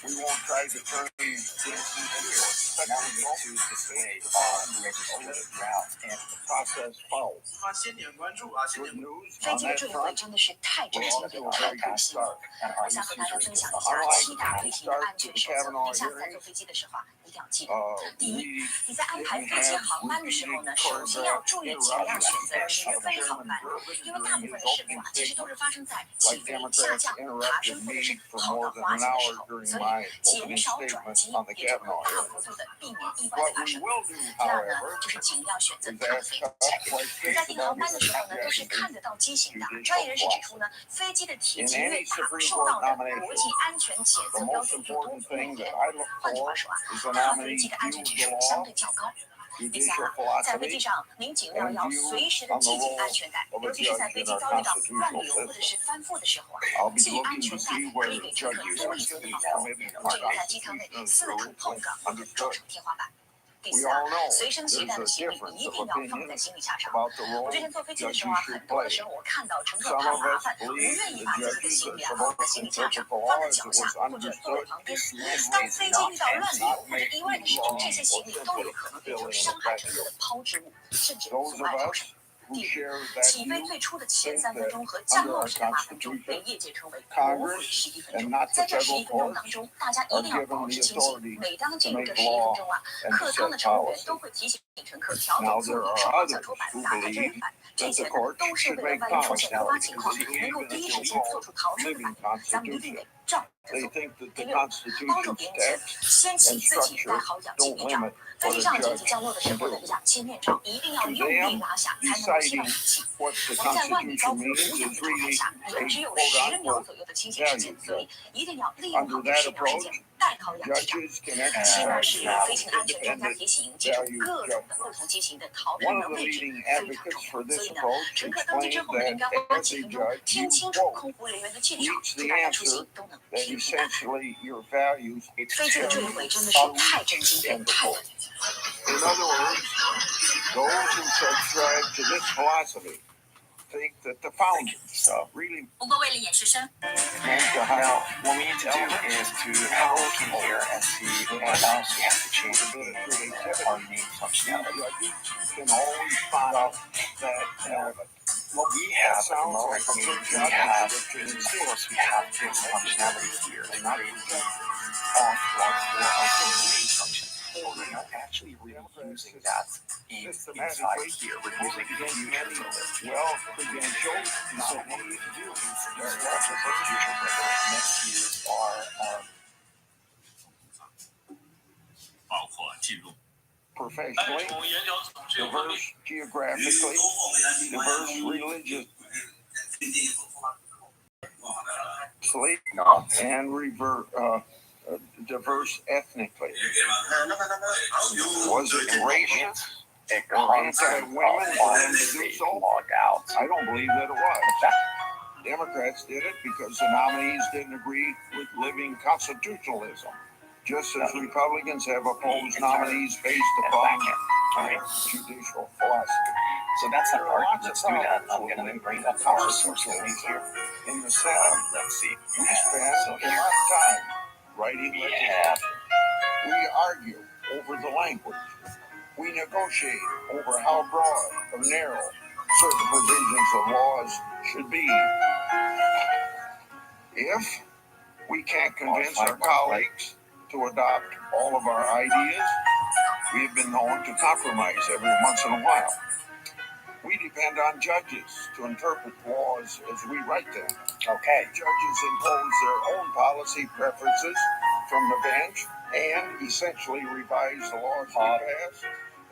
We won't try to turn these into process foul. 飞机的坠毁真的是太震惊也太可惜了。我想和大家分享一下7大飞行的安全守则，你下次在坐飞机的时候一定要记得。第一，你在安排飞机航班的时候呢，首先要注意尽量选择直飞航班，因为大部分的事故其实都是发生在起飞、下降、爬升或者是跑道滑行的时候，所以减少转机也就能大幅度的避免意外的发生。第二呢，就是尽量选择躺飞。你在订航班的时候呢，都是看得到机型的。专业人士指出呢，飞机的体积越大，受到的国际安全检测标准越多越严。换句话说大飞机的安全指数相对较高。第三在飞机上您尽量要随时的系紧安全带，尤其是在飞机遭遇到乱流或者是翻覆的时候系安全带可以给乘客多一层的保护，不至于在机舱内四处碰撞或者撞上天花板。第四随身携带的行李一定要放在行李架上。我之前坐飞机的时候很多的时候我看到乘客怕麻烦，不愿意把自己的行李放在行李架上，放在脚下或者座位旁边。当飞机遇到乱流或者意外的时候，这些行李都有可能变成伤害乘客的抛掷物，甚至阻碍逃生。第五，起飞最初的前3分钟和降落时的8分钟被业界称为魔鬼11分钟。在这11分钟当中，大家一定要保持清醒。每当进入这11分钟客舱的乘务员都会提醒乘客调整座椅、收好脚手板、打开遮雨板，这些都是为了万一出现突发情况，能够第一时间做出逃生的反应。咱们一定得照着做。第六，帮助别人前，先请自己戴好氧气面罩。飞机上紧急降落的时候的氧气面罩一定要用力拉下，才能够吸到氧气。我们在万米高空无氧的状态下，你们只有10秒左右的清醒时间，所以一定要利用好这10秒时间戴好氧气罩。7呢是飞行安全专家提醒，记住各种的不同机型的逃生的位置非常重要。所以呢，乘客登机之后呢，应该花几分钟听清楚空服人员的介绍，祝大家出行都能平平安安。飞机的坠毁真的是太震惊也太可惜。In other words, those who subscribe to this philosophy think that the founders really 不过为了掩饰身 Now, what we need to do is to have a look in here and see what else we have to change our main functionality. can always find out that What we have at the moment is we have, of course, we have this functionality here to create off block for our main function. But we're not actually really using that inside here. We're using the future filter. well-credentialed. So what we need to do is instead of the future filter, let's use our 包括进入 professionally, diverse geographically, diverse religiously, and diverse ethnically. Was it racist or anti-women for them to do so? I don't believe that it was. Democrats did it because the nominees didn't agree with living constitutionalism, just as Republicans have opposed nominees based upon judicial philosophy. So that's an argument. Let's do that. I'm going to bring up power sources here. In the Senate, Let's see. we spend a lot of time writing legislation. We argue over the language. We negotiate over how broad or narrow certain provisions of laws should be. If we can't convince our colleagues to adopt all of our ideas, we have been known to compromise every once in a while. We depend on judges to interpret laws as we write them. Okay. Judges impose their own policy preferences from the bench and essentially revise the laws we pass.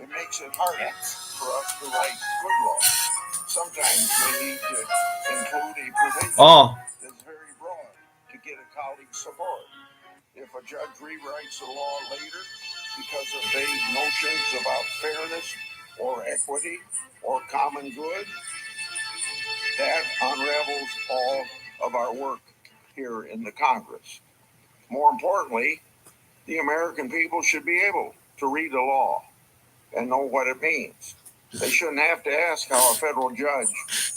It makes it harder for us to write good laws. Sometimes we need to include a provision that's very broad to get a colleague's support. If a judge rewrites the law later because of vague notions about fairness or equity or common good, that unravels all of our work here in the Congress. More importantly, the American people should be able to read a law and know what it means. They shouldn't have to ask how a federal judge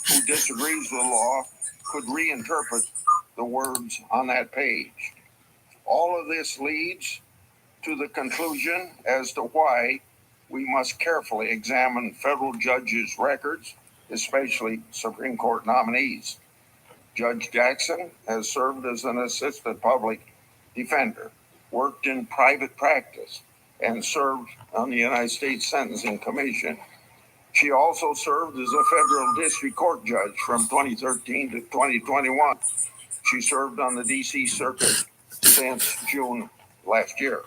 who disagrees with the law could reinterpret the words on that page. All of this leads to the conclusion as to why we must carefully examine federal judges' records, especially Supreme Court nominees. Judge Jackson has served as an assistant public defender, worked in private practice, and served on the United States Sentencing Commission. She also served as a federal district court judge from 2013 to 2021. She served on the D.C. Circuit since June last year.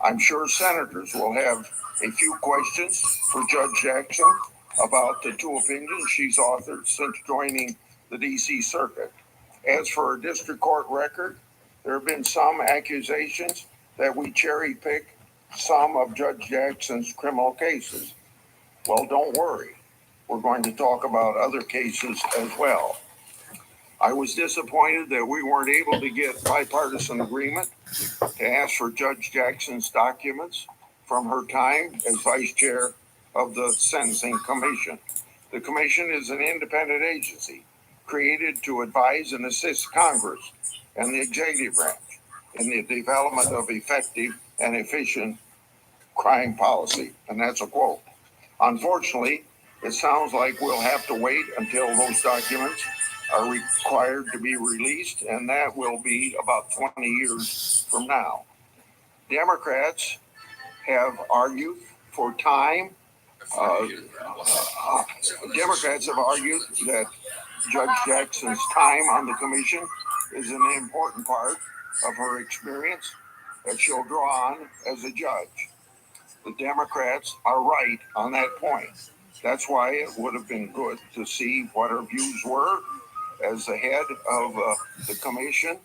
I'm sure senators will have a few questions for Judge Jackson about the two opinions she's authored since joining the D.C. Circuit. As for her district court record, there have been some accusations that we cherry pick some of Judge Jackson's criminal cases. Well, don't worry. We're going to talk about other cases as well. I was disappointed that we weren't able to get bipartisan agreement to ask for Judge Jackson's documents from her time as vice chair of the Sentencing Commission. The commission is an independent agency created to advise and assist Congress and the executive branch in the development of effective and efficient crime policy. And that's a quote. Unfortunately, it sounds like we'll have to wait until those documents are required to be released, and that will be about 20 years from now. Democrats have argued for time. Democrats have argued that Judge Jackson's time on the commission is an important part of her experience that she'll draw on as a judge. The Democrats are right on that point. That's why it would have been good to see what her views were as the head of the commission.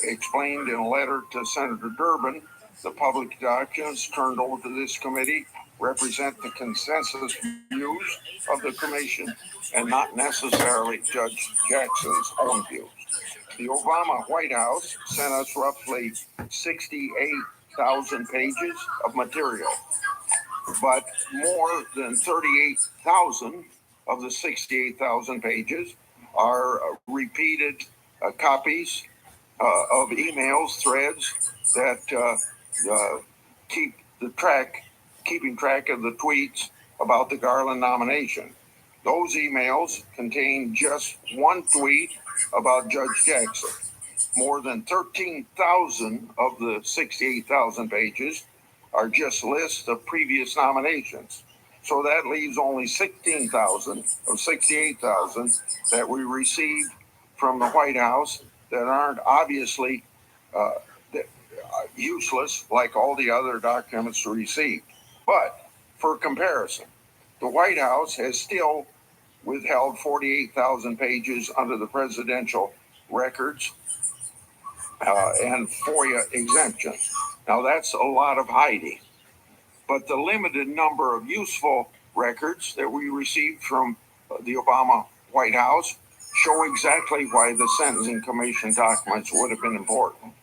Explained in a letter to Senator Durbin, the public documents turned over to this committee represent the consensus views of the commission and not necessarily Judge Jackson's own views. The Obama White House sent us roughly 68,000 pages of material, but more than 38,000 of the 68,000 pages are repeated copies of emails, threads that keeping track of the tweets about the Garland nomination. Those emails contain just one tweet about Judge Jackson. More than 13,000 of the 68,000 pages are just lists of previous nominations. So that leaves only 16,000 of 68,000 that we received from the White House that aren't obviously useless like all the other documents received. But for comparison, the White House has still withheld 48,000 pages under the presidential records and FOIA exemptions. Now that's a lot of hiding, but the limited number of useful records that we received from the Obama White House show exactly why the Sentencing Commission documents would have been important.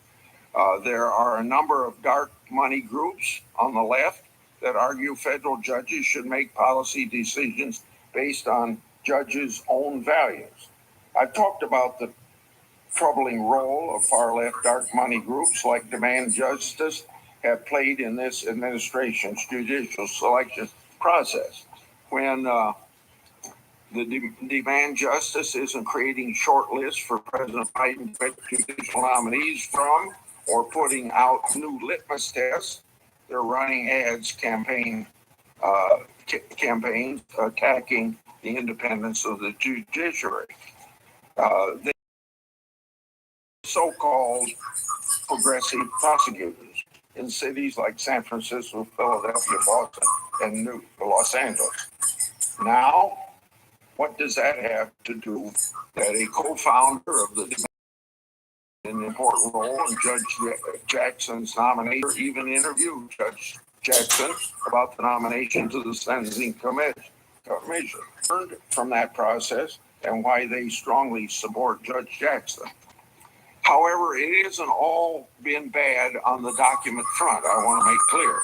There are a number of dark money groups on the left that argue federal judges should make policy decisions based on judges' own values. I've talked about the troubling role of far-left dark money groups like Demand Justice have played in this administration's judicial selection process. When the Demand Justice isn't creating short lists for President Biden to pick judicial nominees from or putting out new litmus tests, they're running ads campaigns attacking the independence of the judiciary. The so-called progressive prosecutors in cities like San Francisco, Philadelphia, Boston, and Los Angeles. Now, what does that have to do that a co-founder of the an important role in Judge Jackson's nomination, or even interviewed Judge Jackson about the nomination to the Sentencing Commission. Learned from that process and why they strongly support Judge Jackson. However, it isn't all been bad on the document front, I want to make clear.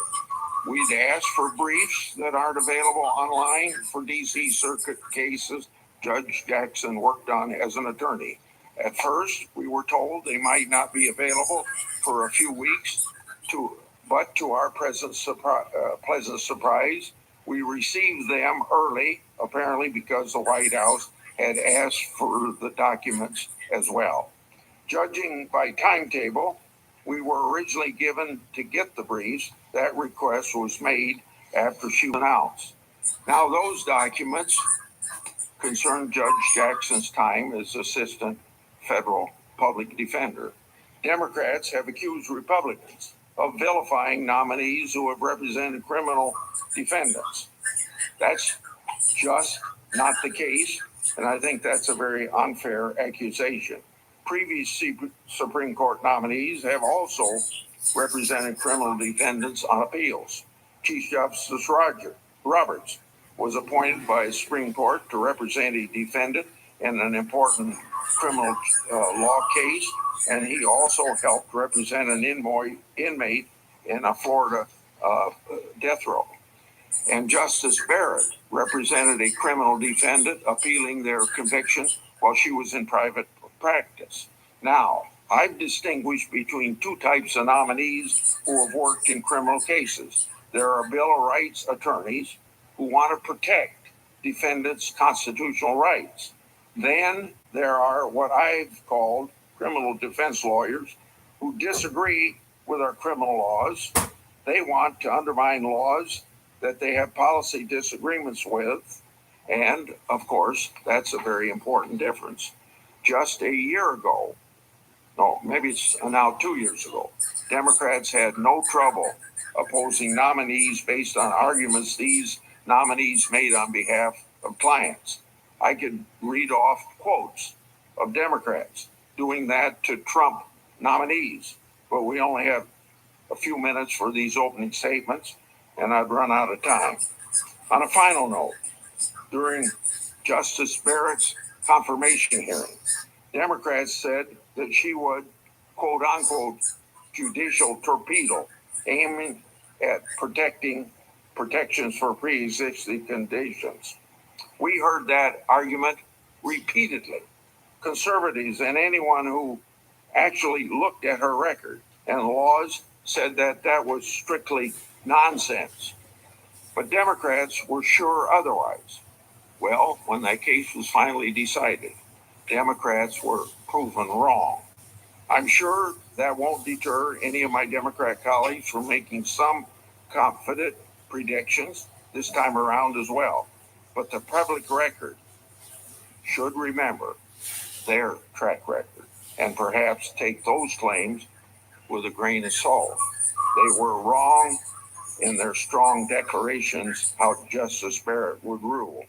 We'd asked for briefs that aren't available online for DC Circuit cases Judge Jackson worked on as an attorney. At first, we were told they might not be available for a few weeks, but to our pleasant surprise, we received them early, apparently because the White House had asked for the documents as well. Judging by timetable, we were originally given to get the briefs. That request was made after she was announced. Now those documents concern Judge Jackson's time as assistant federal public defender. Democrats have accused Republicans of vilifying nominees who have represented criminal defendants. That's just not the case, and I think that's a very unfair accusation. Previous Supreme Court nominees have also represented criminal defendants on appeals. Chief Justice Roger Roberts was appointed by the Supreme Court to represent a defendant in an important criminal law case, and he also helped represent an inmate in a Florida death row. And Justice Barrett represented a criminal defendant appealing their conviction while she was in private practice. Now, I've distinguished between two types of nominees who have worked in criminal cases. There are Bill of Rights attorneys who want to protect defendants' constitutional rights. Then there are what I've called criminal defense lawyers who disagree with our criminal laws. They want to undermine laws that they have policy disagreements with. And of course, that's a very important difference. Just a year ago, no, maybe it's now 2 years ago, Democrats had no trouble opposing nominees based on arguments these nominees made on behalf of clients. I could read off quotes of Democrats doing that to Trump nominees, but we only have a few minutes for these opening statements, and I'd run out of time. On a final note, during Justice Barrett's confirmation hearing, Democrats said that she would, quote unquote, judicial torpedo, aiming at protections for pre-existing conditions. We heard that argument repeatedly. Conservatives and anyone who actually looked at her record and laws said that that was strictly nonsense. But Democrats were sure otherwise. Well, when that case was finally decided, Democrats were proven wrong. I'm sure that won't deter any of my Democrat colleagues from making some confident predictions this time around as well. But the public record should remember their track record and perhaps take those claims with a grain of salt. They were wrong in their strong declarations how Justice Barrett would rule.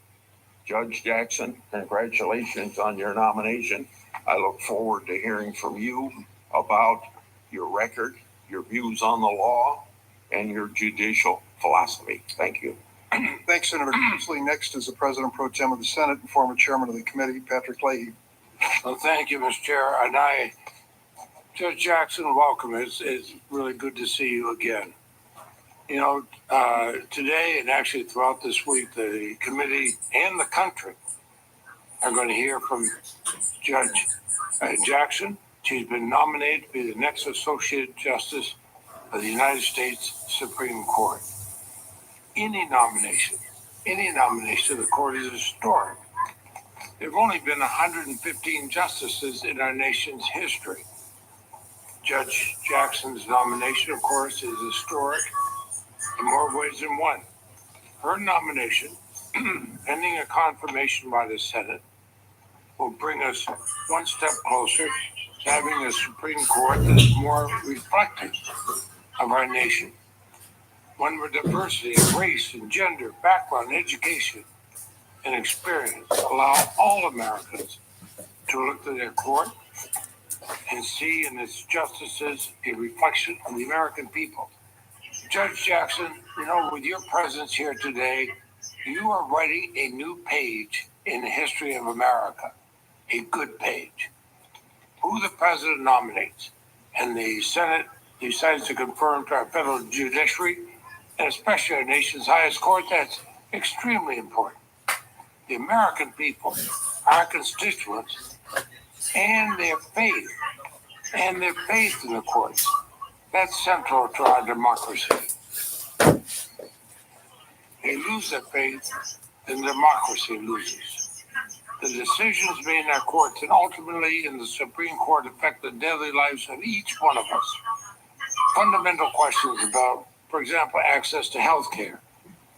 Judge Jackson, congratulations on your nomination. I look forward to hearing from you about your record, your views on the law, and your judicial philosophy. Thank you. Thanks, Senator Grassley. Next is the President Pro Tem of the Senate and former Chairman of the committee, Patrick Leahy. Well, thank you, Mr. Chair. And Judge Jackson, welcome. It's really good to see you again. You know, today and actually throughout this week, the committee and the country are going to hear from Judge Jackson. She's been nominated to be the next Associate Justice of the United States Supreme Court. Any nomination of the court is historic. There have only been 115 justices in our nation's history. Judge Jackson's nomination, of course, is historic in more ways than one. Her nomination, pending a confirmation by the Senate, will bring us one step closer to having a Supreme Court that is more reflective of our nation. One where diversity of race and gender, background, education, and experience allow all Americans to look to their court and see in its justices a reflection of the American people. Judge Jackson, you know, with your presence here today, you are writing a new page in the history of America, a good page. Who the president nominates and the Senate decides to confirm to our federal judiciary and especially our nation's highest court, that's extremely important. The American people, our constituents, and their faith in the courts, that's central to our democracy. They lose their faith, and democracy loses. The decisions made in our courts and ultimately in the Supreme Court affect the daily lives of each one of us. Fundamental questions about, for example, access to health care,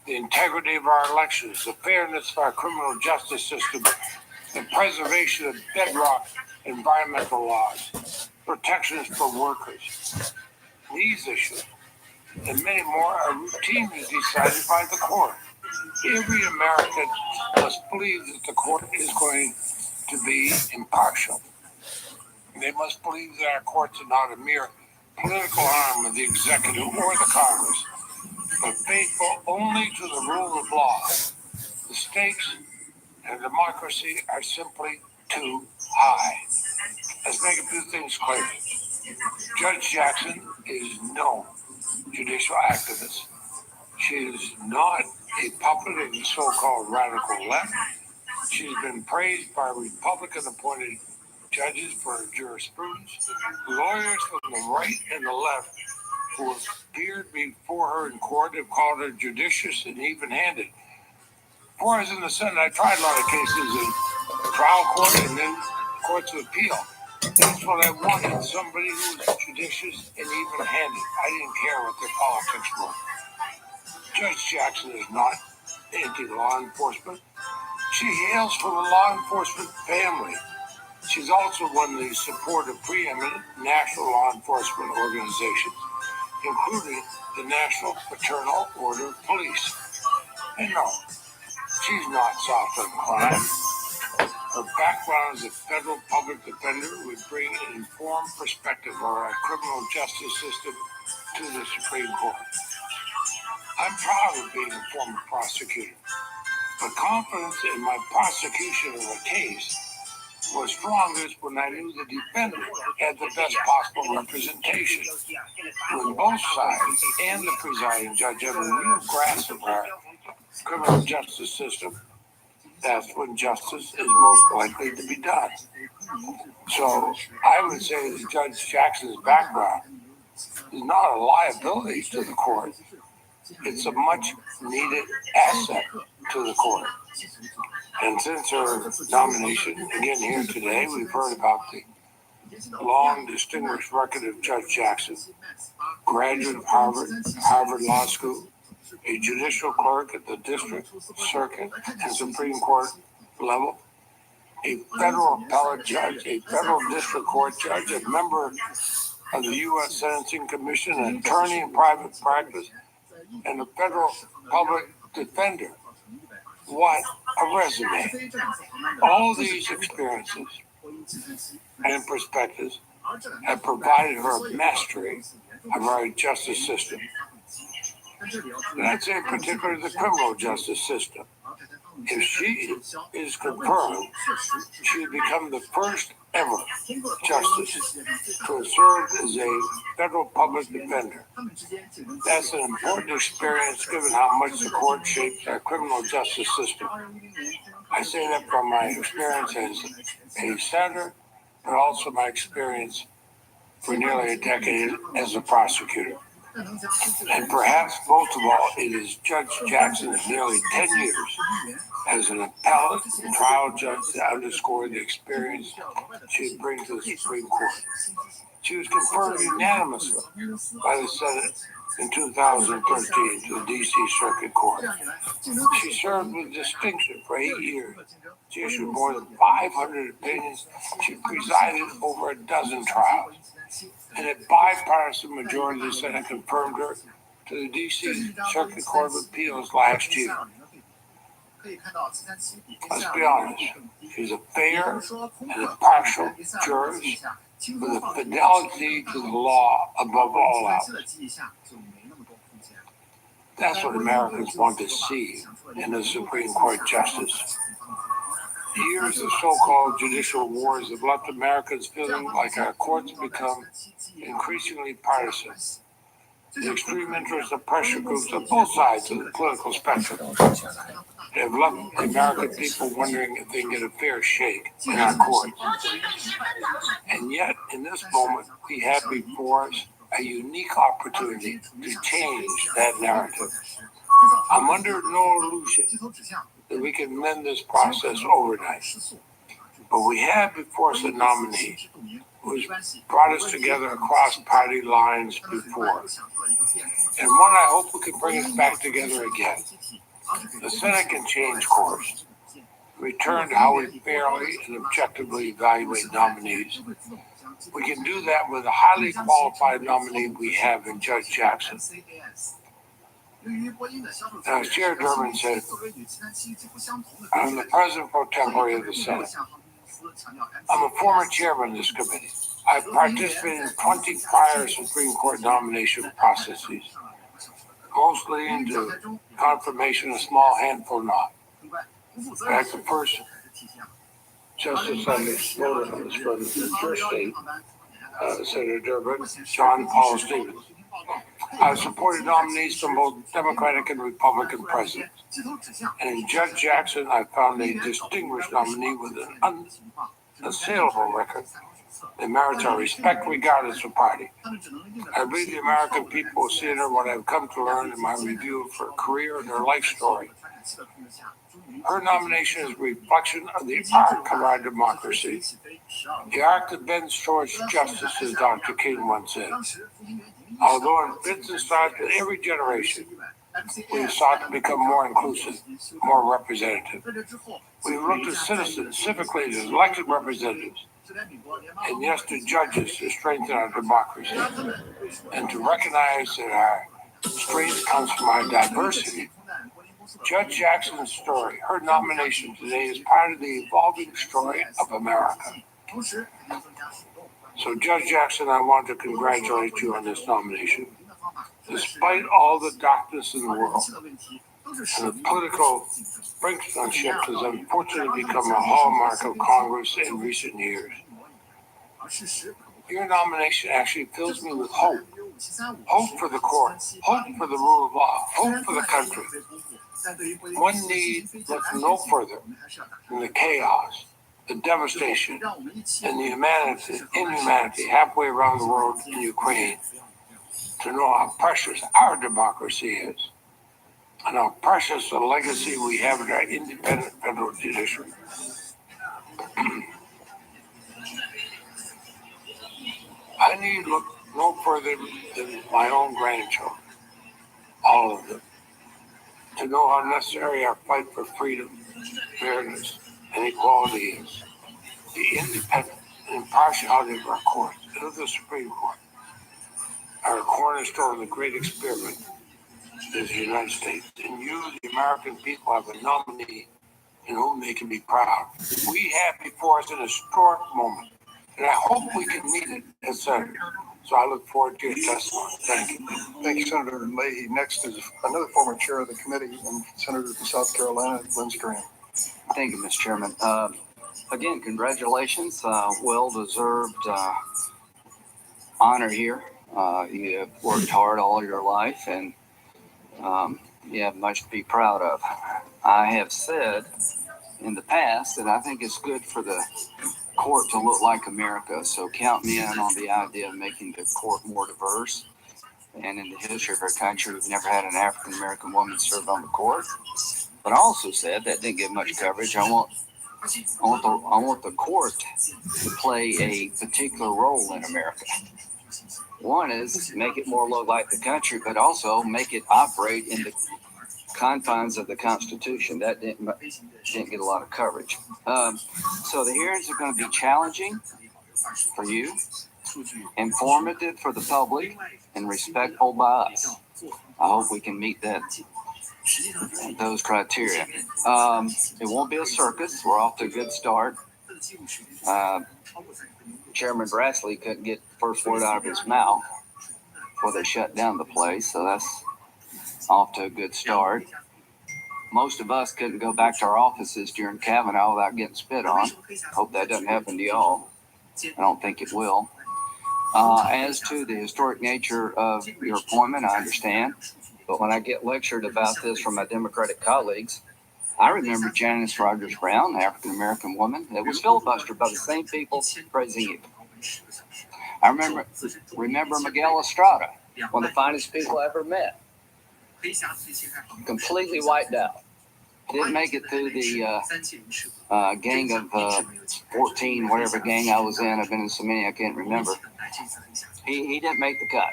the integrity of our elections, the fairness of our criminal justice system, the preservation of bedrock environmental laws, protections for workers. These issues and many more are routinely decided by the court. Every American must believe that the court is going to be impartial. They must believe that our courts are not a mere political arm of the executive or the Congress, but faithful only to the rule of law. The stakes in democracy are simply too high. Let's make a few things clear. Judge Jackson is no judicial activist. She is not a puppet of the so-called radical left. She's been praised by Republican-appointed judges for her jurisprudence. Lawyers from the right and the left who have appeared before her in court have called her judicious and even-handed. Before I was in the Senate, I tried a lot of cases in trial court and then courts of appeal. That's what I wanted, somebody who was judicious and even-handed. I didn't care what their politics were. Judge Jackson is not anti-law enforcement. She hails from a law enforcement family. She's also won the support of preeminent national law enforcement organizations, including the National Fraternal Order of Police. And no, she's not soft on crime. Her background as a federal public defender would bring an informed perspective of our criminal justice system to the Supreme Court. I'm proud of being a former prosecutor, but confidence in my prosecution of a case was strongest when I knew the defendant had the best possible representation. When both sides and the presiding judge have a real grasp of our criminal justice system, that's when justice is most likely to be done. So I would say that Judge Jackson's background is not a liability to the court. It's a much needed asset to the court. And since her nomination, again here today, we've heard about the long distinguished record of Judge Jackson, graduate of Harvard Law School, a judicial clerk at the district, circuit, and Supreme Court level, a federal appellate judge, a federal district court judge, a member of the U.S. Sentencing Commission, an attorney in private practice, and a federal public defender. What a resume. All these experiences and perspectives have provided her a mastery of our justice system. And I'd say in particular the criminal justice system. If she is confirmed, she would become the first ever justice to have served as a federal public defender. That's an important experience given how much the court shapes our criminal justice system. I say that from my experience as a senator, but also my experience for nearly a decade as a prosecutor. And perhaps most of all, it is Judge Jackson's nearly 10 years as an appellate and trial judge that underscore the experience she brings to the Supreme Court. She was confirmed unanimously by the Senate in 2013 to the D.C. Circuit Court. She served with distinction for 8 years. She issued more than 500 opinions. She presided over a dozen trials. And a bipartisan majority of the Senate confirmed her to the D.C. Circuit Court of Appeals last year. Let's be honest, she's a fair and impartial jurist with a fidelity to the law above all else. That's what Americans want to see in the Supreme Court justice. Years of so-called judicial wars have left Americans feeling like our courts become increasingly partisan. The extreme interests of pressure groups on both sides of the political spectrum have left the American people wondering if they can get a fair shake in our courts. And yet, in this moment, we have before us a unique opportunity to change that narrative. I'm under no illusion that we can mend this process overnight. But we have before us a nominee who's brought us together across party lines before. And one I hope we can bring us back together again. The Senate can change course, return to how we fairly and objectively evaluate nominees. We can do that with a highly qualified nominee we have in Judge Jackson. Now, as Chair Durbin said, I'm the President pro tempore of the Senate. I'm a former chairman of this committee. I've participated in 20 prior Supreme Court nomination processes, mostly into confirmation, a small handful not. As the first justice on this voted on this from your state, Senator Durbin, John Paul Stevens. I've supported nominees from both Democratic and Republican presidents. And in Judge Jackson, I found a distinguished nominee with an unassailable record that merits our respect regardless of party. I believe the American people will see in her what I've come to learn in my review of her career and her life story. Her nomination is a reflection of the arc of our democracy. The arc that bends towards justice, as Dr. King once said. Although it bends and starts with every generation, we have sought to become more inclusive, more representative. We've looked at citizens, civic leaders, elected representatives, and yes, to judges to strengthen our democracy, and to recognize that our strength comes from our diversity. Judge Jackson's story, her nomination today, is part of the evolving story of America. So, Judge Jackson, I want to congratulate you on this nomination. Despite all the darkness in the world, and the political brinksmanship has unfortunately become a hallmark of Congress in recent years. Your nomination actually fills me with hope. Hope for the court, hope for the rule of law, hope for the country. One need look no further than the chaos, the devastation, and the inhumanity halfway around the world in Ukraine to know how precious our democracy is and how precious the legacy we have in our independent federal judiciary. I need look no further than my own grandchildren, all of them, to know how necessary our fight for freedom, fairness, and equality is. The independence and impartiality of our courts and of the Supreme Court are a cornerstone of the great experiment that is the United States. And you, the American people, have a nominee in whom they can be proud. We have before us an historic moment, and I hope we can meet it as senators. So I look forward to your testimony. Thank you. Thank you, Senator Leahy. Next is another former chair of the committee and Senator from South Carolina, Lindsey Graham. Thank you, Mr. Chairman. Again, congratulations. Well-deserved honor here. You have worked hard all your life, and you have much to be proud of. I have said in the past that I think it's good for the court to look like America, so count me in on the idea of making the court more diverse. And in the history of our country, we've never had an African-American woman serve on the court. But I also said that didn't get much coverage. I want the court to play a particular role in America. One is make it more look like the country, but also make it operate in the confines of the Constitution. That didn't get a lot of coverage. So the hearings are going to be challenging for you, informative for the public, and respectful by us. I hope we can meet those criteria. It won't be a circus. We're off to a good start. Chairman Grassley couldn't get the first word out of his mouth before they shut down the place, so that's off to a good start. Most of us couldn't go back to our offices during Kavanaugh without getting spit on. Hope that doesn't happen to y'all. I don't think it will. As to the historic nature of your appointment, I understand. But when I get lectured about this from my Democratic colleagues, I remember Janice Rogers Brown, an African American woman, that was filibustered by the same people praising you. I remember Miguel Estrada, one of the finest people I ever met, completely wiped out. Didn't make it through the gang of 14, whatever gang I was in. I've been in so many I can't remember. He didn't make the cut.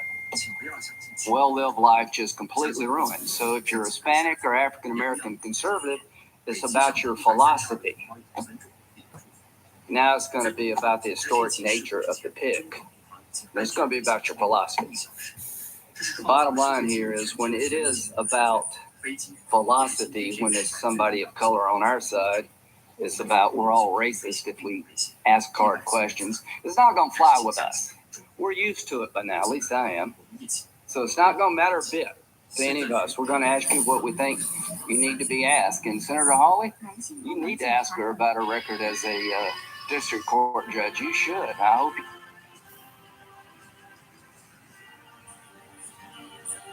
Well-lived life just completely ruined. So if you're Hispanic or African American conservative, it's about your philosophy. Now it's going to be about the historic nature of the pig. It's going to be about your philosophy. The bottom line here is when it is about philosophy, when it's somebody of color on our side, it's about we're all racist if we ask hard questions. It's not going to fly with us. We're used to it by now, at least I am. So it's not going to matter a bit to any of us. We're going to ask you what we think you need to be asked. And Senator Hawley, you need to ask her about her record as a district court judge. You should. I hope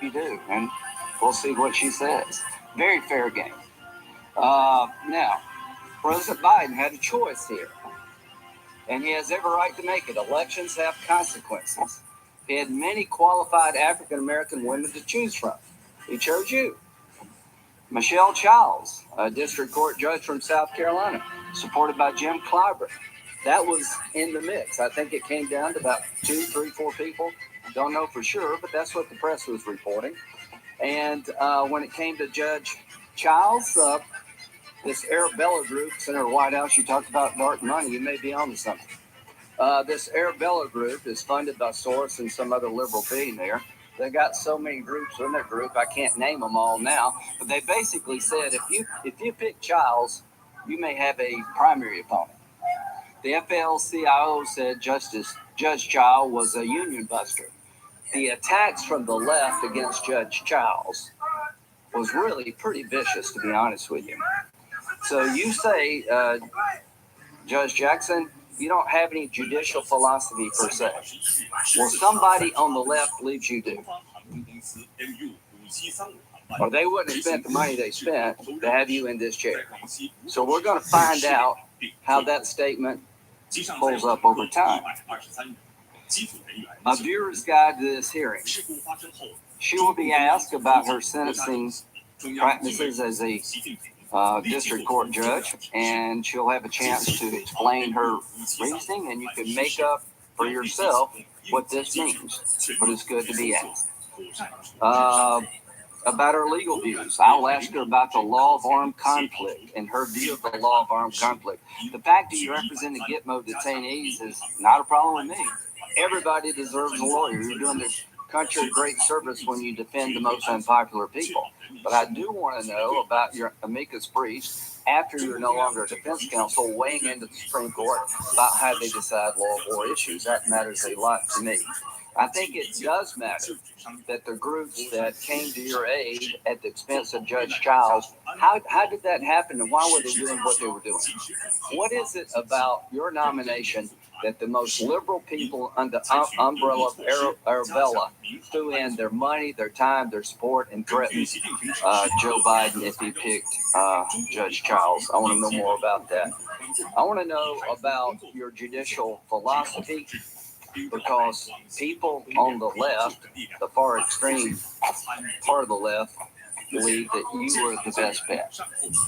you do. And we'll see what she says. Very fair game. Now, President Biden had a choice here. And he has every right to make it. Elections have consequences. He had many qualified African American women to choose from. He chose you. Michelle Childs, a district court judge from South Carolina, supported by Jim Clyburn. That was in the mix. I think it came down to about 2, 3, 4 people. Don't know for sure, but that's what the press was reporting. And when it came to Judge Childs, this Arabella group, Senator Whitehouse, you talked about dark money. You may be on to something. This Arabella group is funded by Soros and some other liberal billionaire. They got so many groups in their group, I can't name them all now. But they basically said if you pick Childs, you may have a primary opponent. The AFL-CIO said Judge Childs was a union buster. The attacks from the left against Judge Childs was really pretty vicious, to be honest with you. So you say, Judge Jackson, you don't have any judicial philosophy per se. Well, somebody on the left believes you do. Or they wouldn't have spent the money they spent to have you in this chair. So we're going to find out how that statement pulls up over time. A viewer's guide to this hearing. She will be asked about her sentencing practices as a district court judge, and she'll have a chance to explain her reasoning, and you can make up for yourself what this means. But it's good to be asked. About her legal views, I'll ask her about the law of armed conflict and her view of the law of armed conflict. The fact that you represent the Gitmo detainees is not a problem with me. Everybody deserves a lawyer. You're doing the country a great service when you defend the most unpopular people. But I do want to know about your amicus briefs after you're no longer a defense counsel weighing into the Supreme Court about how they decide law of war issues. That matters a lot to me. I think it does matter that the groups that came to your aid at the expense of Judge Childs, how did that happen and why were they doing what they were doing? What is it about your nomination that the most liberal people under the umbrella of Arabella threw in their money, their time, their support, and threatened Joe Biden if he picked Judge Childs? I want to know more about that. I want to know about your judicial philosophy, because people on the left, the far extreme part of the left, believe that you were the best bet.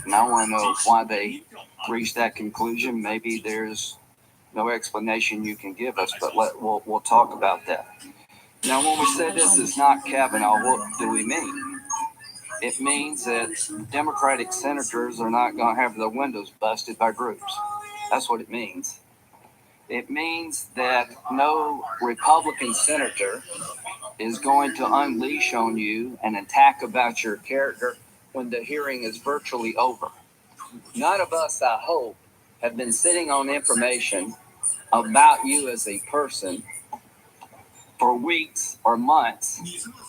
And I want to know why they reached that conclusion. Maybe there's no explanation you can give us, but we'll talk about that. Now, when we say this is not Kavanaugh, what do we mean? It means that Democratic senators are not going to have their windows busted by groups. That's what it means. It means that no Republican senator is going to unleash on you an attack about your character when the hearing is virtually over. None of us, I hope, have been sitting on information about you as a person for weeks or months.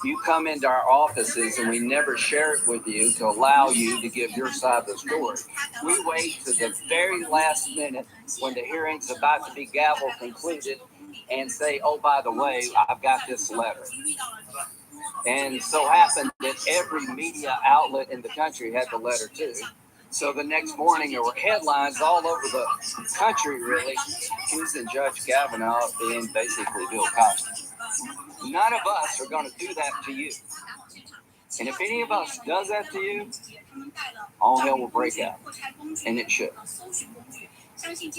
You come into our offices and we never share it with you to allow you to give your side of the story. We wait to the very last minute when the hearing's about to be gavel concluded and say, oh, by the way, I've got this letter. And so happened that every media outlet in the country had the letter too. So the next morning there were headlines all over the country, really, accusing Judge Kavanaugh of being basically Bill Cosby. None of us are going to do that to you. And if any of us does that to you, all hell will break out. And it should.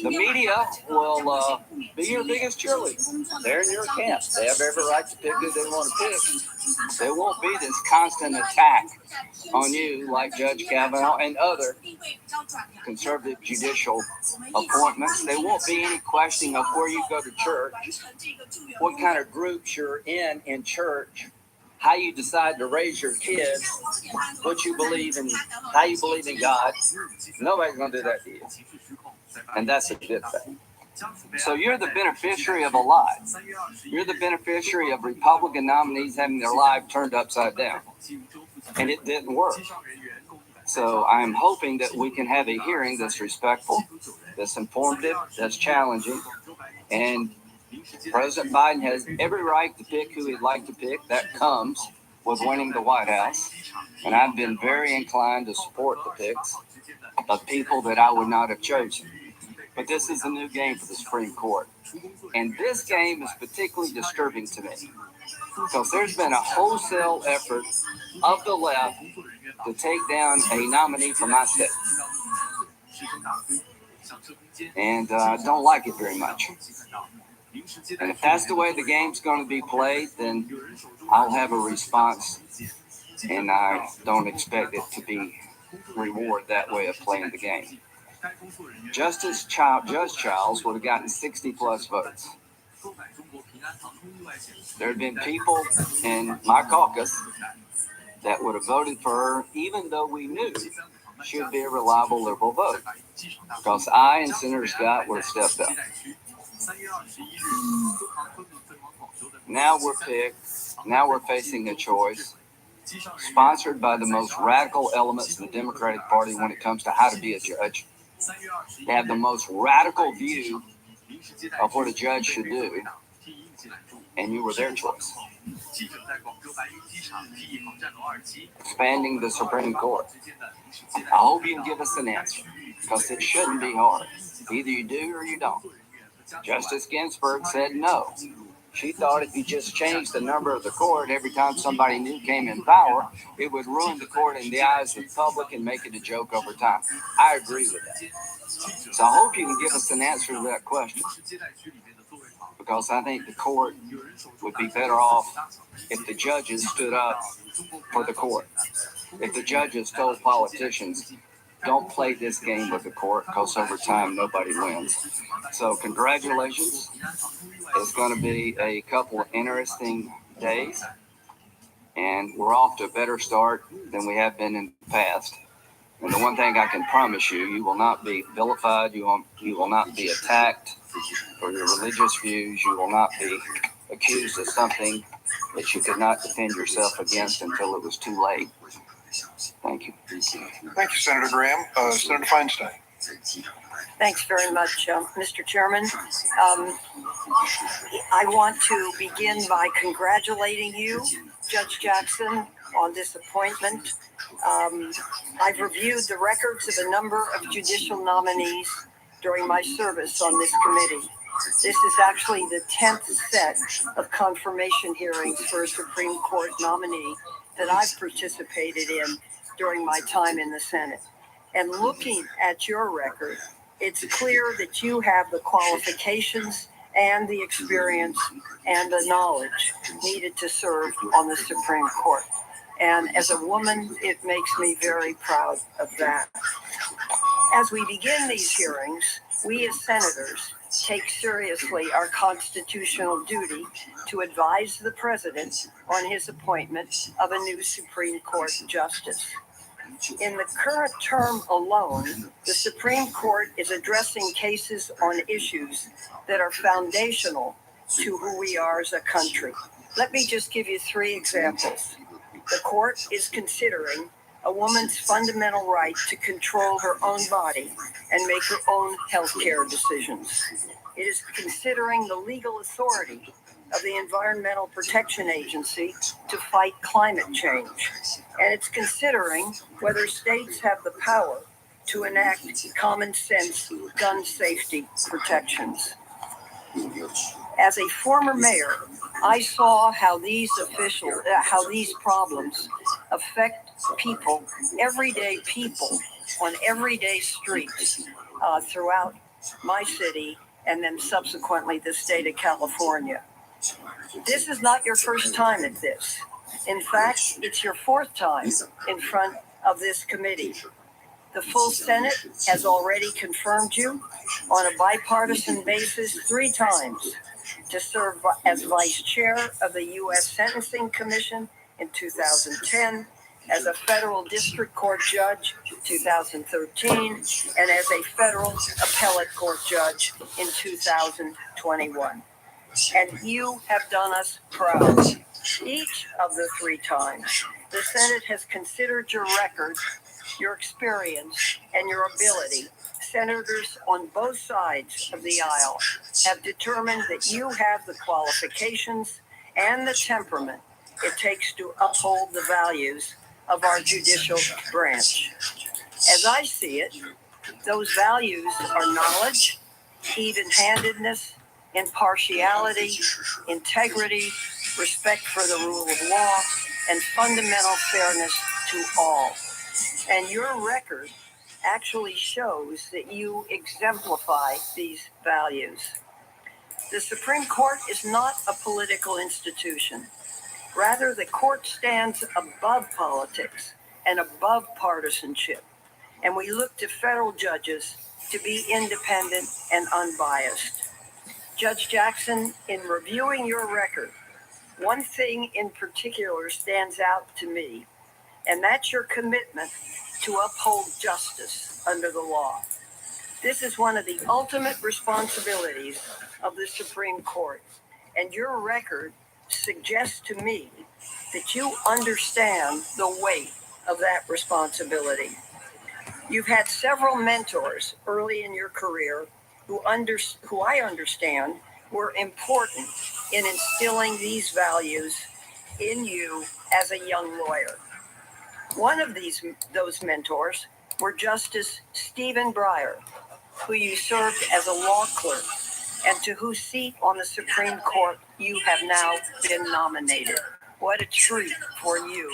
The media will be your biggest cheerleader. They're in your camp. They have every right to pick who they want to pick. There won't be this constant attack on you like Judge Kavanaugh and other conservative judicial appointments. There won't be any questioning of where you go to church, what kind of groups you're in church, how you decide to raise your kids, what you believe in, how you believe in God. Nobody's going to do that to you. And that's a good thing. So you're the beneficiary of a lie. You're the beneficiary of Republican nominees having their life turned upside down. And it didn't work. So I'm hoping that we can have a hearing that's respectful, that's informative, that's challenging. And President Biden has every right to pick who he'd like to pick. That comes with winning the White House. And I've been very inclined to support the picks of people that I would not have chosen. But this is a new game for the Supreme Court. And this game is particularly disturbing to me because there's been a wholesale effort of the left to take down a nominee from my state. And I don't like it very much. And if that's the way the game's going to be played, then I'll have a response. And I don't expect it to be rewarded that way of playing the game. Judge Childs would have gotten 60 plus votes. There had been people in my caucus that would have voted for her, even though we knew she'd be a reliable liberal vote, because I and Senator Scott would have stepped up. Now we're picked. Now we're facing a choice sponsored by the most radical elements in the Democratic Party when it comes to how to be a judge. They have the most radical view of what a judge should do, and you were their choice. Expanding the Supreme Court. I hope you can give us an answer, because it shouldn't be hard. Either you do or you don't. Justice Ginsburg said no. She thought if you just changed the number of the court every time somebody new came in power, it would ruin the court in the eyes of the public and make it a joke over time. I agree with that. So I hope you can give us an answer to that question, because I think the court would be better off if the judges stood up for the court. If the judges told politicians, don't play this game with the court, because over time nobody wins. So congratulations. It's going to be a couple of interesting days, and we're off to a better start than we have been in the past. And the one thing I can promise you, you will not be vilified, you will not be attacked for your religious views, you will not be accused of something that you could not defend yourself against until it was too late. Thank you. Thank you, Senator Graham. Senator Feinstein. Thanks very much, Mr. Chairman. I want to begin by congratulating you, Judge Jackson, on this appointment. I've reviewed the records of a number of judicial nominees during my service on this committee. This is actually the 10th set of confirmation hearings for a Supreme Court nominee that I've participated in during my time in the Senate. And looking at your record, it's clear that you have the qualifications and the experience and the knowledge needed to serve on the Supreme Court. And as a woman, it makes me very proud of that. As we begin these hearings, we as senators take seriously our constitutional duty to advise the president on his appointment of a new Supreme Court justice. In the current term alone, the Supreme Court is addressing cases on issues that are foundational to who we are as a country. Let me just give you 3 examples. The court is considering a woman's fundamental right to control her own body and make her own health care decisions. It is considering the legal authority of the Environmental Protection Agency to fight climate change. And it's considering whether states have the power to enact common sense gun safety protections. As a former mayor, I saw how these problems affect people, everyday people on everyday streets throughout my city and then subsequently the state of California. This is not your first time at this. In fact, it's your fourth time in front of this committee. The full Senate has already confirmed you on a bipartisan basis 3 times to serve as vice chair of the U.S. Sentencing Commission in 2010, as a federal district court judge in 2013, and as a federal appellate court judge in 2021. And you have done us proud. Each of the 3 times, the Senate has considered your record, your experience, and your ability. Senators on both sides of the aisle have determined that you have the qualifications and the temperament it takes to uphold the values of our judicial branch. As I see it, those values are knowledge, even-handedness, impartiality, integrity, respect for the rule of law, and fundamental fairness to all. And your record actually shows that you exemplify these values. The Supreme Court is not a political institution. Rather, the court stands above politics and above partisanship, and we look to federal judges to be independent and unbiased. Judge Jackson, in reviewing your record, one thing in particular stands out to me, and that's your commitment to uphold justice under the law. This is one of the ultimate responsibilities of the Supreme Court, and your record suggests to me that you understand the weight of that responsibility. You've had several mentors early in your career who I understand were important in instilling these values in you as a young lawyer. One of those mentors were Justice Stephen Breyer, who you served as a law clerk and to whose seat on the Supreme Court you have now been nominated. What a treat for you.